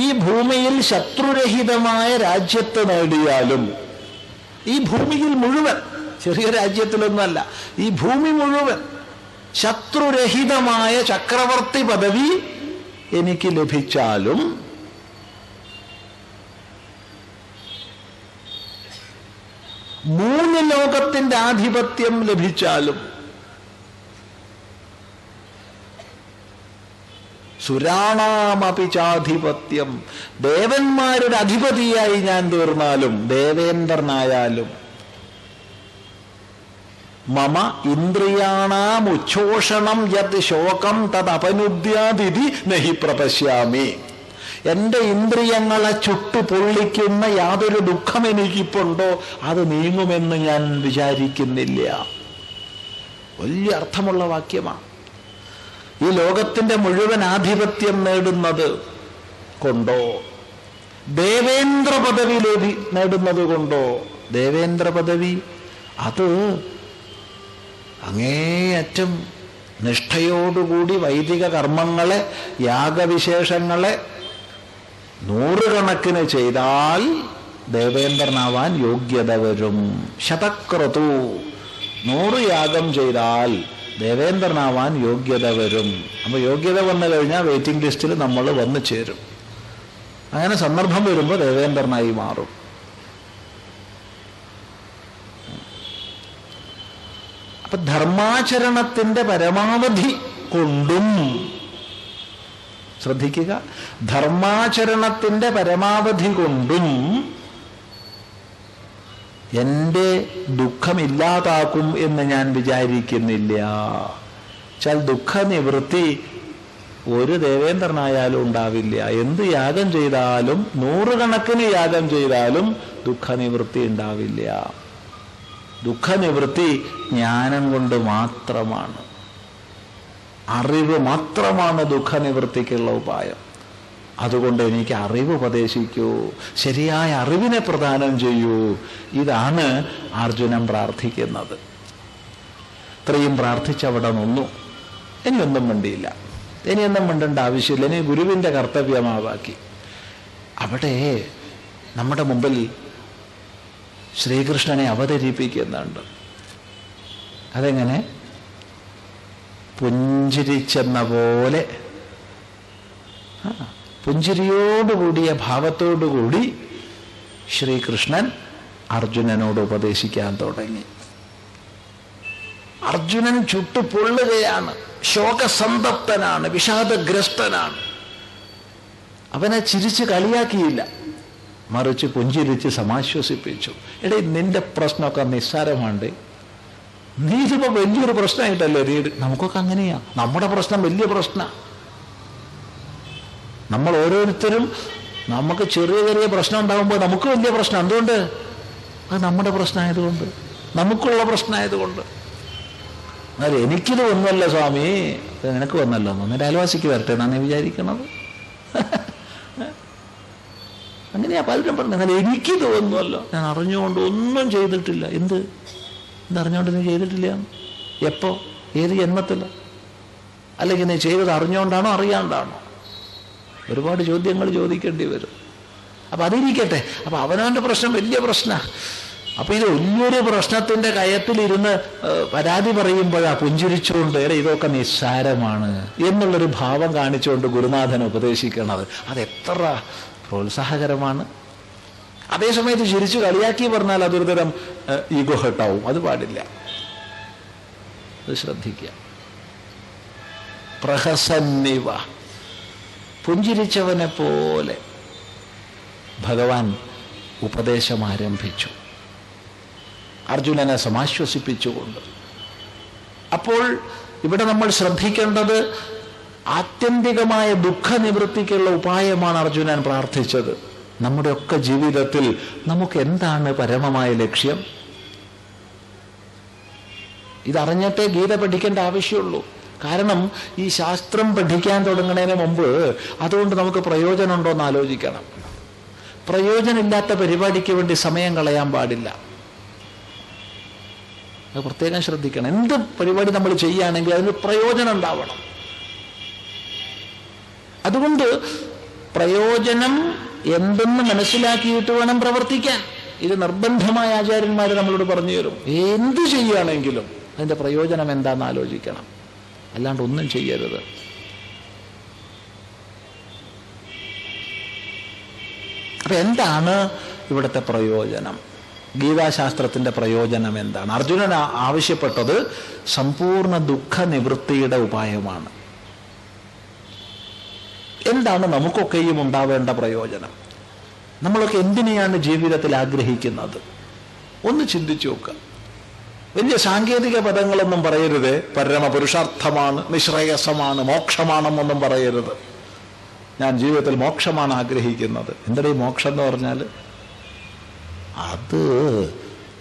ഈ ഭൂമിയിൽ ശത്രുരഹിതമായ രാജ്യത്ത് നേടിയാലും, ഈ ഭൂമിയിൽ മുഴുവൻ, ചെറിയ രാജ്യത്തിലൊന്നുമല്ല, ഈ ഭൂമി മുഴുവൻ ശത്രുരഹിതമായ ചക്രവർത്തി പദവി എനിക്ക് ലഭിച്ചാലും മൂന്ന് ലോകത്തിന്റെ ആധിപത്യം ലഭിച്ചാലും സുരാണാമപി ചാധിപത്യം, ദേവന്മാരുടെ അധിപതിയായി ഞാൻ തീർന്നാലും, ദേവേന്ദ്രനായാലും മമ ഇന്ദ്രിയാണാം ഉച്ഛോഷണം യത് ശോകം തത് അപനുദ്യാതിഥി നഹി പ്രപശ്യാമി. എൻ്റെ ഇന്ദ്രിയങ്ങളെ ചുട്ടു പൊള്ളിക്കുന്ന യാതൊരു ദുഃഖം എനിക്കിപ്പുണ്ടോ അത് നീങ്ങുമെന്ന് ഞാൻ വിചാരിക്കുന്നില്ല. വലിയ അർത്ഥമുള്ള വാക്യമാണ്. ഈ ലോകത്തിൻ്റെ മുഴുവൻ ആധിപത്യം നേടുന്നത് കൊണ്ടോ, ദേവേന്ദ്ര പദവി നേടുന്നത് കൊണ്ടോ, ദേവേന്ദ്ര പദവി അത് അങ്ങേയറ്റം നിഷ്ഠയോടുകൂടി വൈദിക കർമ്മങ്ങളെ, യാഗവിശേഷങ്ങളെ നൂറുകണക്കിന് ചെയ്താൽ ദേവേന്ദ്രനാവാൻ യോഗ്യത വരും. ശതക്രതു 100 യാഗം ചെയ്താൽ ദേവേന്ദ്രനാവാൻ യോഗ്യത വരും. അപ്പോൾ യോഗ്യത വന്നു കഴിഞ്ഞാൽ വെയിറ്റിംഗ് ലിസ്റ്റിൽ നമ്മൾ വന്നു ചേരും. അങ്ങനെ സന്ദർഭം വരുമ്പോൾ ദേവേന്ദ്രനായി മാറും. അപ്പൊ ധർമാചരണത്തിന്റെ പരമാവധി കൊണ്ടും, ശ്രദ്ധിക്കുക, ധർമാചരണത്തിന്റെ പരമാവധി കൊണ്ടും എൻ്റെ ദുഃഖമില്ലാതാക്കും എന്ന് ഞാൻ വിചാരിക്കുന്നില്ല. ചാൽ ദുഃഖനിവൃത്തി ഒരു ദേവേന്ദ്രനായാലും ഉണ്ടാവില്ല. എന്ത് യാഗം ചെയ്താലും, 100 കണക്കിന് യാഗം ചെയ്താലും ദുഃഖനിവൃത്തി ഉണ്ടാവില്ല. ദുഃഖനിവൃത്തി ജ്ഞാനം കൊണ്ട് മാത്രമാണ്. അറിവ് മാത്രമാണ് ദുഃഖനിവൃത്തിക്കുള്ള ഉപായം. അതുകൊണ്ട് എനിക്ക് അറിവ് ഉപദേശിക്കൂ, ശരിയായ അറിവിനെ പ്രദാനം ചെയ്യൂ. ഇതാണ് അർജുനൻ പ്രാർത്ഥിക്കുന്നത്. ഇത്രയും പ്രാർത്ഥിച്ചവിടെ നിന്നു. ഇനിയൊന്നും മിണ്ടിയില്ല. ഇനിയൊന്നും മിണ്ടേണ്ട ആവശ്യമില്ല. ഇനി ഗുരുവിൻ്റെ കർത്തവ്യമാവാക്കി. അവിടെ നമ്മുടെ മുമ്പിൽ ശ്രീകൃഷ്ണനെ അവതരിപ്പിക്കുന്നുണ്ട്. അതെങ്ങനെ? പുഞ്ചിരിച്ചെന്ന പോലെ, പുഞ്ചിരിയോടുകൂടിയ ഭാവത്തോടുകൂടി ശ്രീകൃഷ്ണൻ അർജുനനോട് ഉപദേശിക്കാൻ തുടങ്ങി. അർജുനൻ ചുട്ടുപൊള്ളുകയാണ്, ശോകസന്തപ്തനാണ്, വിഷാദഗ്രസ്തനാണ്. അവനെ ചിരിച്ച് കളിയാക്കിയില്ല, മറിച്ച് പുഞ്ചിരിച്ച് സമാശ്വസിപ്പിച്ചു. എടേ, നിന്റെ പ്രശ്നമൊക്കെ നിസ്സാരമാണ്. നീ ഇതിപ്പോ വലിയൊരു പ്രശ്നമായിട്ടല്ലേ നീ. നമുക്കൊക്കെ അങ്ങനെയാ. നമ്മുടെ പ്രശ്നം വലിയ പ്രശ്നമാണ്. നമ്മൾ ഓരോരുത്തരും നമുക്ക് ചെറിയ ചെറിയ പ്രശ്നം ഉണ്ടാകുമ്പോൾ നമുക്ക് വലിയ പ്രശ്നം. എന്തുകൊണ്ട്? അത് നമ്മുടെ പ്രശ്നമായതുകൊണ്ട്, നമുക്കുള്ള പ്രശ്നമായതുകൊണ്ട്. എന്നാൽ എനിക്കിത് ഒന്നുമല്ല സ്വാമി, നിനക്ക് വന്നല്ലോ, നിന്റെ അയൽവാസിക്ക് വരട്ടെ എന്നാണ് നീ വിചാരിക്കണത്. അങ്ങനെയാ പലരും പറഞ്ഞത്. എന്നാൽ എനിക്കിത് ഒന്നുമല്ലോ, ഞാൻ അറിഞ്ഞുകൊണ്ട് ഒന്നും ചെയ്തിട്ടില്ല. എന്തറിഞ്ഞുകൊണ്ട് നീ ചെയ്തിട്ടില്ല? എപ്പോ? ഏത് ജന്മത്തിൽ? അല്ലെങ്കിൽ നീ ചെയ്തത് അറിഞ്ഞുകൊണ്ടാണോ അറിയാണ്ടാണോ? ഒരുപാട് ചോദ്യങ്ങൾ ചോദിക്കേണ്ടി വരും. അപ്പം അതിരിക്കട്ടെ. അപ്പം അവനവൻ്റെ പ്രശ്നം വലിയ പ്രശ്നമാണ്. അപ്പം ഇത് വലിയൊരു പ്രശ്നത്തിൻ്റെ കയത്തിലിരുന്ന് പരാതി പറയുമ്പോഴാണ് പുഞ്ചിരിച്ചുകൊണ്ട് ഇതൊക്കെ നിസ്സാരമാണ് എന്നുള്ളൊരു ഭാവം കാണിച്ചുകൊണ്ട് ഗുരുനാഥൻ ഉപദേശിക്കണത്. അതെത്ര പ്രോത്സാഹകരമാണ്. അതേസമയത്ത് ചിരിച്ചു കളിയാക്കി പറഞ്ഞാൽ അതൊരു തരം ഈഗോ ഹേർട്ടാവും. അത് പാടില്ല. അത് ശ്രദ്ധിക്കുക. പ്രഹസന്നിവ, പുഞ്ചിരിച്ചവനെ പോലെ ഭഗവാൻ ഉപദേശം ആരംഭിച്ചു, അർജുനനെ സമാശ്വസിപ്പിച്ചുകൊണ്ട്. അപ്പോൾ ഇവിടെ നമ്മൾ ശ്രദ്ധിക്കേണ്ടത് ആത്യന്തികമായ ദുഃഖനിവൃത്തിക്കുള്ള ഉപായമാണ് അർജുനൻ പ്രാർത്ഥിച്ചത്. നമ്മുടെയൊക്കെ ജീവിതത്തിൽ നമുക്ക് എന്താണ് പരമമായ ലക്ഷ്യം? ഇതറിഞ്ഞിട്ടേ ഗീത പഠിക്കേണ്ട ആവശ്യമുള്ളൂ. കാരണം ഈ ശാസ്ത്രം പഠിക്കാൻ തുടങ്ങുന്നതിന് മുമ്പ് അതുകൊണ്ട് നമുക്ക് പ്രയോജനമുണ്ടോ എന്ന് ആലോചിക്കണം. പ്രയോജനമില്ലാത്ത പരിപാടിക്ക് വേണ്ടി സമയം കളയാൻ പാടില്ല. അത് പ്രത്യേകം ശ്രദ്ധിക്കണം. എന്ത് പരിപാടി നമ്മൾ ചെയ്യുകയാണെങ്കിൽ അതിന് പ്രയോജനം ഉണ്ടാവണം. അതുകൊണ്ട് പ്രയോജനം എന്തെന്ന് മനസ്സിലാക്കിയിട്ട് വേണം പ്രവർത്തിക്കാൻ. ഇത് നിർബന്ധമായ ആചാര്യന്മാർ നമ്മളോട് പറഞ്ഞു തരും. എന്ത് ചെയ്യുകയാണെങ്കിലും അതിൻ്റെ പ്രയോജനം എന്താണെന്ന് ആലോചിക്കണം, അല്ലാണ്ട് ഒന്നും ചെയ്യരുത്. അപ്പൊ എന്താണ് ഇവിടുത്തെ പ്രയോജനം? ഗീതാശാസ്ത്രത്തിന്റെ പ്രയോജനം എന്താണ്? അർജുനൻ ആവശ്യപ്പെട്ടത് സമ്പൂർണ്ണ ദുഃഖ നിവൃത്തിയുടെ ഉപായമാണ്. എന്താണ് നമുക്കൊക്കെയും ഉണ്ടാവേണ്ട പ്രയോജനം? നമ്മളൊക്കെ എന്തിനെയാണ് ജീവിതത്തിൽ ആഗ്രഹിക്കുന്നത്? ഒന്ന് ചിന്തിച്ചു നോക്കുക. വലിയ സാങ്കേതിക പദങ്ങളൊന്നും പറയരുത്. പരമപുരുഷാർത്ഥമാണ്, നിശ്രേയസമാണ്, മോക്ഷമാണെന്നൊന്നും പറയരുത്. ഞാൻ ജീവിതത്തിൽ മോക്ഷമാണ് ആഗ്രഹിക്കുന്നത്. എന്താണ് ഈ മോക്ഷം എന്ന് പറഞ്ഞാൽ?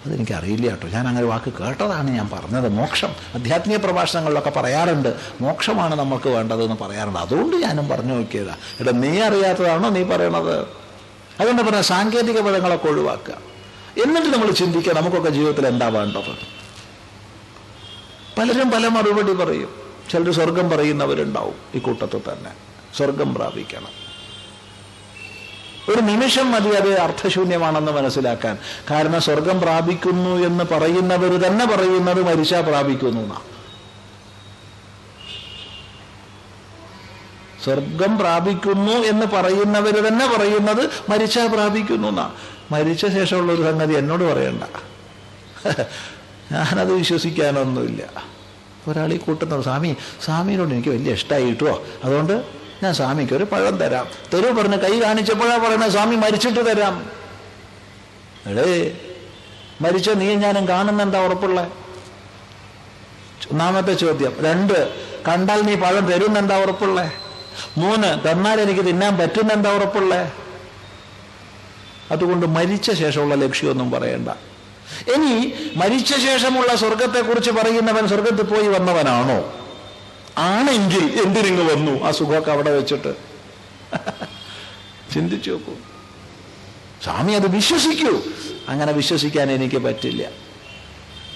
അതെനിക്കറിയില്ല കേട്ടോ, ഞാൻ അങ്ങനെ വാക്ക് കേട്ടതാണ് ഞാൻ പറഞ്ഞത്. മോക്ഷം ആധ്യാത്മിക പ്രഭാഷണങ്ങളിലൊക്കെ പറയാറുണ്ട്, മോക്ഷമാണ് നമുക്ക് വേണ്ടതെന്ന് പറയാറുണ്ട്. അതുകൊണ്ട് ഞാനും പറഞ്ഞു നോക്കിയതാ. എടാ, നീ അറിയാത്തതാണോ നീ പറയണത്? അതുകൊണ്ട് പറഞ്ഞ സാങ്കേതിക പദങ്ങളൊക്കെ ഒഴിവാക്കുക. എന്നിട്ട് നമ്മൾ ചിന്തിക്കുക നമുക്കൊക്കെ ജീവിതത്തിൽ എന്താ വേണ്ടത്. പലരും പല മറുപടി പറയും. ചിലർ സ്വർഗം പറയുന്നവരുണ്ടാവും ഈ കൂട്ടത്തിൽ തന്നെ. സ്വർഗം പ്രാപിക്കണം. ഒരു നിമിഷം മതി അത് അർത്ഥശൂന്യമാണെന്ന് മനസ്സിലാക്കാൻ. കാരണം സ്വർഗം പ്രാപിക്കുന്നു എന്ന് പറയുന്നവർ തന്നെ പറയുന്നത് മരിച്ചാ പ്രാപിക്കുന്നു എന്നാ. സ്വർഗം പ്രാപിക്കുന്നു എന്ന് പറയുന്നവർ തന്നെ പറയുന്നത് മരിച്ചാ പ്രാപിക്കുന്നു എന്നാ. മരിച്ച ശേഷമുള്ള ഒരു സംഗതി എന്നോട് പറയണ്ട, ഞാനത് വിശ്വസിക്കാനൊന്നുമില്ല. ഒരാൾ ഈ കൂട്ടുന്നത്, സ്വാമിയോട് എനിക്ക് വലിയ ഇഷ്ടമായി കിട്ടുമോ, അതുകൊണ്ട് ഞാൻ സ്വാമിക്ക് ഒരു പഴം തരാം. തെരുവ് പറഞ്ഞ് കൈ കാണിച്ചപ്പോഴാണ് പറയുന്നത് സ്വാമി മരിച്ചിട്ട് തരാം. മരിച്ച നീ ഞാനും കാണുന്ന എന്താ ഉറപ്പുള്ള? ഒന്നാമത്തെ ചോദ്യം. 2, കണ്ടാൽ നീ പഴം തരുന്നെന്താ ഉറപ്പുള്ള? 3, തന്നാൽ എനിക്ക് തിന്നാൻ പറ്റുന്നെന്താ ഉറപ്പുള്ള? അതുകൊണ്ട് മരിച്ച ശേഷമുള്ള ലക്ഷ്യമൊന്നും പറയണ്ട. ഇനി മരിച്ച ശേഷമുള്ള സ്വർഗത്തെക്കുറിച്ച് പറയുന്നവൻ സ്വർഗത്തിൽ പോയി വന്നവനാണോ? ആണെങ്കിൽ എന്തിനിങ്ങ് വന്നു? ആ സുഖമൊക്കെ അവിടെ വെച്ചിട്ട് ചിന്തിച്ചു നോക്കൂ. സ്വാമി അത് വിശ്വസിക്കൂ. അങ്ങനെ വിശ്വസിക്കാൻ എനിക്ക് പറ്റില്ല.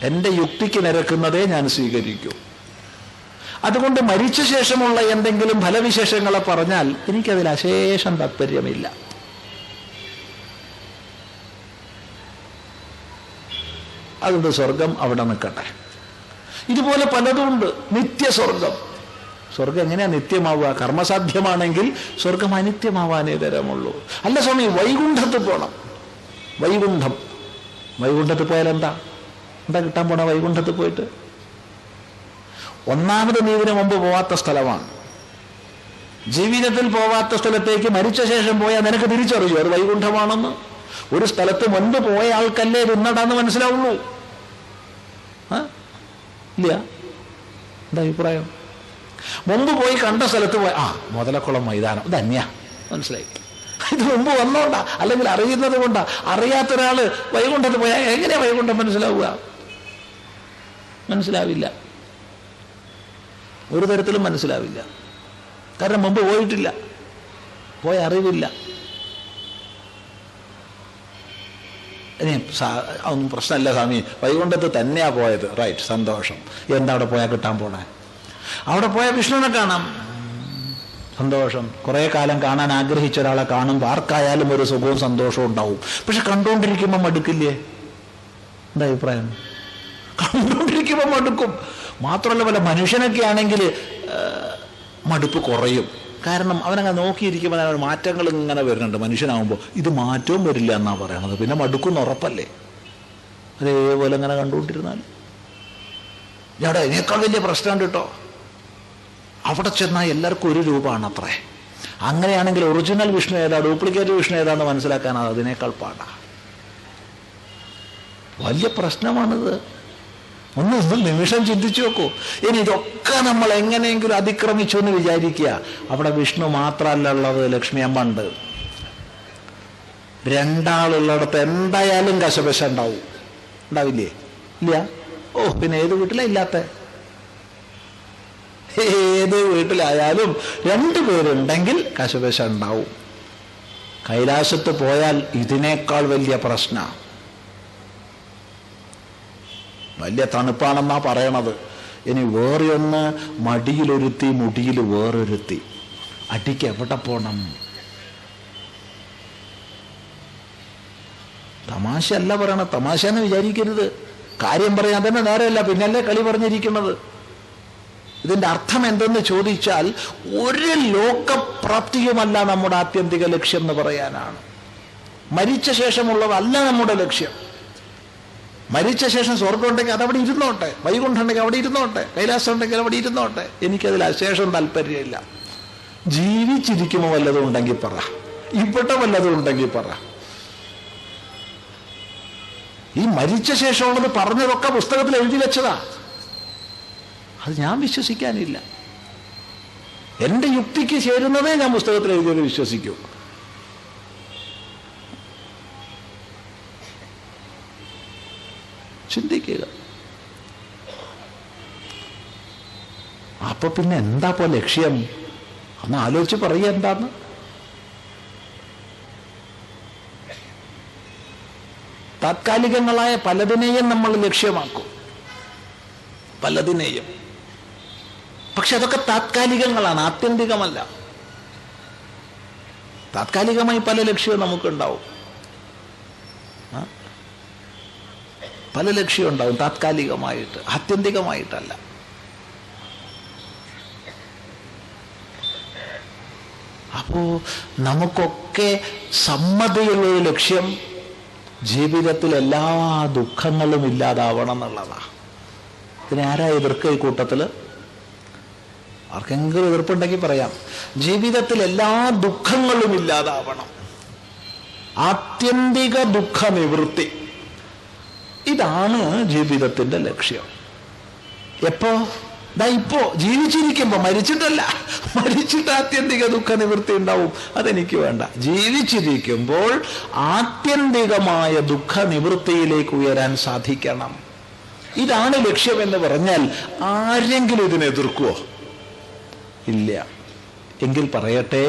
എൻ്റെ യുക്തിക്ക് നിരക്കുന്നതേ ഞാൻ സ്വീകരിക്കൂ. അതുകൊണ്ട് മരിച്ച ശേഷമുള്ള എന്തെങ്കിലും ഫലവിശേഷങ്ങളെ പറഞ്ഞാൽ എനിക്കതിൽ അശേഷം താല്പര്യമില്ല. അതുകൊണ്ട് സ്വർഗം അവിടെ നിൽക്കട്ടെ. ഇതുപോലെ പലതുമുണ്ട്. നിത്യസ്വർഗം. സ്വർഗം എങ്ങനെയാ നിത്യമാവുക? കർമ്മസാധ്യമാണെങ്കിൽ സ്വർഗം അനിത്യമാവാനേ തരമുള്ളൂ. അല്ല സ്വാമി, വൈകുണ്ഠത്ത് പോകണം. വൈകുണ്ഠത്ത് പോയാൽ എന്താ കിട്ടാൻ പോണ? വൈകുണ്ഠത്ത് പോയിട്ട് ഒന്നാമത് നീ ഇതിനു മുമ്പ് പോവാത്ത സ്ഥലമാണ്. ജീവിതത്തിൽ പോവാത്ത സ്ഥലത്തേക്ക് മരിച്ച ശേഷം പോയാൽ നിനക്ക് തിരിച്ചറിയോ അത് വൈകുണ്ഠമാണെന്ന്? ഒരു സ്ഥലത്ത് മുൻപ് പോയ ആൾക്കല്ലേ ഇന്നടാന്ന് മനസ്സിലാവുള്ളൂ. ഇല്ല? എന്താ അഭിപ്രായം? മുമ്പ് പോയി കണ്ട സ്ഥലത്ത് പോയ മുതലക്കുളം മൈതാനം ധന്യ മനസ്സിലായി. ഇത് മുമ്പ് വന്നോണ്ടാ, അല്ലെങ്കിൽ അറിയുന്നത് കൊണ്ടാ. അറിയാത്ത ഒരാള് വൈകുണ്ഠത്ത് പോയാൽ എങ്ങനെയാ വൈകുണ്ഠം മനസ്സിലാവുക? മനസ്സിലാവില്ല. ഒരു തരത്തിലും മനസ്സിലാവില്ല. കാരണം മുമ്പ് പോയിട്ടില്ല, പോയ അറിവില്ല. ഒന്നും പ്രശ്നമല്ല സ്വാമി, വൈകുണ്ഠത്ത് തന്നെയാ പോയത്. റൈറ്റ്, സന്തോഷം. എന്താ അവിടെ പോയാൽ കിട്ടാൻ പോണേ? അവിടെ പോയാൽ വിഷ്ണുവിനെ കാണാം. സന്തോഷം. കുറേ കാലം കാണാൻ ആഗ്രഹിച്ച ഒരാളെ കാണുമ്പോൾ ആർക്കായാലും ഒരു സുഖവും സന്തോഷവും ഉണ്ടാവും. പക്ഷെ കണ്ടുകൊണ്ടിരിക്കുമ്പോൾ മടുക്കില്ലേ? എന്താ അഭിപ്രായം? കണ്ടുകൊണ്ടിരിക്കുമ്പോൾ മടുക്കും. മാത്രമല്ല പല മനുഷ്യനൊക്കെ ആണെങ്കിൽ മടുപ്പ് കുറയും. കാരണം അവനങ്ങനെ നോക്കിയിരിക്കുമ്പോൾ അവൻ മാറ്റങ്ങൾ ഇങ്ങനെ വരുന്നുണ്ട്. മനുഷ്യനാകുമ്പോൾ ഇത് മാറ്റവും വരില്ല എന്നാണ് പറയണത്. പിന്നെ മടുക്കുന്ന ഉറപ്പല്ലേ? അതേപോലെ അങ്ങനെ കണ്ടുകൊണ്ടിരുന്നാൽ ഇവിടെ ഇതിനേക്കാൾ വലിയ പ്രശ്നമുണ്ട് കേട്ടോ. അവിടെ ചെന്നാൽ എല്ലാവർക്കും ഒരു രൂപമാണ് അത്രേ. അങ്ങനെയാണെങ്കിൽ ഒറിജിനൽ വിഷ്ണു ഏതാ, ഡ്യൂപ്ലിക്കേറ്റ് വിഷ്ണു ഏതാന്ന് മനസ്സിലാക്കാനാണ് അതിനേക്കാൾ പാടാ. വലിയ പ്രശ്നമാണിത്. ഒന്ന് നിമിഷം ചിന്തിച്ചു നോക്കൂ. ഇനി ഇതൊക്കെ നമ്മൾ എങ്ങനെയെങ്കിലും അതിക്രമിച്ചു എന്ന് വിചാരിക്കുക. അവിടെ വിഷ്ണു മാത്രമല്ല ഉള്ളത്, ലക്ഷ്മി അമ്മ ഉണ്ട്. 2 ആളുള്ളിടത്ത് എന്തായാലും കശപശ ഉണ്ടാവും. ഉണ്ടാവില്ലേ? ഇല്ല? പിന്നെ ഏത് വീട്ടിലാ ഇല്ലാത്ത? ഏത് വീട്ടിലായാലും 2 പേരുണ്ടെങ്കിൽ കശപശ ഉണ്ടാവും. കൈലാസത്ത് പോയാൽ ഇതിനേക്കാൾ വലിയ പ്രശ്നമാണ്. വലിയ തണുപ്പാണെന്നാ പറയണത്. ഇനി വേറെയൊന്ന്, മടിയിലൊരുത്തി മുടിയിൽ വേറൊരുത്തി. അടിക്ക് എവിടെ പോണം? തമാശ അല്ല പറയണത്, തമാശ എന്ന് വിചാരിക്കരുത്. കാര്യം പറയാൻ തന്നെ നേരമല്ല, പിന്നല്ലേ കളി പറഞ്ഞിരിക്കുന്നത്. ഇതിൻ്റെ അർത്ഥം എന്തെന്ന് ചോദിച്ചാൽ ഒരു ലോകപ്രാപ്തിയുമല്ല നമ്മുടെ ആത്യന്തിക ലക്ഷ്യം എന്ന് പറയാനാണ്. മരിച്ച ശേഷമുള്ളതല്ല നമ്മുടെ ലക്ഷ്യം. മരിച്ച ശേഷം സ്വർഗം ഉണ്ടെങ്കിൽ അതവിടെ ഇരുന്നോട്ടെ, വൈകുണ്ഠം ഉണ്ടെങ്കിൽ അവിടെ ഇരുന്നോട്ടെ, കൈലാസം ഉണ്ടെങ്കിൽ അവിടെ ഇരുന്നോട്ടെ. എനിക്കതിൽ അശേഷം താല്പര്യമില്ല. ജീവിച്ചിരിക്കുമ്പോൾ വല്ലതും ഉണ്ടെങ്കിൽ പറ, ഇവിടെ വല്ലതും ഉണ്ടെങ്കിൽ പറ. ഈ മരിച്ച ശേഷമുള്ളത് പറഞ്ഞതൊക്കെ പുസ്തകത്തിൽ എഴുതി വെച്ചതാ. അത് ഞാൻ വിശ്വസിക്കാനില്ല. എൻ്റെ യുക്തിക്ക് ചേരുന്നതേ ഞാൻ പുസ്തകത്തിൽ എഴുതിയത് വിശ്വസിക്കൂ. ചിന്തിക്കുക. അപ്പൊ പിന്നെ എന്താ ഇപ്പോ ലക്ഷ്യം? ഒന്ന് ആലോചിച്ച് പറയുക എന്താന്ന്. താത്കാലികങ്ങളായ പലതിനെയും നമ്മൾ ലക്ഷ്യമാക്കും, പലതിനെയും. പക്ഷെ അതൊക്കെ താത്കാലികങ്ങളാണ്, ആത്യന്തികമല്ല. താത്കാലികമായി പല ലക്ഷ്യവും നമുക്കുണ്ടാവും, പല ലക്ഷ്യം ഉണ്ടാവും താത്കാലികമായിട്ട്, ആത്യന്തികമായിട്ടല്ല. അപ്പോ നമുക്കൊക്കെ സമ്മതിയുള്ളൊരു ലക്ഷ്യം ജീവിതത്തിൽ എല്ലാ ദുഃഖങ്ങളും ഇല്ലാതാവണം എന്നുള്ളതാണ്. ഇതിനെ ആരാ എതിർക്കുക ഈ കൂട്ടത്തില്? ആർക്കെങ്കിലും എതിർപ്പുണ്ടെങ്കിൽ പറയാം. ജീവിതത്തിൽ എല്ലാ ദുഃഖങ്ങളും ഇല്ലാതാവണം, ആത്യന്തിക ദുഃഖ നിവൃത്തി. ഇതാണ് ജീവിതത്തിന്റെ ലക്ഷ്യം. എപ്പോ? ഇപ്പോ ജീവിച്ചിരിക്കുമ്പോ, മരിച്ചിട്ടല്ല. മരിച്ചിട്ട് ആത്യന്തിക ദുഃഖ നിവൃത്തി ഉണ്ടാവും, അതെനിക്ക് വേണ്ട. ജീവിച്ചിരിക്കുമ്പോൾ ആത്യന്തികമായ ദുഃഖ നിവൃത്തിയിലേക്ക് ഉയരാൻ സാധിക്കണം. ഇതാണ് ലക്ഷ്യമെന്ന് പറഞ്ഞാൽ ആരെങ്കിലും ഇതിനെ എതിർക്കുവോ? ഇല്ല. എങ്കിൽ പറയട്ടെ,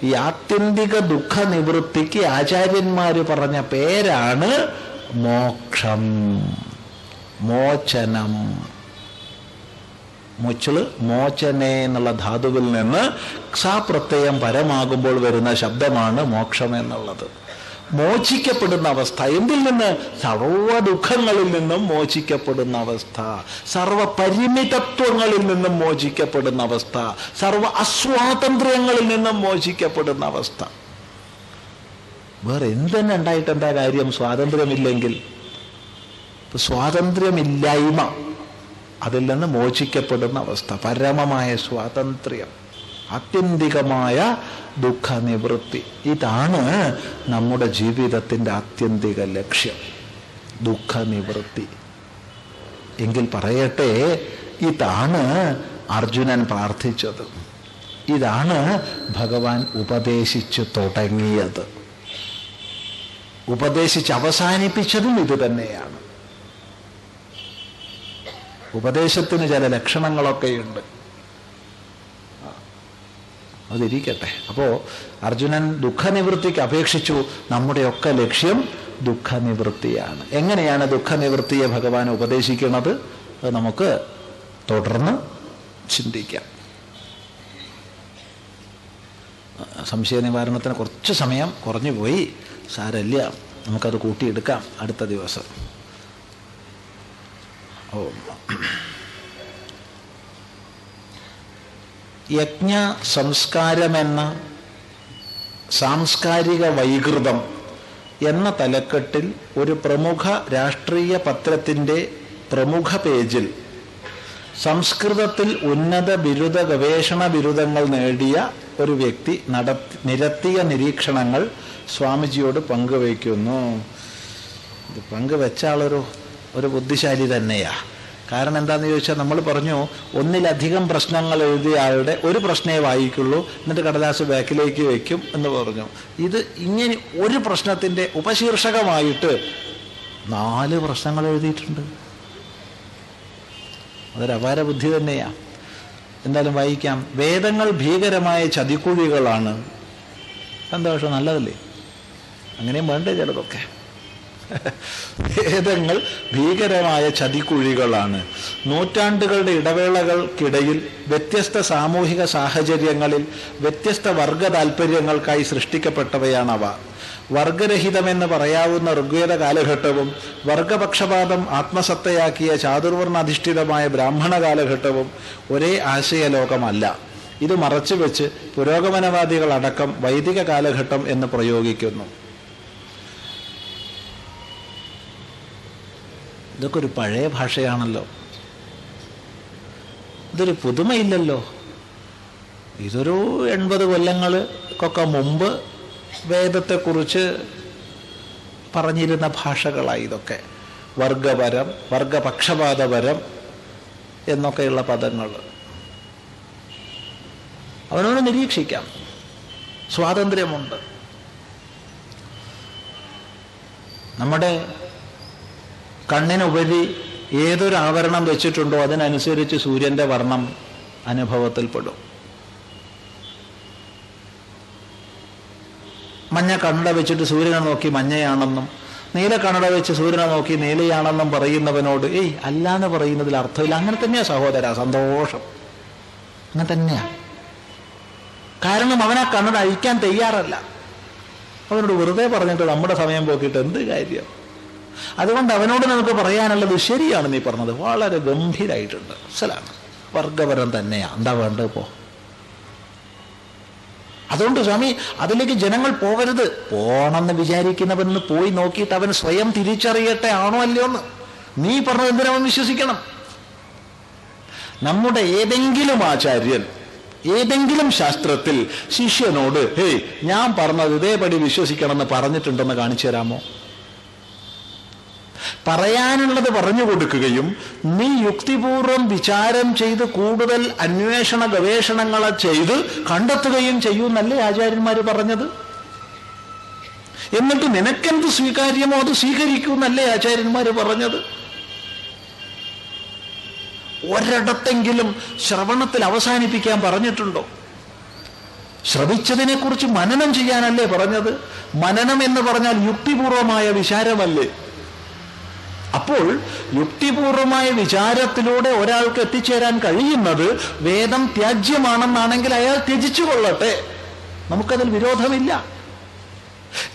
ഈ ആത്യന്തിക ദുഃഖ നിവൃത്തിക്ക് ആചാര്യന്മാര് പറഞ്ഞ പേരാണ് മോക്ഷം, മോചനം. മുച്ചള് മോചനെ എന്നുള്ള ധാതുവിൽ നിന്ന് ക്സാപ്രത്യയം പരമാകുമ്പോൾ വരുന്ന ശബ്ദമാണ് മോക്ഷം എന്നുള്ളത്. മോചിക്കപ്പെടുന്ന അവസ്ഥ. എന്തിൽ നിന്ന്? സർവ ദുഃഖങ്ങളിൽ നിന്നും മോചിക്കപ്പെടുന്ന അവസ്ഥ, സർവ പരിമിതത്വങ്ങളിൽ നിന്നും മോചിക്കപ്പെടുന്ന അവസ്ഥ, സർവ അസ്വാതന്ത്ര്യങ്ങളിൽ നിന്നും മോചിക്കപ്പെടുന്ന അവസ്ഥ. വേറെ എന്തെന്നെ ഉണ്ടായിട്ട് എന്താ കാര്യം? സ്വാതന്ത്ര്യമില്ലെങ്കിൽ. സ്വാതന്ത്ര്യമില്ലായ്മ, അതിൽ നിന്ന് മോചിക്കപ്പെടുന്ന അവസ്ഥ, പരമമായ സ്വാതന്ത്ര്യം, ആത്യന്തികമായ ദുഃഖ നിവൃത്തി. ഇതാണ് നമ്മുടെ ജീവിതത്തിൻ്റെ ആത്യന്തിക ലക്ഷ്യം, ദുഃഖ നിവൃത്തി. എങ്കിൽ പറയട്ടെ, ഇതാണ് അർജുനൻ പ്രാർത്ഥിച്ചത്, ഇതാണ് ഭഗവാൻ ഉപദേശിച്ചു തുടങ്ങിയത്, ഉപദേശിച്ച് അവസാനിപ്പിച്ചതും ഇത് തന്നെയാണ്. ഉപദേശത്തിന് ചില ലക്ഷണങ്ങളൊക്കെയുണ്ട്, അതിരിക്കട്ടെ. അപ്പോ അർജുനൻ ദുഃഖനിവൃത്തിക്ക് അപേക്ഷിച്ചു. നമ്മുടെയൊക്കെ ലക്ഷ്യം ദുഃഖനിവൃത്തിയാണ്. എങ്ങനെയാണ് ദുഃഖനിവൃത്തിയെ ഭഗവാൻ ഉപദേശിക്കുന്നത്? അത് നമുക്ക് തുടർന്ന് ചിന്തിക്കാം. സംശയ നിവാരണത്തിന് കുറച്ച് സമയം കുറഞ്ഞു പോയി, സാരമില്ല, നമുക്കത് കൂട്ടിയെടുക്കാം അടുത്ത ദിവസം. യജ്ഞ സംസ്കാരമെന്ന സാംസ്കാരിക വൈകൃതം എന്ന തലക്കെട്ടിൽ ഒരു പ്രമുഖ രാഷ്ട്രീയ പത്രത്തിൻ്റെ പ്രമുഖ പേജിൽ സംസ്കൃതത്തിൽ ഉന്നത ബിരുദ ഗവേഷണ ബിരുദങ്ങൾ നേടിയ ഒരു വ്യക്തി നിരത്തിയ നിരീക്ഷണങ്ങൾ സ്വാമിജിയോട് പങ്കുവയ്ക്കുന്നു. ഇത് പങ്കുവെച്ച ആളൊരു ബുദ്ധിശാലി തന്നെയാ. കാരണം എന്താണെന്ന് ചോദിച്ചാൽ, നമ്മൾ പറഞ്ഞു ഒന്നിലധികം പ്രശ്നങ്ങൾ എഴുതിയ ആളുടെ ഒരു പ്രശ്നമേ വായിക്കുള്ളൂ, എന്നിട്ട് കടലാസ് ബാക്കിലേക്ക് വയ്ക്കും എന്ന് പറഞ്ഞു. ഇത് ഇങ്ങനെ ഒരു പ്രശ്നത്തിൻ്റെ ഉപശീർഷകമായിട്ട് 4 പ്രശ്നങ്ങൾ എഴുതിയിട്ടുണ്ട്. അതൊരു അപാര ബുദ്ധി തന്നെയാ. എന്തായാലും വായിക്കാം. വേദങ്ങൾ ഭീകരമായ ചതിക്കുഴികളാണ്. എന്താ പക്ഷെ നല്ലതല്ലേ? അങ്ങനെയും വേണ്ടേ ചിലതൊക്കെ. വേദങ്ങൾ ഭീകരമായ ചതിക്കുഴികളാണ്. നൂറ്റാണ്ടുകളുടെ ഇടവേളകൾക്കിടയിൽ വ്യത്യസ്ത സാമൂഹിക സാഹചര്യങ്ങളിൽ വ്യത്യസ്ത വർഗ താല്പര്യങ്ങൾക്കായി സൃഷ്ടിക്കപ്പെട്ടവയാണവ. വർഗരഹിതമെന്ന് പറയാവുന്ന ഋഗ്വേദ കാലഘട്ടവും വർഗപക്ഷപാതം ആത്മസത്തയാക്കിയ ചാതുർവർണ്ണാധിഷ്ഠിതമായ ബ്രാഹ്മണ കാലഘട്ടവും ഒരേ ആശയലോകമല്ല. ഇത് മറച്ചുവെച്ച് പുരോഗമനവാദികളടക്കം വൈദിക കാലഘട്ടം എന്ന് പ്രയോഗിക്കുന്നു. ഇതൊക്കെ ഒരു പഴയ ഭാഷയാണല്ലോ, ഇതൊരു പുതുമയില്ലല്ലോ. ഇതൊരു 80 കൊല്ലങ്ങൾക്കൊക്കെ മുമ്പ് വേദത്തെക്കുറിച്ച് പറഞ്ഞിരുന്ന ഭാഷകളായി ഇതൊക്കെ. വർഗപരം, വർഗപക്ഷപാതപരം എന്നൊക്കെയുള്ള പദങ്ങൾ അവനവന് നിരീക്ഷിക്കാം. സ്വാതന്ത്ര്യമുണ്ട്. നമ്മുടെ കണ്ണിനുപരി ഏതൊരു ആവരണം വെച്ചിട്ടുണ്ടോ അതിനനുസരിച്ച് സൂര്യന്റെ വർണ്ണം അനുഭവത്തിൽപ്പെടും. മഞ്ഞ കണ്ണട വെച്ചിട്ട് സൂര്യനെ നോക്കി മഞ്ഞയാണെന്നും നീല കണ്ണട വെച്ച് സൂര്യനെ നോക്കി നീലയാണെന്നും പറയുന്നവനോട് അല്ലാന്ന് പറയുന്നതിൽ അർത്ഥമില്ല. അങ്ങനെ തന്നെയാ സഹോദര, സന്തോഷം. അങ്ങനെ തന്നെയാ. കാരണം അവൻ ആ കണ്ണട അഴിക്കാൻ തയ്യാറല്ല. അവനോട് വെറുതെ പറഞ്ഞിട്ട് നമ്മുടെ സമയം പോക്കിയിട്ട് എന്ത് കാര്യം? അതുകൊണ്ട് അവനോട് നമുക്ക് പറയാനുള്ളത്, ശരിയാണ് നീ പറഞ്ഞത്, വളരെ ഗംഭീരായിട്ടുണ്ട്, മനസ്സിലാണ്, വർഗപരം തന്നെയാ, എന്താ വേണ്ടത് പോ. അതുകൊണ്ട് സ്വാമി അതിലേക്ക് ജനങ്ങൾ പോകരുത്. പോണെന്ന് വിചാരിക്കുന്നവന് പോയി നോക്കിയിട്ട് അവൻ സ്വയം തിരിച്ചറിയട്ടെ ആണോ അല്ലയോ എന്ന്. നീ പറഞ്ഞത് എന്തിനവൻ വിശ്വസിക്കണം? നമ്മുടെ ഏതെങ്കിലും ആചാര്യൻ ഏതെങ്കിലും ശാസ്ത്രത്തിൽ ശിഷ്യനോട് ഞാൻ പറഞ്ഞത് ഇതേപടി വിശ്വസിക്കണമെന്ന് പറഞ്ഞിട്ടുണ്ടെന്ന് കാണിച്ചു തരാമോ? പറയാനുള്ളത് പറഞ്ഞു കൊടുക്കുകയും നീ യുക്തിപൂർവം വിചാരം ചെയ്ത് കൂടുതൽ അന്വേഷണ ഗവേഷണങ്ങളെ ചെയ്ത് കണ്ടെത്തുകയും ചെയ്യൂന്നല്ലേ ആചാര്യന്മാർ പറഞ്ഞത്. എന്നിട്ട് നിനക്കെന്ത് സ്വീകാര്യമോ അത് സ്വീകരിക്കൂന്നല്ലേ ആചാര്യന്മാർ പറഞ്ഞത്. ഒരിടത്തെങ്കിലും ശ്രവണത്തിൽ അവസാനിപ്പിക്കാൻ പറഞ്ഞിട്ടുണ്ടോ? ശ്രവിച്ചതിനെക്കുറിച്ച് മനനം ചെയ്യാനല്ലേ പറഞ്ഞത്. മനനം എന്ന് പറഞ്ഞാൽ യുക്തിപൂർവമായ വിചാരമല്ലേ. അപ്പോൾ യുക്തിപൂർവമായ വിചാരത്തിലൂടെ ഒരാൾക്ക് എത്തിച്ചേരാൻ കഴിയുന്നത് വേദം ത്യാജ്യമാണെന്നാണെങ്കിൽ അയാൾ ത്യജിച്ചു കൊള്ളട്ടെ, നമുക്കതിൽ വിരോധമില്ല.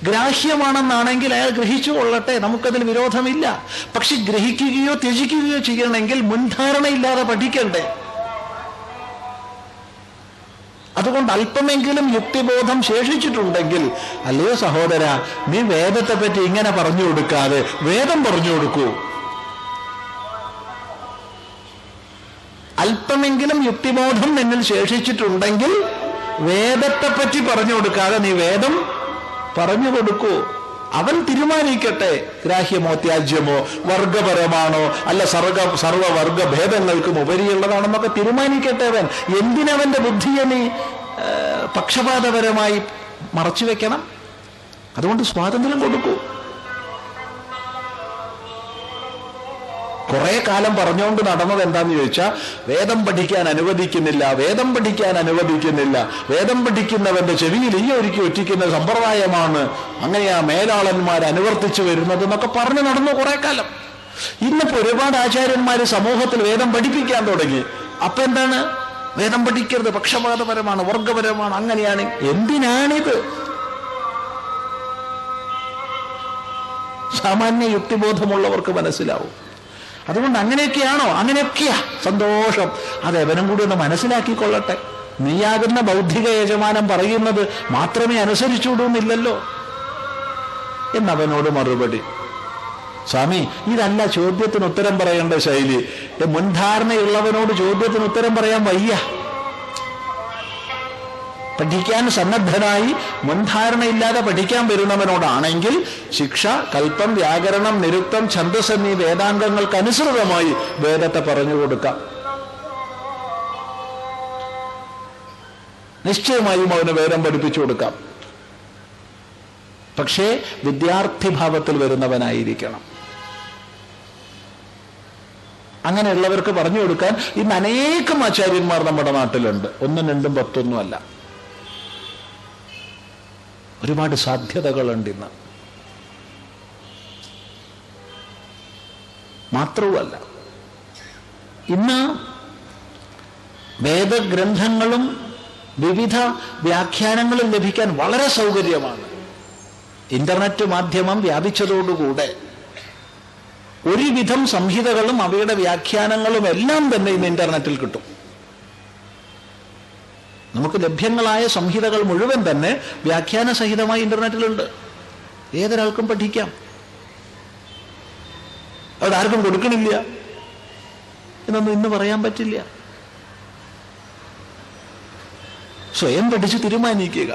ഗ്രാഹ്യമാണെന്നാണെങ്കിൽ അയാൾ ഗ്രഹിച്ചു കൊള്ളട്ടെ, നമുക്കതിൽ വിരോധമില്ല. പക്ഷെ ഗ്രഹിക്കുകയോ ത്യജിക്കുകയോ ചെയ്യണമെങ്കിൽ മുൻധാരണയില്ലാതെ പഠിക്കണ്ടേ. അതുകൊണ്ട് അല്പമെങ്കിലും യുക്തിബോധം ശേഷിച്ചിട്ടുണ്ടെങ്കിൽ, അല്ലയോ സഹോദര, നീ വേദത്തെ പറ്റി ഇങ്ങനെ പറഞ്ഞു കൊടുക്കാതെ വേദം പറഞ്ഞു കൊടുക്കൂ. അല്പമെങ്കിലും യുക്തിബോധം നിന്നിൽ ശേഷിച്ചിട്ടുണ്ടെങ്കിൽ വേദത്തെ പറ്റി പറഞ്ഞു കൊടുക്കാതെ നീ വേദം പറഞ്ഞു കൊടുക്കൂ. അവൻ തീരുമാനിക്കട്ടെ, ഗ്രാഹ്യമോ ത്യാജ്യമോ വർഗപരമാണോ അല്ല സർവവർഗ ഭേദങ്ങൾക്കും ഉപരിയുള്ളതാണെന്നൊക്കെ തീരുമാനിക്കട്ടെ അവൻ. എന്തിനവന്റെ ബുദ്ധിയെ നീ പക്ഷപാതപരമായി മറച്ചു വെക്കണം? അതുകൊണ്ട് സ്വാതന്ത്ര്യം കൊടുക്കൂ. കുറെ കാലം പറഞ്ഞുകൊണ്ട് നടന്നത് എന്താന്ന് ചോദിച്ചാൽ, വേദം പഠിക്കാൻ അനുവദിക്കുന്നില്ല, വേദം പഠിക്കാൻ അനുവദിക്കുന്നില്ല, വേദം പഠിക്കുന്നവന്റെ ചെവിയിൽ ഈ ഒരുക്കി ഒറ്റിക്കുന്ന സമ്പ്രദായമാണ്, അങ്ങനെയാ മേലാളന്മാർ അനുവർത്തിച്ചു വരുന്നത് എന്നൊക്കെ പറഞ്ഞു നടന്നു കുറെ കാലം. ഇന്നിപ്പോ ഒരുപാട് ആചാര്യന്മാര് സമൂഹത്തിൽ വേദം പഠിപ്പിക്കാൻ തുടങ്ങി. അപ്പൊ എന്താണ്? വേദം പഠിക്കരുത്, പക്ഷപാതപരമാണ്, വർഗപരമാണ്, അങ്ങനെയാണ്. എന്തിനാണിത്? സാമാന്യ യുക്തിബോധമുള്ളവർക്ക് മനസ്സിലാവും. അതുകൊണ്ട് അങ്ങനെയൊക്കെയാണോ? അങ്ങനെയൊക്കെയാ, സന്തോഷം. അതെവനും കൂടി ഒന്ന് മനസ്സിലാക്കിക്കൊള്ളട്ടെ. നീയാകുന്ന ബൗദ്ധിക യജമാനം പറയുന്നത് മാത്രമേ അനുസരിച്ചുകൂടുന്നില്ലല്ലോ എന്നവനോട് മറുപടി. സ്വാമി, ഇതല്ല ചോദ്യത്തിന് ഉത്തരം പറയേണ്ട ശൈലി. മുൻധാരണയുള്ളവനോട് ചോദ്യത്തിന് ഉത്തരം പറയാൻ വയ്യ. പഠിക്കാൻ സന്നദ്ധനായി മുൻധാരണയില്ലാതെ പഠിക്കാൻ വരുന്നവനോടാണെങ്കിൽ ശിക്ഷ, കൽപ്പം, വ്യാകരണം, നിരുക്തം, ഛന്ദസ് എന്നീ വേദാംഗങ്ങൾക്ക് അനുസൃതമായി വേദത്തെ പറഞ്ഞു കൊടുക്കാം. നിശ്ചയമായും അവന് വേദം പഠിപ്പിച്ചു കൊടുക്കാം. പക്ഷേ വിദ്യാർത്ഥി ഭാവത്തിൽ വരുന്നവനായിരിക്കണം. അങ്ങനെയുള്ളവർക്ക് പറഞ്ഞു കൊടുക്കാൻ ഇന്ന് അനേകം ആചാര്യന്മാർ നമ്മുടെ നാട്ടിലുണ്ട്. 1, 2, 10 അല്ല, ഒരുപാട് സാധ്യതകളുണ്ട് ഇന്ന്. മാത്രവുമല്ല, ഇന്ന് വേദഗ്രന്ഥങ്ങളും വിവിധ വ്യാഖ്യാനങ്ങളും ലഭിക്കാൻ വളരെ സൗകര്യമാണ്. ഇന്റർനെറ്റ് മാധ്യമം വ്യാപിച്ചതോടുകൂടെ ഒരുവിധം സംഹിതകളും അവയുടെ വ്യാഖ്യാനങ്ങളും എല്ലാം തന്നെ ഇന്ന് ഇന്റർനെറ്റിൽ കിട്ടും. നമുക്ക് ലഭ്യങ്ങളായ സംഹിതകൾ മുഴുവൻ തന്നെ വ്യാഖ്യാന സഹിതമായി ഇന്റർനെറ്റിലുണ്ട്. ഏതൊരാൾക്കും പഠിക്കാം. അതാർക്കും കൊടുക്കണില്ല എന്നൊന്നും ഇന്ന് പറയാൻ പറ്റില്ല. സ്വയം പഠിച്ച് തീരുമാനിക്കുക.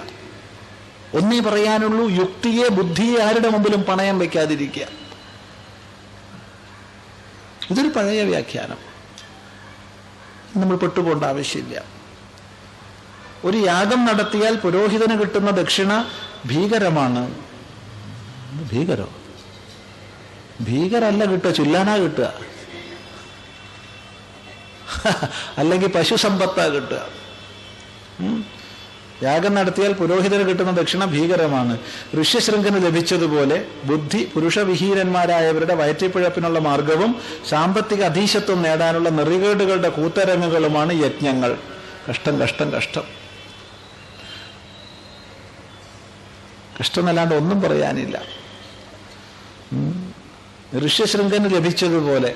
ഒന്നേ പറയാനുള്ളൂ, യുക്തിയെ, ബുദ്ധിയെ ആരുടെ മുമ്പിലും പണയം വെക്കാതിരിക്കുക. ഇതൊരു പഴയ വ്യാഖ്യാനം, നമ്മൾ പെട്ടുപോകേണ്ട ആവശ്യമില്ല. ഒരു യാഗം നടത്തിയാൽ പുരോഹിതന് കിട്ടുന്ന ദക്ഷിണ ഭീകരമാണ്. ഭീകരോ? ഭീകരല്ല കിട്ടുക, ചുല്ലാനാ കിട്ടുക, അല്ലെങ്കിൽ പശു സമ്പത്താ കിട്ടുക. യാഗം നടത്തിയാൽ പുരോഹിതന് കിട്ടുന്ന ദക്ഷിണ ഭീകരമാണ്. ഋഷ്യശൃംഖന് ലഭിച്ചതുപോലെ ബുദ്ധി പുരുഷവിഹീനന്മാരായവരുടെ വയറ്റിപ്പിഴപ്പിനുള്ള മാർഗവും സാമ്പത്തിക അധീശത്വം നേടാനുള്ള നെറികേടുകളുടെ കൂത്തരങ്ങുകളുമാണ് യജ്ഞങ്ങൾ. കഷ്ടം കഷ്ടം കഷ്ടം കഷ്ടമെന്നല്ലാണ്ട് ഒന്നും പറയാനില്ല. ഋഷ്യശൃംഖന് ലഭിച്ചതുപോലെ,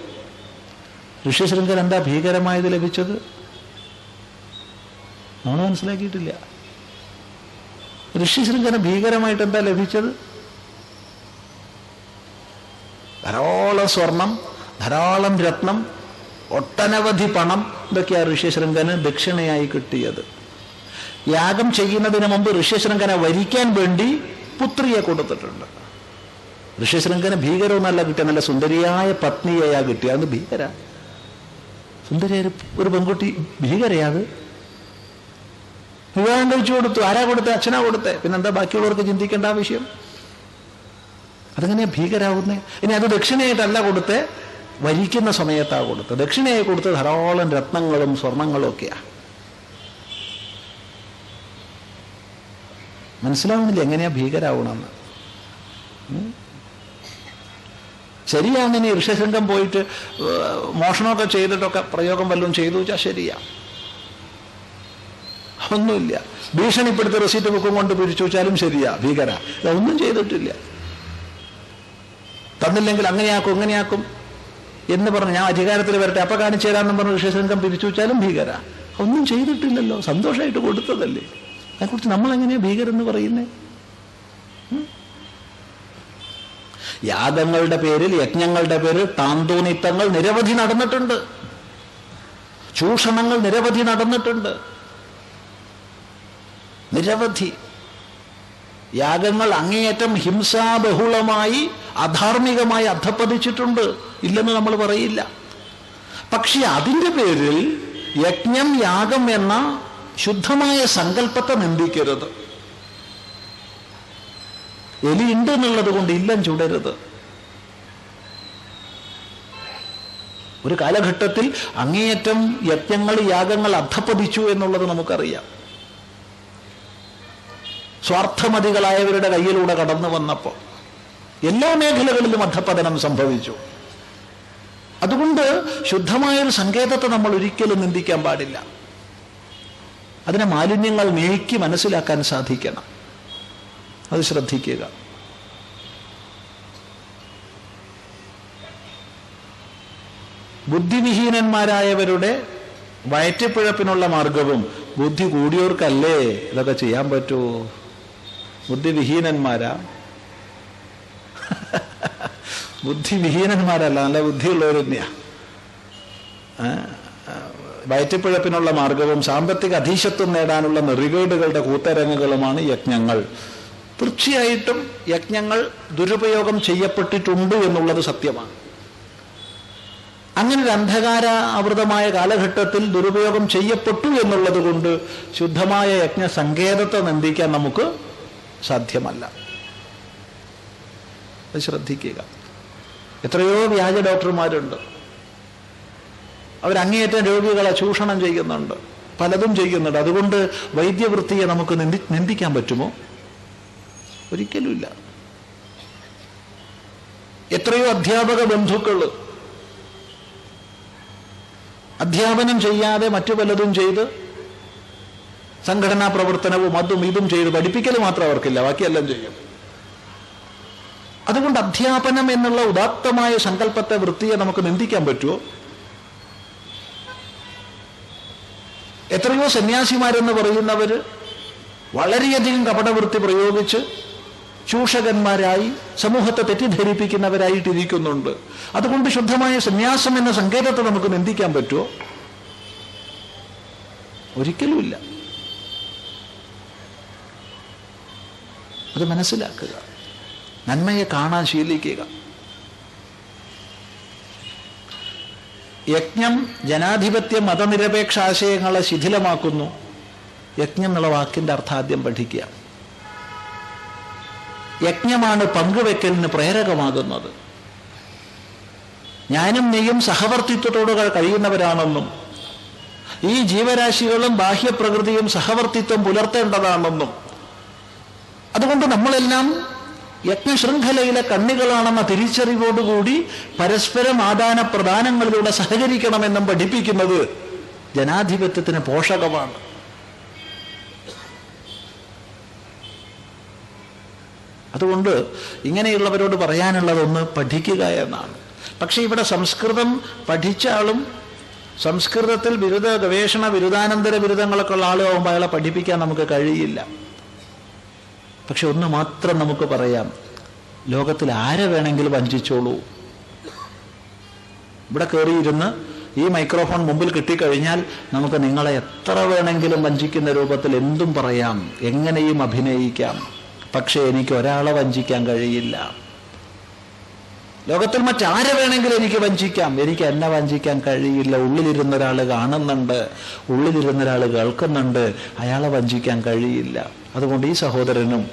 ഋഷ്യശൃംഖൻ എന്താ ഭീകരമായത് ലഭിച്ചത്? നമ്മൾ മനസ്സിലാക്കിയിട്ടില്ല. ഋഷ്യശൃംഖന് ഭീകരമായിട്ട് എന്താ ലഭിച്ചത്? ധാരാളം സ്വർണം, ധാരാളം രത്നം, ഒട്ടനവധി പണം, ഇതൊക്കെയാണ് ഋഷ്യശൃംഖന് ദക്ഷിണയായി കിട്ടിയത്. യാഗം ചെയ്യുന്നതിന് മുമ്പ് ഋഷ്യശൃംഖനെ വരിക്കാൻ വേണ്ടി പുത്രിയെ കൊടുത്തിട്ടുണ്ട്. ഋഷ്യശൃംഖന് ഭീകരമൊന്നല്ല കിട്ടിയ, നല്ല സുന്ദരിയായ പത്നിയെയാ കിട്ടിയ. അത് ഭീകര, സുന്ദരിയായ ഒരു പെൺകുട്ടി ഭീകരയാത്. വിവാഹം കഴിച്ചു കൊടുത്തു. ആരാ കൊടുത്തേ? അച്ഛനാ കൊടുത്തേ. പിന്നെന്താ ബാക്കിയുള്ളവർക്ക് ചിന്തിക്കേണ്ട ആവശ്യം? അതെങ്ങനെയാ ഭീകരാവുന്നേ? ഇനി അത് ദക്ഷിണയായിട്ടല്ല കൊടുത്തേ, വരിക്കുന്ന സമയത്താ കൊടുത്തത്. ദക്ഷിണയായി കൊടുത്ത് ധാരാളം രത്നങ്ങളും സ്വർണങ്ങളും ഒക്കെയാ. മനസ്സിലാവുന്നില്ല എങ്ങനെയാ ഭീകരാവണമെന്ന്. ശരിയാണ്. ഇനി ഋഷ്യശൃംഖം പോയിട്ട് മോഷണമൊക്കെ ചെയ്തിട്ടൊക്കെ പ്രയോഗം വല്ലതും ചെയ്തു വെച്ചാൽ ശരിയാ, ഒന്നുമില്ല. ഭീഷണിപ്പെടുത്തി റെസീറ്റ് ബുക്കും കൊണ്ട് പിടിച്ചു വെച്ചാലും ശരിയാ, ഭീകര. ഇതൊന്നും ചെയ്തിട്ടില്ല. തന്നില്ലെങ്കിൽ അങ്ങനെയാക്കും ഇങ്ങനെയാക്കും എന്ന് പറഞ്ഞ് ഞാൻ അധികാരത്തിൽ വരട്ടെ അപ്പൊ കാണിച്ചു തരാമെന്ന് പറഞ്ഞ് ഋഷ്യശൃംഖം പിരിച്ചു വെച്ചാലും ഭീകര. ഒന്നും ചെയ്തിട്ടില്ലല്ലോ, സന്തോഷമായിട്ട് കൊടുത്തതല്ലേ. അതേക്കുറിച്ച് നമ്മളെങ്ങനെയാ ഭീകരെന്ന് പറയുന്നേ? യാഗങ്ങളുടെ പേരിൽ, യജ്ഞങ്ങളുടെ പേരിൽ താന്തോന്നിത്തങ്ങൾ നിരവധി നടന്നിട്ടുണ്ട്, ചൂഷണങ്ങൾ നിരവധി നടന്നിട്ടുണ്ട്, നിരവധി. യാഗങ്ങൾ അങ്ങേയറ്റം ഹിംസാബഹുളമായി അധാർമികമായി അധപ്പതിച്ചിട്ടുണ്ട്, ഇല്ലെന്ന് നമ്മൾ പറയില്ല. പക്ഷെ അതിൻ്റെ പേരിൽ യജ്ഞം യാഗം എന്ന ശുദ്ധമായ സങ്കല്പത്തെ നിന്ദിക്കരുത്. എലിയുണ്ട് എന്നുള്ളത് കൊണ്ട് ഇല്ലം ചുടരുത്. ഒരു കാലഘട്ടത്തിൽ അങ്ങേയറ്റം യജ്ഞങ്ങൾ യാഗങ്ങൾ അധപ്പതിച്ചു എന്നുള്ളത് നമുക്കറിയാം. സ്വാർത്ഥമതികളായവരുടെ കയ്യിലൂടെ കടന്നു വന്നപ്പോൾ എല്ലാ മേഖലകളിലും അധപ്പതനം സംഭവിച്ചു. അതുകൊണ്ട് ശുദ്ധമായൊരു സങ്കേതത്തെ നമ്മൾ ഒരിക്കലും നിന്ദിക്കാൻ പാടില്ല. അതിനെ മാലിന്യങ്ങൾ നീക്കി മനസ്സിലാക്കാൻ സാധിക്കണം. അത് ശ്രദ്ധിക്കുക. ബുദ്ധിവിഹീനന്മാരായവരുടെ വയറ്റിപ്പിഴപ്പിനുള്ള മാർഗവും ബുദ്ധി കൂടിയവർക്കല്ലേ ഇതൊക്കെ ചെയ്യാൻ പറ്റൂ. ബുദ്ധിവിഹീനന്മാരാ, ബുദ്ധിവിഹീനന്മാരല്ല, നല്ല ബുദ്ധിയുള്ളവർ തന്നെയാ. വയറ്റിപ്പിഴപ്പിനുള്ള മാർഗവും സാമ്പത്തിക അധീശത്വം നേടാനുള്ള നെറികേടുകളുടെ കൂത്തരങ്ങുകളുമാണ് യജ്ഞങ്ങൾ. തീർച്ചയായിട്ടും യജ്ഞങ്ങൾ ദുരുപയോഗം ചെയ്യപ്പെട്ടിട്ടുണ്ട് എന്നുള്ളത് സത്യമാണ്. അങ്ങനെ ഒരു അന്ധകാര ആവൃതമായ കാലഘട്ടത്തിൽ ദുരുപയോഗം ചെയ്യപ്പെട്ടു എന്നുള്ളത് കൊണ്ട് ശുദ്ധമായ യജ്ഞ സങ്കേതത്തെ നിന്ദിക്കാൻ നമുക്ക് സാധ്യമല്ല. അത് ശ്രദ്ധിക്കുക. എത്രയോ വ്യാജ ഡോക്ടർമാരുണ്ട്, അവരങ്ങേയറ്റം രോഗികളെ ചൂഷണം ചെയ്യുന്നുണ്ട്, പലതും ചെയ്യുന്നുണ്ട്. അതുകൊണ്ട് വൈദ്യവൃത്തിയെ നമുക്ക് നിന്ദിക്കാൻ പറ്റുമോ? ഒരിക്കലുമില്ല. എത്രയോ അധ്യാപക ബന്ധുക്കൾ അധ്യാപനം ചെയ്യാതെ മറ്റു പലതും ചെയ്ത് സംഘടനാ പ്രവർത്തനവും അതും ഇതും ചെയ്ത് പഠിപ്പിക്കൽ മാത്രം അവർക്കില്ല, ബാക്കിയെല്ലാം ചെയ്യും. അതുകൊണ്ട് അധ്യാപനം എന്നുള്ള ഉദാത്തമായ സങ്കല്പത്തെ, വൃത്തിയെ നമുക്ക് നിന്ദിക്കാൻ പറ്റുമോ? എത്രയോ സന്യാസിമാരെന്ന് പറയുന്നവർ വളരെയധികം കപടവൃത്തി പ്രയോഗിച്ച് ചൂഷകന്മാരായി സമൂഹത്തെ തെറ്റിദ്ധരിപ്പിക്കുന്നവരായിട്ടിരിക്കുന്നുണ്ട്. അതുകൊണ്ട് ശുദ്ധമായ സന്യാസം എന്ന സങ്കേതത്തെ നമുക്ക് നിന്ദിക്കാൻ പറ്റുമോ? ഒരിക്കലുമില്ല. അത് മനസ്സിലാക്കുക, നന്മയെ കാണാൻ ശീലിക്കുക. യജ്ഞം ജനാധിപത്യ മതനിരപേക്ഷ ആശയങ്ങളെ ശിഥിലമാക്കുന്നു. യജ്ഞം എന്നുള്ള വാക്കിന്റെ അർത്ഥം ആദ്യം പഠിക്കുക. യജ്ഞമാണ് പങ്കുവെക്കലിന് പ്രേരകമാകുന്നത്. ഞാനും നീയും സഹവർത്തിത്വത്തോട് കഴിയുന്നവരാണെന്നും ഈ ജീവരാശികളും ബാഹ്യപ്രകൃതിയും സഹവർത്തിത്വം പുലർത്തേണ്ടതാണെന്നും അതുകൊണ്ട് നമ്മളെല്ലാം യജ്ഞശൃംഖലയിലെ കണ്ണികളാണെന്ന തിരിച്ചറിവോടുകൂടി പരസ്പരം ആദാന പ്രദാനങ്ങളിലൂടെ സഹകരിക്കണമെന്നും പഠിപ്പിക്കുന്നത് ജനാധിപത്യത്തിന് പോഷകമാണ്. അതുകൊണ്ട് ഇങ്ങനെയുള്ളവരോട് പറയാനുള്ളതൊന്ന് പഠിക്കുക എന്നാണ്. പക്ഷെ ഇവിടെ സംസ്കൃതം പഠിച്ച ആളും സംസ്കൃതത്തിൽ ബിരുദ ഗവേഷണ ബിരുദാനന്തര ബിരുദങ്ങളൊക്കെ ഉള്ള ആളുമാകുമ്പോൾ അയാളെ പഠിപ്പിക്കാൻ നമുക്ക് കഴിയില്ല. പക്ഷെ ഒന്ന് മാത്രം നമുക്ക് പറയാം, ലോകത്തിൽ ആരെ വേണമെങ്കിലും വഞ്ചിച്ചോളൂ. ഇവിടെ കയറിയിരുന്ന് ഈ മൈക്രോഫോൺ മുമ്പിൽ കിട്ടിക്കഴിഞ്ഞാൽ നമുക്ക് നിങ്ങളെ എത്ര വേണമെങ്കിലും വഞ്ചിക്കുന്ന രൂപത്തിൽ എന്തും പറയാം, എങ്ങനെയും അഭിനയിക്കാം. പക്ഷെ എനിക്ക് ഒരാളെ വഞ്ചിക്കാൻ കഴിയില്ല. ലോകത്തിൽ മറ്റാരെ വേണമെങ്കിലും എനിക്ക് വഞ്ചിക്കാം, എനിക്ക് എന്നെ വഞ്ചിക്കാൻ കഴിയില്ല. ഉള്ളിലിരുന്ന ഒരാൾ കാണുന്നുണ്ട്, ഉള്ളിലിരുന്ന ഒരാൾ കേൾക്കുന്നുണ്ട്, അയാളെ വഞ്ചിക്കാൻ കഴിയില്ല. അതുകൊണ്ട് ഈ സഹോദരനും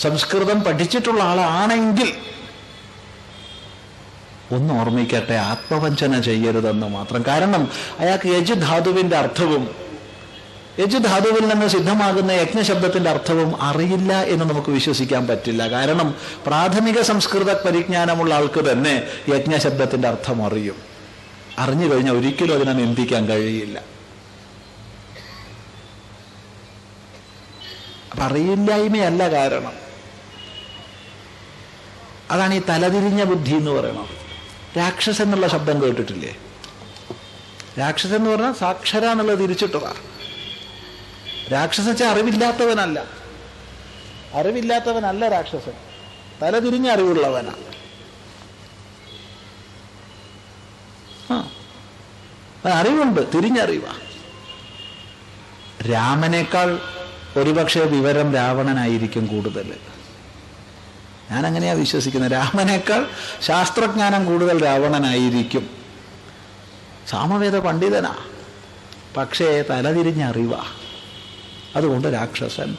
സംസ്കൃതം പഠിച്ചിട്ടുള്ള ആളാണെങ്കിൽ ഒന്ന് ഓർമ്മിക്കട്ടെ, ആത്മവഞ്ചന ചെയ്യരുതെന്ന് മാത്രം. കാരണം അയാൾക്ക് യജ് ധാതുവിന്റെ അർത്ഥവും യജ് ധാതുവിൽ നിന്ന് സിദ്ധമാകുന്ന യജ്ഞശബ്ദത്തിന്റെ അർത്ഥവും അറിയില്ല എന്ന് നമുക്ക് വിശ്വസിക്കാൻ പറ്റില്ല. കാരണം പ്രാഥമിക സംസ്കൃത പരിജ്ഞാനമുള്ള ആൾക്ക് തന്നെ യജ്ഞശബ്ദത്തിന്റെ അർത്ഥം അറിയും. അറിഞ്ഞു കഴിഞ്ഞാൽ ഒരിക്കലും അതിനെ നിന്ദിക്കാൻ കഴിയില്ല. അപ്പൊ അറിയില്ലായ്മയല്ല കാരണം. അതാണ് ഈ തലതിരിഞ്ഞ ബുദ്ധി എന്ന് പറയുന്നത്. രാക്ഷസൻ എന്നുള്ള ശബ്ദം കേട്ടിട്ടില്ലേ? രാക്ഷസൻ എന്ന് പറഞ്ഞാൽ സാക്ഷര എന്നുള്ളത് തിരിച്ചിട്ടതാ. രാക്ഷസൻ അറിവില്ലാത്തവനല്ല, അറിവില്ലാത്തവനല്ല രാക്ഷസൻ, തലതിരിഞ്ഞ അറിവുള്ളവനാണ്. അറിവുണ്ട്, തിരിഞ്ഞറിവാ. രാമനേക്കാൾ ഒരുപക്ഷെ വിവരം രാവണനായിരിക്കും കൂടുതൽ. ഞാനങ്ങനെയാ വിശ്വസിക്കുന്നത്. രാമനേക്കാൾ ശാസ്ത്രജ്ഞാനം കൂടുതൽ രാവണനായിരിക്കും. സാമവേദ പണ്ഡിതനാ, പക്ഷേ തലതിരിഞ്ഞ അറിവാ. അതുകൊണ്ട് രാക്ഷസൻ.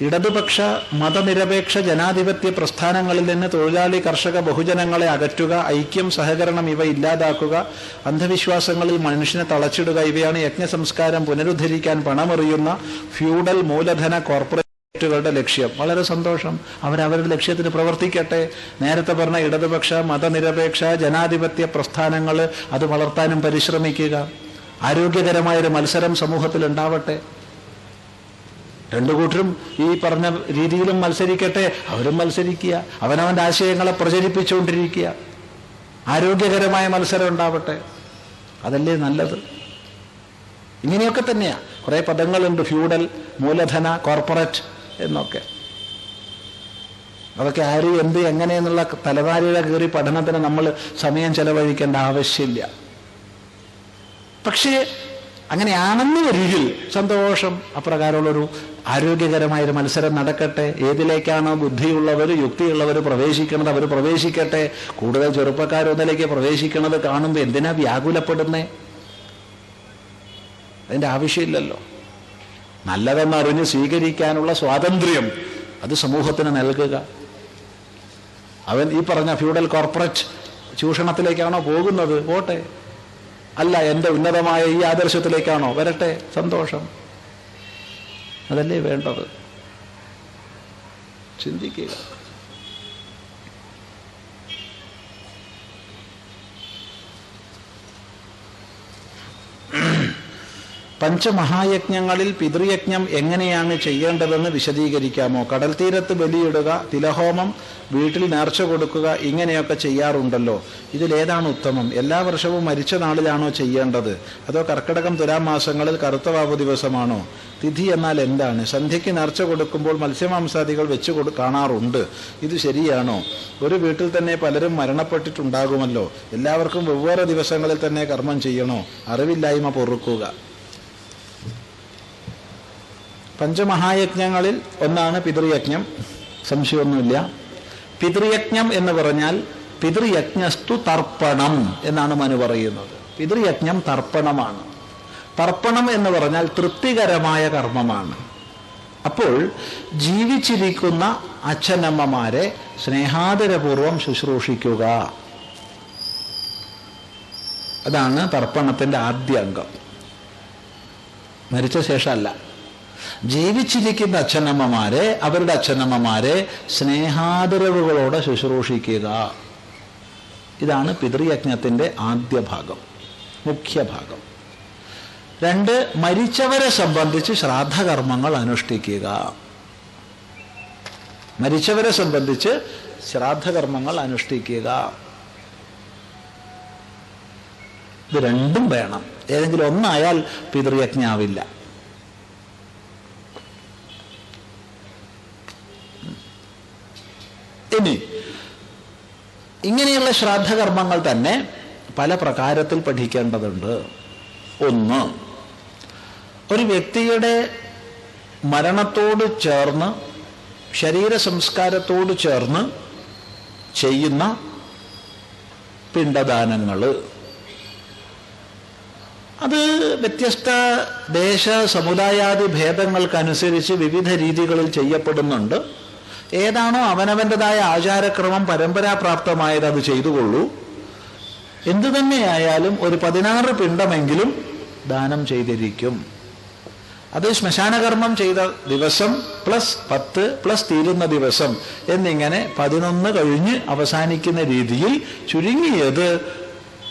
ഇടതുപക്ഷ മതനിരപേക്ഷ ജനാധിപത്യ പ്രസ്ഥാനങ്ങളിൽ നിന്ന് തൊഴിലാളി കർഷക ബഹുജനങ്ങളെ അകറ്റുക, ഐക്യം സഹകരണം ഇവ ഇല്ലാതാക്കുക, അന്ധവിശ്വാസങ്ങളിൽ മനുഷ്യനെ തളച്ചിടുക, ഇവയാണ് യജ്ഞസംസ്കാരം പുനരുദ്ധരിക്കാൻ പണമെറിയുന്ന ഫ്യൂഡൽ മൂലധന കോർപ്പറേറ്റുകളുടെ ലക്ഷ്യം. വളരെ സന്തോഷം, അവരവരുടെ ലക്ഷ്യത്തിന് പ്രവർത്തിക്കട്ടെ. നേരത്തെ പറഞ്ഞ ഇടതുപക്ഷ മതനിരപേക്ഷ ജനാധിപത്യ പ്രസ്ഥാനങ്ങൾ അത് വളർത്താനും പരിശ്രമിക്കുക. ആരോഗ്യകരമായൊരു മത്സരം സമൂഹത്തിൽ ഉണ്ടാവട്ടെ. രണ്ടു കൂട്ടരും ഈ പറഞ്ഞ രീതിയിലും മത്സരിക്കട്ടെ, അവരും മത്സരിക്കുക, അവനവൻ്റെ ആശയങ്ങളെ പ്രചരിപ്പിച്ചുകൊണ്ടിരിക്കുക. ആരോഗ്യകരമായ മത്സരം ഉണ്ടാവട്ടെ, അതല്ലേ നല്ലത്. ഇങ്ങനെയൊക്കെ തന്നെയാ. കുറേ പദങ്ങളുണ്ട്, ഫ്യൂഡൽ, മൂലധന, കോർപ്പറേറ്റ് എന്നൊക്കെ. അതൊക്കെ ആര് എന്ത് എങ്ങനെയെന്നുള്ള തലനാരിഴ കയറി പഠനത്തിന് നമ്മൾ സമയം ചെലവഴിക്കേണ്ട ആവശ്യമില്ല. പക്ഷേ അങ്ങനെയാണെന്ന് വരികിൽ സന്തോഷം. അപ്രകാരമുള്ളൊരു ആരോഗ്യകരമായൊരു മത്സരം നടക്കട്ടെ. ഏതിലേക്കാണോ ബുദ്ധിയുള്ളവർ യുക്തിയുള്ളവർ പ്രവേശിക്കുന്നത് അവർ പ്രവേശിക്കട്ടെ. കൂടുതൽ ചെറുപ്പക്കാരൊന്നിലേക്ക് പ്രവേശിക്കുന്നത് കാണുമ്പോൾ എന്തിനാ വ്യാകുലപ്പെടുന്നേ? അതിൻ്റെ ആവശ്യമില്ലല്ലോ. നല്ലതെന്നറിഞ്ഞ് സ്വീകരിക്കാനുള്ള സ്വാതന്ത്ര്യം അത് സമൂഹത്തിന് നൽകുക. അവൻ ഈ പറഞ്ഞ ഫ്യൂഡൽ കോർപ്പറേറ്റ് ചൂഷണത്തിലേക്കാണോ പോകുന്നത്? പോട്ടെ. അല്ല, എൻ്റെ ഉന്നതമായ ഈ ആദർശത്തിലേക്കാണോ? വരട്ടെ, സന്തോഷം. അതല്ലേ വേണ്ടത്. ചിന്തിക്കുക. പഞ്ചമഹായജ്ഞങ്ങളിൽ പിതൃയജ്ഞം എങ്ങനെയാണ് ചെയ്യേണ്ടതെന്ന് വിശദീകരിക്കാമോ? കടൽ തീരത്ത് ബലിയിടുക, തിലഹോമം, വീട്ടിൽ നേർച്ച കൊടുക്കുക, ഇങ്ങനെയൊക്കെ ചെയ്യാറുണ്ടല്ലോ. ഇതിലേതാണ് ഉത്തമം? എല്ലാ വർഷവും മരിച്ച നാളിലാണോ ചെയ്യേണ്ടത്? അതോ കർക്കിടകം തുലാം മാസങ്ങളിൽ കറുത്തവാവ് ദിവസമാണോ? തിഥി എന്നാൽ എന്താണ്? സന്ധ്യയ്ക്ക് നേർച്ച കൊടുക്കുമ്പോൾ മത്സ്യമാംസാദികൾ വെച്ച് കാണാറുണ്ട്. ഇത് ശരിയാണോ? ഒരു വീട്ടിൽ തന്നെ പലരും മരണപ്പെട്ടിട്ടുണ്ടാകുമല്ലോ. എല്ലാവർക്കും വെവ്വേറെ ദിവസങ്ങളിൽ തന്നെ കർമ്മം ചെയ്യണോ? അറിവില്ലായ്മ പൊറുക്കുക. പഞ്ചമഹായജ്ഞങ്ങളിൽ ഒന്നാണ് പിതൃയജ്ഞം, സംശയമൊന്നുമില്ല. പിതൃയജ്ഞം എന്ന് പറഞ്ഞാൽ പിതൃയജ്ഞസ്തു തർപ്പണം എന്നാണ് മനു പറയുന്നത്. പിതൃയജ്ഞം തർപ്പണമാണ്. തർപ്പണം എന്ന് പറഞ്ഞാൽ തൃപ്തികരമായ കർമ്മമാണ്. അപ്പോൾ ജീവിച്ചിരിക്കുന്ന അച്ഛനമ്മമാരെ സ്നേഹാദരപൂർവം ശുശ്രൂഷിക്കുക, അതാണ് തർപ്പണത്തിൻ്റെ ആദ്യ അംഗം. മരിച്ച ശേഷമല്ല, ജീവിച്ചിരിക്കുന്ന അച്ഛനമ്മമാരെ, അവരുടെ അച്ഛനമ്മമാരെ സ്നേഹാദരവുകളോടെ ശുശ്രൂഷിക്കുക. ഇതാണ് പിതൃയജ്ഞത്തിൻ്റെ ആദ്യ ഭാഗം, മുഖ്യഭാഗം. 2, മരിച്ചവരെ സംബന്ധിച്ച് ശ്രാദ്ധകർമ്മങ്ങൾ അനുഷ്ഠിക്കുക. മരിച്ചവരെ സംബന്ധിച്ച് ശ്രാദ്ധകർമ്മങ്ങൾ അനുഷ്ഠിക്കുക. ഇത് രണ്ടും വേണം. ഏതെങ്കിലും ഒന്നായാൽ പിതൃയജ്ഞാവില്ല. ഇനി ഇങ്ങനെയുള്ള ശ്രാദ്ധകർമ്മങ്ങൾ തന്നെ പല പ്രകാരത്തിൽ പഠിക്കേണ്ടതുണ്ട്. 1, ഒരു വ്യക്തിയുടെ മരണത്തോട് ചേർന്ന്, ശരീര സംസ്കാരത്തോട് ചേർന്ന് ചെയ്യുന്ന പിണ്ടദാനങ്ങൾ, അത് വ്യത്യസ്ത ദേശ സമുദായാദി ഭേദങ്ങൾക്കനുസരിച്ച് വിവിധ രീതികളിൽ ചെയ്യപ്പെടുന്നുണ്ട്. ഏതാണോ അവനവൻ്റെതായ ആചാരക്രമം പരമ്പരാപ്രാപ്തമായത് അത് ചെയ്തുകൊള്ളൂ. എന്തു തന്നെയായാലും ഒരു 16 പിണ്ടമെങ്കിലും ദാനം ചെയ്തിരിക്കും. അത് ശ്മശാനകർമ്മം ചെയ്ത ദിവസം +10 തീരുന്ന ദിവസം എന്നിങ്ങനെ 11 കഴിഞ്ഞ് അവസാനിക്കുന്ന രീതിയിൽ ചുരുങ്ങിയത്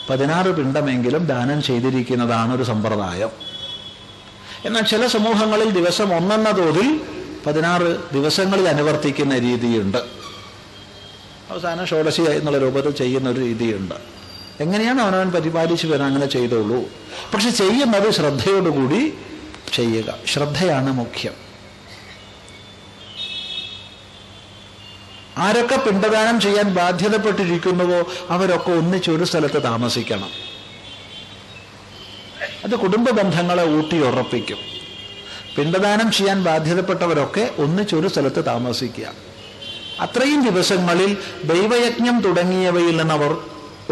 16 പിണ്ടമെങ്കിലും ദാനം ചെയ്തിരിക്കുന്നതാണ് ഒരു സമ്പ്രദായം. എന്നാൽ ചില സമൂഹങ്ങളിൽ ദിവസം 1 എന്ന തോതിൽ 16 ദിവസങ്ങളിൽ അനുവർത്തിക്കുന്ന രീതിയുണ്ട്. അവസാനം ഷോഡശി എന്നുള്ള രൂപത്തിൽ ചെയ്യുന്ന ഒരു രീതിയുണ്ട്. എങ്ങനെയാണ് അവനവൻ പരിപാലിച്ചു വരാൻ അങ്ങനെ ചെയ്തോളൂ. പക്ഷെ ചെയ്യുന്നത് ശ്രദ്ധയോടുകൂടി ചെയ്യുക. ശ്രദ്ധയാണ് മുഖ്യം. ആരൊക്കെ പിണ്ടദാനം ചെയ്യാൻ ബാധ്യതപ്പെട്ടിരിക്കുന്നുവോ അവരൊക്കെ ഒന്നിച്ചൊരു സ്ഥലത്ത് താമസിക്കണം. അത് കുടുംബ ബന്ധങ്ങളെ ഊട്ടിയുറപ്പിക്കും. പിണ്ടദാനം ചെയ്യാൻ ബാധ്യതപ്പെട്ടവരൊക്കെ ഒന്നിച്ചൊരു സ്ഥലത്ത് താമസിക്കുക. അത്രയും ദിവസങ്ങളിൽ ദൈവയജ്ഞം തുടങ്ങിയവയിൽ നിന്ന് അവർ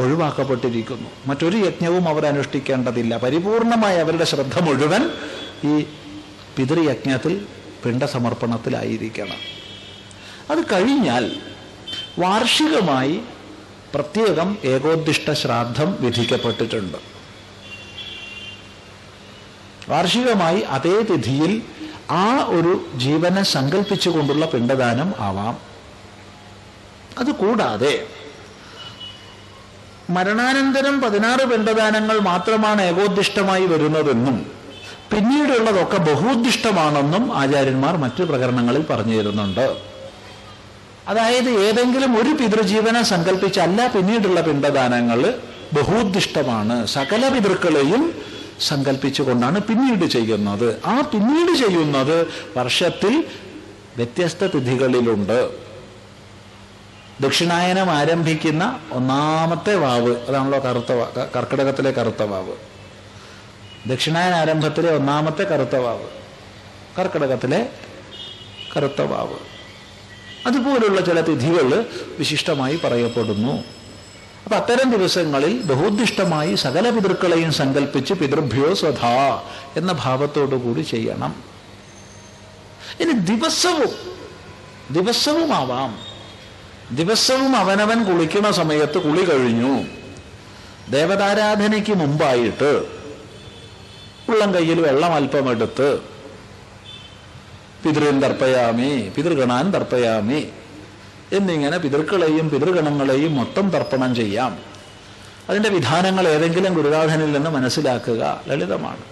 ഒഴിവാക്കപ്പെട്ടിരിക്കുന്നു. മറ്റൊരു യജ്ഞവും അവർ അനുഷ്ഠിക്കേണ്ടതില്ല. പരിപൂർണമായി അവരുടെ ശ്രദ്ധ മുഴുവൻ ഈ പിതൃയജ്ഞത്തിൽ പിണ്ടസമർപ്പണത്തിലായിരിക്കണം. അത് കഴിഞ്ഞാൽ വാർഷികമായി പ്രത്യേകം ഏകോദ്ദിഷ്ട ശ്രാദ്ധം വിധിക്കപ്പെട്ടിട്ടുണ്ട്. വാർഷികമായി അതേ തിഥിയിൽ ആ ഒരു ജീവനെ സങ്കല്പിച്ചുകൊണ്ടുള്ള പിണ്ടദാനം ആവാം. അതുകൂടാതെ മരണാനന്തരം 16 പിണ്ടദാനങ്ങൾ മാത്രമാണ് ഏകോദ്ദിഷ്ടമായി വരുന്നതെന്നും പിന്നീടുള്ളതൊക്കെ ബഹൂദ്ദിഷ്ടമാണെന്നും ആചാര്യന്മാർ മറ്റു പ്രകരണങ്ങളിൽ പറഞ്ഞു തരുന്നുണ്ട്. അതായത് ഏതെങ്കിലും ഒരു പിതൃജീവനെ സങ്കല്പിച്ചല്ല പിന്നീടുള്ള പിണ്ടദാനങ്ങൾ ബഹൂദ്ദിഷ്ടമാണ്. സകല പിതൃക്കളെയും സങ്കല്പിച്ചുകൊണ്ടാണ് പിന്നീട് ചെയ്യുന്നത്. ആ പിന്നീട് ചെയ്യുന്നത് വർഷത്തിൽ വ്യത്യസ്ത തിഥികളിലുണ്ട്. ദക്ഷിണായനം ആരംഭിക്കുന്ന 1ാമത്തെ വാവ്, അതാണല്ലോ കർക്കിടകത്തിലെ കറുത്ത വാവ്. ദക്ഷിണായന ആരംഭത്തിലെ 1ാമത്തെ കറുത്ത വാവ് കർക്കിടകത്തിലെ കറുത്ത വാവ്. അതുപോലുള്ള ചില തിഥികൾ വിശിഷ്ടമായി പറയപ്പെടുന്നു. അപ്പൊ അത്തരം ദിവസങ്ങളിൽ ബഹുദ്ദിഷ്ടമായി സകല പിതൃക്കളെയും സങ്കല്പിച്ച് പിതൃഭ്യോ സ്വധാ എന്ന ഭാവത്തോടു കൂടി ചെയ്യണം. ഇനി ദിവസവും ആവാം. ദിവസവും അവനവൻ കുളിക്കണ സമയത്ത് കുളി കഴിഞ്ഞു ദേവതാരാധനയ്ക്ക് മുമ്പായിട്ട് ഉള്ളം കയ്യിൽ വെള്ളം അല്പമെടുത്ത് പിതൃൻ തർപ്പയാമി പിതൃഗണാൻ തർപ്പയാമി എന്നിങ്ങനെ പിതൃക്കളെയും പിതൃഗണങ്ങളെയും മൊത്തം തർപ്പണം ചെയ്യാം. അതിൻ്റെ വിധാനങ്ങൾ ഏതെങ്കിലും ഗുരുനാഥനിൽ നിന്ന് മനസ്സിലാക്കുക. ലളിതമാണ്.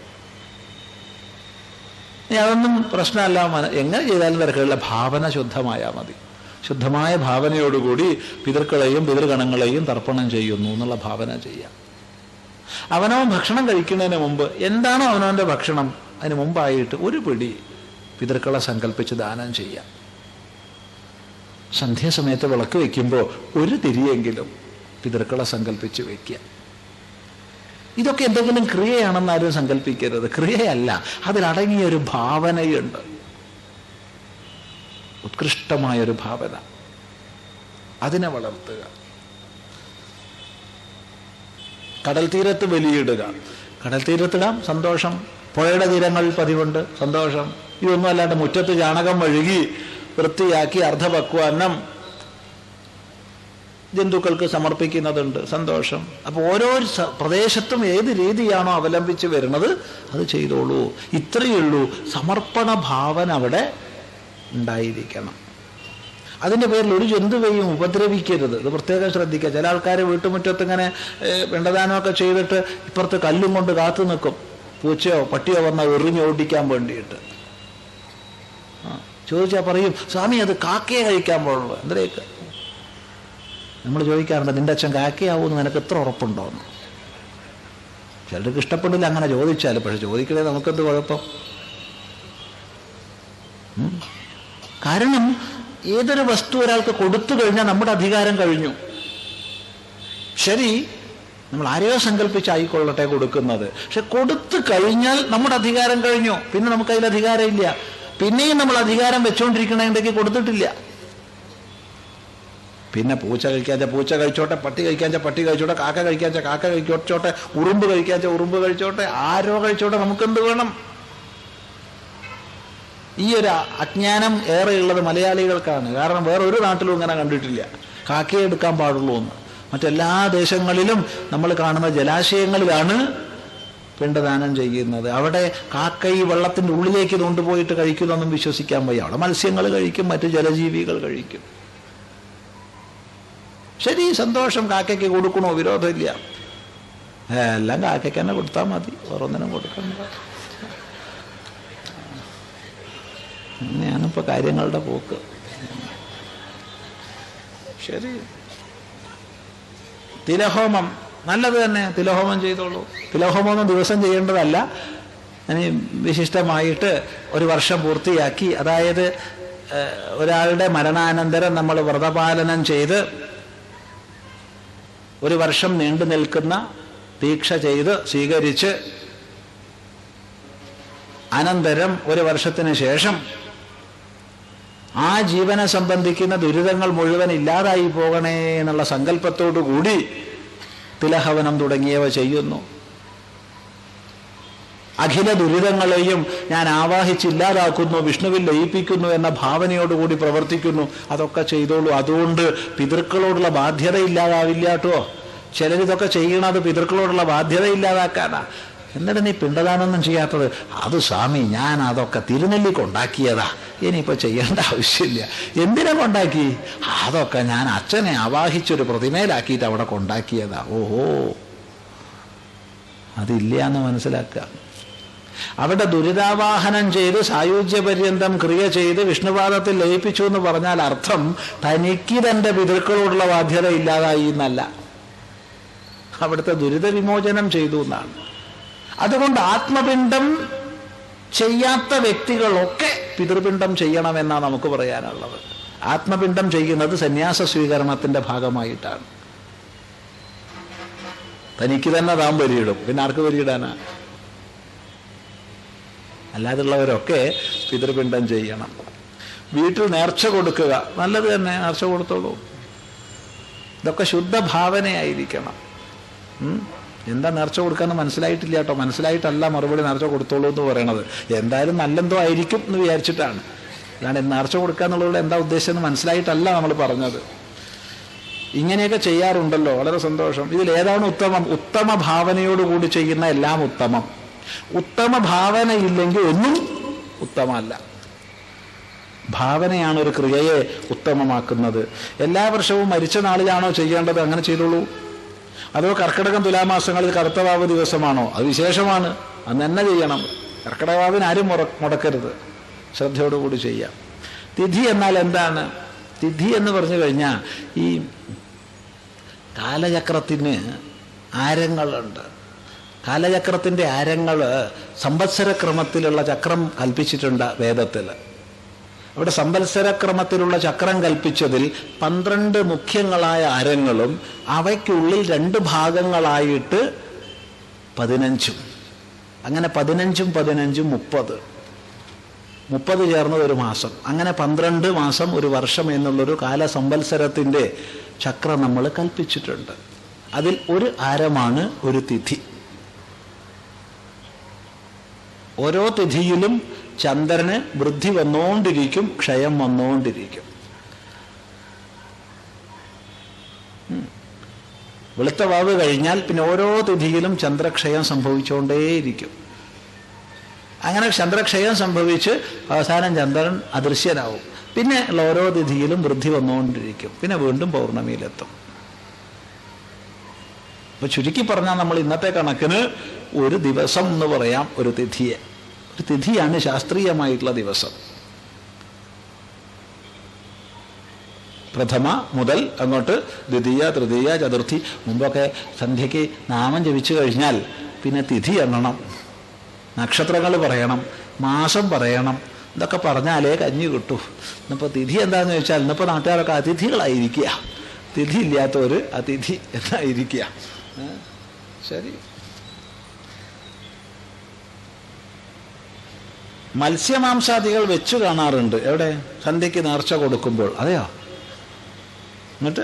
ഇനി അതൊന്നും പ്രശ്നമല്ല. എങ്ങനെ ചെയ്താലും തിരക്കുള്ള ഭാവന ശുദ്ധമായാൽ മതി. ശുദ്ധമായ ഭാവനയോടുകൂടി പിതൃക്കളെയും പിതൃഗണങ്ങളെയും തർപ്പണം ചെയ്യുന്നു എന്നുള്ള ഭാവന ചെയ്യാം. അവനവൻ ഭക്ഷണം കഴിക്കുന്നതിന് മുമ്പ് എന്താണോ അവനവൻ്റെ ഭക്ഷണം അതിന് മുമ്പായിട്ട് ഒരു പിടി പിതൃക്കളെ സങ്കല്പിച്ച് ദാനം ചെയ്യാം. സന്ധ്യാസമയത്ത് വിളക്ക് വയ്ക്കുമ്പോൾ ഒരു തിരിയെങ്കിലും പിതൃക്കളെ സങ്കല്പിച്ച് വയ്ക്കുക. ഇതൊക്കെ എന്തെങ്കിലും ക്രിയയാണെന്ന് ആരും സങ്കല്പിക്കരുത്. ക്രിയയല്ല, അതിലടങ്ങിയൊരു ഭാവനയുണ്ട്. ഉത്കൃഷ്ടമായൊരു ഭാവന, അതിനെ വളർത്തുക. കടൽ തീരത്ത് ബലിയിടുക. കടൽ തീരത്തിടാം, സന്തോഷം. പുഴയുടെ തീരങ്ങളിൽ പതിവുണ്ട്, സന്തോഷം. ഇതൊന്നും അല്ലാണ്ട് മുറ്റത്ത് ചാണകം വഴുകി വൃത്തിയാക്കി അർദ്ധപക്വാന്നം ജന്തുക്കൾക്ക് സമർപ്പിക്കുന്നതുണ്ട്, സന്തോഷം. അപ്പോൾ ഓരോ പ്രദേശത്തും ഏത് രീതിയാണോ അവലംബിച്ച് വരുന്നത് അത് ചെയ്തോളൂ. ഇത്രയേ ഉള്ളൂ. സമർപ്പണ ഭാവന അവിടെ ഉണ്ടായിരിക്കണം. അതിൻ്റെ പേരിൽ ഒരു ജന്തുവെയും ഉപദ്രവിക്കരുത്. ഇത് പ്രത്യേകം ശ്രദ്ധിക്കുക. ചില ആൾക്കാർ വീട്ടുമുറ്റത്ത് ഇങ്ങനെ പിണ്ടദാനമൊക്കെ ചെയ്തിട്ട് ഇപ്പുറത്ത് കല്ലും കൊണ്ട് കാത്തു നിൽക്കും, പൂച്ചയോ പട്ടിയോ വന്നാൽ എറിഞ്ഞോടിക്കാൻ വേണ്ടിയിട്ട്. ചോദിച്ചാൽ പറയും, സ്വാമി അത് കാക്കയെ കഴിക്കാൻ പാടുള്ളൂ. എന്തരേക്ക് നമ്മൾ ചോദിക്കാറുണ്ട്, നിന്റെ അച്ഛൻ കാക്കയാവുമെന്ന് നിനക്ക് എത്ര ഉറപ്പുണ്ടോന്ന്. ചിലർക്ക് ഇഷ്ടപ്പെടില്ല അങ്ങനെ ചോദിച്ചാൽ. പക്ഷെ ചോദിക്കണേ നമുക്കെന്ത് കുഴപ്പം? കാരണം ഏതൊരു വസ്തു ഒരാൾക്ക് കൊടുത്തു കഴിഞ്ഞാൽ നമ്മുടെ അധികാരം കഴിഞ്ഞു. ശരി, നമ്മൾ ആരെയോ സങ്കല്പിച്ചായിക്കൊള്ളട്ടെ കൊടുക്കുന്നത്. പക്ഷെ കൊടുത്തു കഴിഞ്ഞാൽ നമ്മുടെ അധികാരം കഴിഞ്ഞു. പിന്നെ നമുക്കതിൽ അധികാരം ഇല്ല. പിന്നെയും നമ്മൾ അധികാരം വെച്ചുകൊണ്ടിരിക്കണമെങ്കിൽ കൊടുത്തിട്ടില്ല. പിന്നെ പൂച്ച കഴിക്കാച്ച പൂച്ച കഴിച്ചോട്ടെ, പട്ടി കഴിക്കാച്ച പട്ടി കഴിച്ചോട്ടെ, കാക്ക കഴിക്കാച്ച കാക്ക കഴിച്ചോട്ടെ, ഉറുമ്പ് കഴിക്കാച്ച ഉറുമ്പ് കഴിച്ചോട്ടെ, ആരോ കഴിച്ചോട്ടെ, നമുക്കെന്ത് വേണം? ഈ ഒരു അജ്ഞാനം ഏറെയുള്ളത് മലയാളികൾക്കാണ്. കാരണം വേറെ ഒരു നാട്ടിലും ഇങ്ങനെ കണ്ടിട്ടില്ല, കാക്കയെ എടുക്കാൻ പാടുള്ളൂ എന്ന്. മറ്റെല്ലാ ദേശങ്ങളിലും നമ്മൾ കാണുന്ന ജലാശയങ്ങളിലാണ് പിണ്ടദാനം ചെയ്യുന്നത്. അവിടെ കാക്ക ഈ വെള്ളത്തിൻ്റെ ഉള്ളിലേക്ക് കൊണ്ടുപോയിട്ട് കഴിക്കുന്നൊന്നും വിശ്വസിക്കാൻ വയ്യ. അവിടെ മത്സ്യങ്ങൾ കഴിക്കും, മറ്റു ജലജീവികൾ കഴിക്കും. ശരി, സന്തോഷം. കാക്കയ്ക്ക് കൊടുക്കണോ? വിരോധമില്ല. എല്ലാം കാക്കയ്ക്ക് തന്നെ കൊടുത്താൽ മതി, വേറൊന്നിനും കൊടുക്കണ്ട. അങ്ങനെയാണിപ്പോൾ കാര്യങ്ങളുടെ പോക്ക്. ശരി, തിലഹോമം നല്ലത് തന്നെ. തിലഹോമം ചെയ്തോളൂ. തിലഹോമമൊന്നും ദിവസം ചെയ്യേണ്ടതല്ല. ഇനി വിശിഷ്ടമായിട്ട് ഒരു വർഷം പൂർത്തിയാക്കി, അതായത് ഒരാളുടെ മരണാനന്തരം നമ്മൾ വ്രതപാലനം ചെയ്ത് ഒരു വർഷം നീണ്ടു നിൽക്കുന്ന ദീക്ഷ ചെയ്ത് സ്വീകരിച്ച് അനന്തരം ഒരു വർഷത്തിന് ശേഷം ആ ജീവനെ സംബന്ധിക്കുന്ന ദുരിതങ്ങൾ മുഴുവൻ ഇല്ലാതായി പോകണേ എന്നുള്ള സങ്കല്പത്തോടു കൂടി തിലഹവനം തുടങ്ങിയവ ചെയ്യുന്നു. അഖില ദുരിതങ്ങളെയും ഞാൻ ആവാഹിച്ചില്ലാതാക്കുന്നു, വിഷ്ണുവിൽ ലയിപ്പിക്കുന്നു എന്ന ഭാവനയോടുകൂടി പ്രവർത്തിക്കുന്നു. അതൊക്കെ ചെയ്തോളൂ. അതുകൊണ്ട് പിതൃക്കളോടുള്ള ബാധ്യത ഇല്ലാതാവില്ല കേട്ടോ. ചിലരിതൊക്കെ ചെയ്യണത് പിതൃക്കളോടുള്ള ബാധ്യത ഇല്ലാതാക്കാനാ. എന്നിട്ട് നീ പിണ്ടദാനൊന്നും ചെയ്യാത്തത്? അത് സ്വാമി, ഞാൻ അതൊക്കെ തിരുനെല്ലി കൊണ്ടാക്കിയതാ, ഇനിയിപ്പോൾ ചെയ്യേണ്ട ആവശ്യമില്ല. എന്തിനാ കൊണ്ടാക്കി? അതൊക്കെ ഞാൻ അച്ഛനെ ആവാഹിച്ചൊരു പ്രതിമയിലാക്കിയിട്ട് അവിടെ കൊണ്ടാക്കിയതാ. ഓഹോ, അതില്ല എന്ന് മനസ്സിലാക്കുക. അവിടെ ദുരിതാവാഹനം ചെയ്ത് സായുജ്യപര്യന്തം ക്രിയ ചെയ്ത് വിഷ്ണുപാദത്തിൽ ലയിപ്പിച്ചു എന്ന് പറഞ്ഞാൽ അർത്ഥം തനിക്ക് തൻ്റെ പിതൃക്കളോടുള്ള ബാധ്യത ഇല്ലാതായി എന്നല്ല, അവിടുത്തെ ദുരിത വിമോചനം ചെയ്തു എന്നാണ്. അതുകൊണ്ട് ആത്മപിണ്ഡം ചെയ്യാത്ത വ്യക്തികളൊക്കെ പിതൃപിണ്ഡം ചെയ്യണമെന്നാണ് നമുക്ക് പറയാനുള്ളത്. ആത്മപിണ്ഡം ചെയ്യുന്നത് സന്യാസ സ്വീകരണത്തിന്റെ ഭാഗമായിട്ടാണ്. തനിക്ക് തന്നെ താൻ ബലിയിടും, പിന്നെ ആർക്ക് ബലിയിടാനാ? അല്ലാതുള്ളവരൊക്കെ പിതൃപിണ്ഡം ചെയ്യണം. വീട്ടിൽ നേർച്ച കൊടുക്കുക, നല്ലത് തന്നെ, നേർച്ച കൊടുത്തോളൂ. ഇതൊക്കെ ശുദ്ധ ഭാവനയായിരിക്കണം. എന്താ നേർച്ച കൊടുക്കാന്ന് മനസ്സിലായിട്ടില്ല കേട്ടോ. മനസ്സിലായിട്ടല്ല മറുപടി നേർച്ച കൊടുത്തോളൂ എന്ന് പറയണത്. എന്തായാലും നല്ലെന്തോ ആയിരിക്കും എന്ന് വിചാരിച്ചിട്ടാണ്. അല്ലാണ്ട് നേർച്ച കൊടുക്കുക എന്നുള്ളത് എന്താ ഉദ്ദേശം എന്ന് മനസ്സിലായിട്ടല്ല നമ്മൾ പറഞ്ഞത്. ഇങ്ങനെയൊക്കെ ചെയ്യാറുണ്ടല്ലോ, വളരെ സന്തോഷം. ഇതിലേതാണ് ഉത്തമം? ഉത്തമ ഭാവനയോടുകൂടി ചെയ്യുന്ന എല്ലാം ഉത്തമം. ഉത്തമ ഭാവന ഇല്ലെങ്കിൽ ഒന്നും ഉത്തമമല്ല. ഭാവനയാണ് ഒരു ക്രിയയെ ഉത്തമമാക്കുന്നത്. എല്ലാ വർഷവും മരിച്ച നാളിലാണോ ചെയ്യേണ്ടത്? അങ്ങനെ ചെയ്തോളൂ. അതോ കർക്കിടകം തുലാമാസങ്ങളിൽ കറുത്തവാവ് ദിവസമാണോ? അത് വിശേഷമാണ്, അന്ന് തന്നെ ചെയ്യണം. കർക്കിടകവാവിന് ആരും മുടക്കരുത്, ശ്രദ്ധയോടുകൂടി ചെയ്യാം. തിഥി എന്നാൽ എന്താണ്? തിഥി എന്ന് പറഞ്ഞു കഴിഞ്ഞാൽ ഈ കാലചക്രത്തിന് ആരങ്ങളുണ്ട്. കാലചക്രത്തിൻ്റെ ആരങ്ങൾ സംവത്സരക്രമത്തിലുള്ള ചക്രം കൽപ്പിച്ചിട്ടുണ്ട് വേദത്തിൽ. അവിടെ സംവത്സരക്രമത്തിലുള്ള ചക്രം കൽപ്പിച്ചതിൽ 12 മുഖ്യങ്ങളായ ആരങ്ങളും അവയ്ക്കുള്ളിൽ 2 ഭാഗങ്ങളായിട്ട് 15. അങ്ങനെ 15 15 30. 30 ചേർന്നത് ഒരു മാസം, അങ്ങനെ 12 മാസം ഒരു വർഷം എന്നുള്ളൊരു കാലസംവത്സരത്തിൻ്റെ ചക്രം നമ്മൾ കൽപ്പിച്ചിട്ടുണ്ട്. അതിൽ ഒരു ആരമാണ് ഒരു തിഥി. ഓരോ തിഥിയിലും ചന്ദ്രന് വൃദ്ധി വന്നുകൊണ്ടിരിക്കും, ക്ഷയം വന്നുകൊണ്ടിരിക്കും. വെളുത്ത വാവ് കഴിഞ്ഞാൽ പിന്നെ ഓരോ തിഥിയിലും ചന്ദ്രക്ഷയം സംഭവിച്ചുകൊണ്ടേയിരിക്കും. അങ്ങനെ ചന്ദ്രക്ഷയം സംഭവിച്ച് അവസാനം ചന്ദ്രൻ അദൃശ്യനാവും. പിന്നെ ഉള്ള ഓരോ തിഥിയിലും വൃദ്ധി വന്നുകൊണ്ടിരിക്കും. പിന്നെ വീണ്ടും പൗർണമിയിലെത്തും. അപ്പൊ ചുരുക്കി പറഞ്ഞാൽ നമ്മൾ ഇന്നത്തെ കണക്കിന് ഒരു ദിവസം എന്ന് പറയാം ഒരു തിഥിയെ. ഒരു തിഥിയാണ് ശാസ്ത്രീയമായിട്ടുള്ള ദിവസം. പ്രഥമ മുതൽ അങ്ങോട്ട് ദ്വിതീയ, തൃതീയ, ചതുർത്ഥി. മുമ്പൊക്കെ സന്ധ്യയ്ക്ക് നാമം ജപിച്ചു കഴിഞ്ഞാൽ പിന്നെ തിഥി എണ്ണണം, നക്ഷത്രങ്ങൾ പറയണം, മാസം പറയണം. ഇതൊക്കെ പറഞ്ഞാലേ കഞ്ഞി കിട്ടൂ. ഇന്നിപ്പോൾ തിഥി എന്താണെന്ന് ചോദിച്ചാൽ ഇന്നിപ്പോൾ നാട്ടുകാരൊക്കെ അതിഥികളായിരിക്കുക. തിഥി ഇല്ലാത്തവർ അതിഥി എന്നായിരിക്കുക. ശരി. മത്സ്യമാംസാദികൾ വെച്ചു കാണാറുണ്ട്. എവിടെ? സന്ധ്യയ്ക്ക് നേർച്ച കൊടുക്കുമ്പോൾ. അതെയോ? എന്നിട്ട്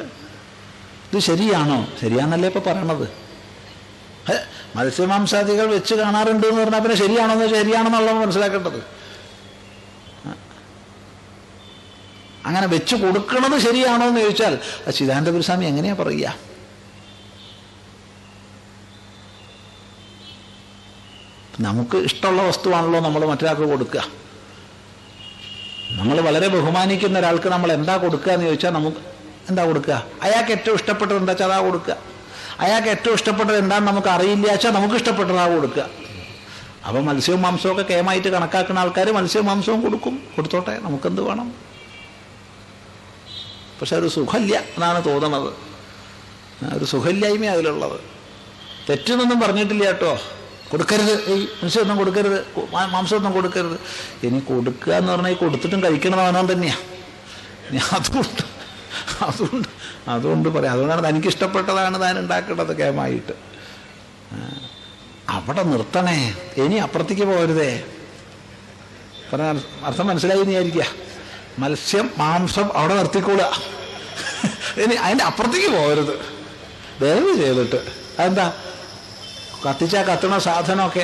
ഇത് ശരിയാണോ? ശരിയാന്നല്ലേ ഇപ്പൊ പറയണത്? മത്സ്യമാംസാദികൾ വെച്ച് കാണാറുണ്ട് എന്ന് പറഞ്ഞാൽ പിന്നെ ശരിയാണോന്ന് ശരിയാണെന്നുള്ള മനസ്സിലാക്കേണ്ടത്. അങ്ങനെ വെച്ച് കൊടുക്കണത് ശരിയാണോ എന്ന് ചോദിച്ചാൽ ചിദാനന്ദപുരസ്വാമി എങ്ങനെയാ പറയുക? നമുക്ക് ഇഷ്ടമുള്ള വസ്തുവാണല്ലോ നമ്മൾ മറ്റൊരാൾക്ക് കൊടുക്കുക. നമ്മൾ വളരെ ബഹുമാനിക്കുന്ന ഒരാൾക്ക് നമ്മൾ എന്താ കൊടുക്കുക എന്ന് ചോദിച്ചാൽ നമുക്ക് എന്താ കൊടുക്കുക? അയാൾക്ക് ഏറ്റവും ഇഷ്ടപ്പെട്ടത് എന്താ വെച്ചാൽ അതാ കൊടുക്കുക. അയാൾക്ക് ഏറ്റവും ഇഷ്ടപ്പെട്ടത് എന്താണെന്ന് നമുക്ക് അറിയില്ല വെച്ചാൽ നമുക്ക് ഇഷ്ടപ്പെട്ടതാ കൊടുക്കുക. അപ്പം മത്സ്യവും മാംസവും ഒക്കെ കേമായിട്ട് കണക്കാക്കുന്ന ആൾക്കാർ മത്സ്യവും മാംസവും കൊടുക്കും. കൊടുത്തോട്ടെ, നമുക്കെന്ത് വേണം? പക്ഷെ ഒരു സുഖമില്ല എന്നാണ് തോന്നണത്. ഒരു സുഖമില്ലായ്മ അതിലുള്ളത്. തെറ്റെന്നൊന്നും പറഞ്ഞിട്ടില്ല കേട്ടോ. കൊടുക്കരുത്, ഈ മത്സ്യമൊന്നും കൊടുക്കരുത്, മാംസമൊന്നും കൊടുക്കരുത്. ഇനി കൊടുക്കുക എന്ന് പറഞ്ഞാൽ ഈ കൊടുത്തിട്ടും കഴിക്കണത് അവനവൻ തന്നെയാണ്. അതുകൊണ്ട് പറയാം. അതുകൊണ്ടാണ് തനിക്കിഷ്ടപ്പെട്ടതാണ് താൻ ഉണ്ടാക്കേണ്ടത് കേമായിട്ട്. അവിടെ നിർത്തണേ, ഇനി അപ്പുറത്തേക്ക് പോകരുതേ. പറഞ്ഞ അർത്ഥം മനസ്സിലായി എന്ന് വിചാരിക്കുക. മത്സ്യം മാംസം അവിടെ നിർത്തിക്കൊള്ളുക, ഇനി അതിൻ്റെ അപ്പുറത്തേക്ക് പോകരുത് ദയവ് ചെയ്തിട്ട്. അതെന്താ? കത്തിച്ചാൽ കത്തണ സാധനമൊക്കെ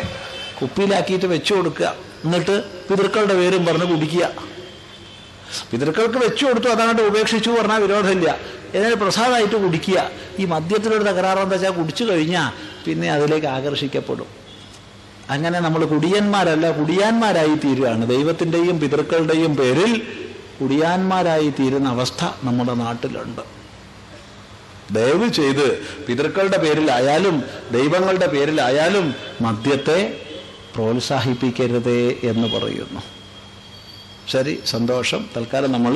കുപ്പിയിലാക്കിയിട്ട് വെച്ചു കൊടുക്കുക, എന്നിട്ട് പിതൃക്കളുടെ പേരും പറഞ്ഞ് കുടിക്കുക. പിതൃക്കൾക്ക് വെച്ചു കൊടുത്തു, അതങ്ങോട്ട് ഉപേക്ഷിച്ചു പറഞ്ഞാൽ വിരോധമില്ല. ഏതായാലും പ്രസാദമായിട്ട് കുടിക്കുക. ഈ മദ്യത്തിലൊരു തകരാറെന്താ വെച്ചാൽ കുടിച്ചു കഴിഞ്ഞാൽ പിന്നെ അതിലേക്ക് ആകർഷിക്കപ്പെടും. അങ്ങനെ നമ്മൾ കുടിയന്മാരല്ല, കുടിയാന്മാരായി തീരുകയാണ്. ദൈവത്തിൻ്റെയും പിതൃക്കളുടെയും പേരിൽ കുടിയാന്മാരായി തീരുന്ന അവസ്ഥ നമ്മുടെ നാട്ടിലുണ്ട്. ദയവ് ചെയ്ത് പിതൃക്കളുടെ പേരിലായാലും ദൈവങ്ങളുടെ പേരിലായാലും മദ്യത്തെ പ്രോത്സാഹിപ്പിക്കരുതേ എന്ന് പറയുന്നു. ശരി, സന്തോഷം. തൽക്കാലം നമ്മൾ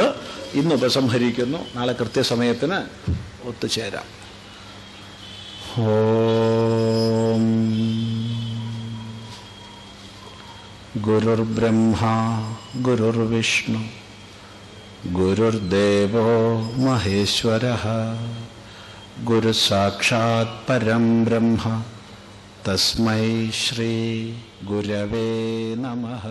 ഇന്ന് ഉപസംഹരിക്കുന്നു. നാളെ കൃത്യസമയത്തിന് ഒത്തുചേരാം. ഓം ഗുരുർബ്രഹ്മ ഗുരുർവിഷ്ണു ഗുരുർദേവോ മഹേശ്വരഃ ഗുരു സാക്ഷാത് പരം ബ്രഹ്മ തസ്മൈ ശ്രീ ഗുരവേ നമഃ.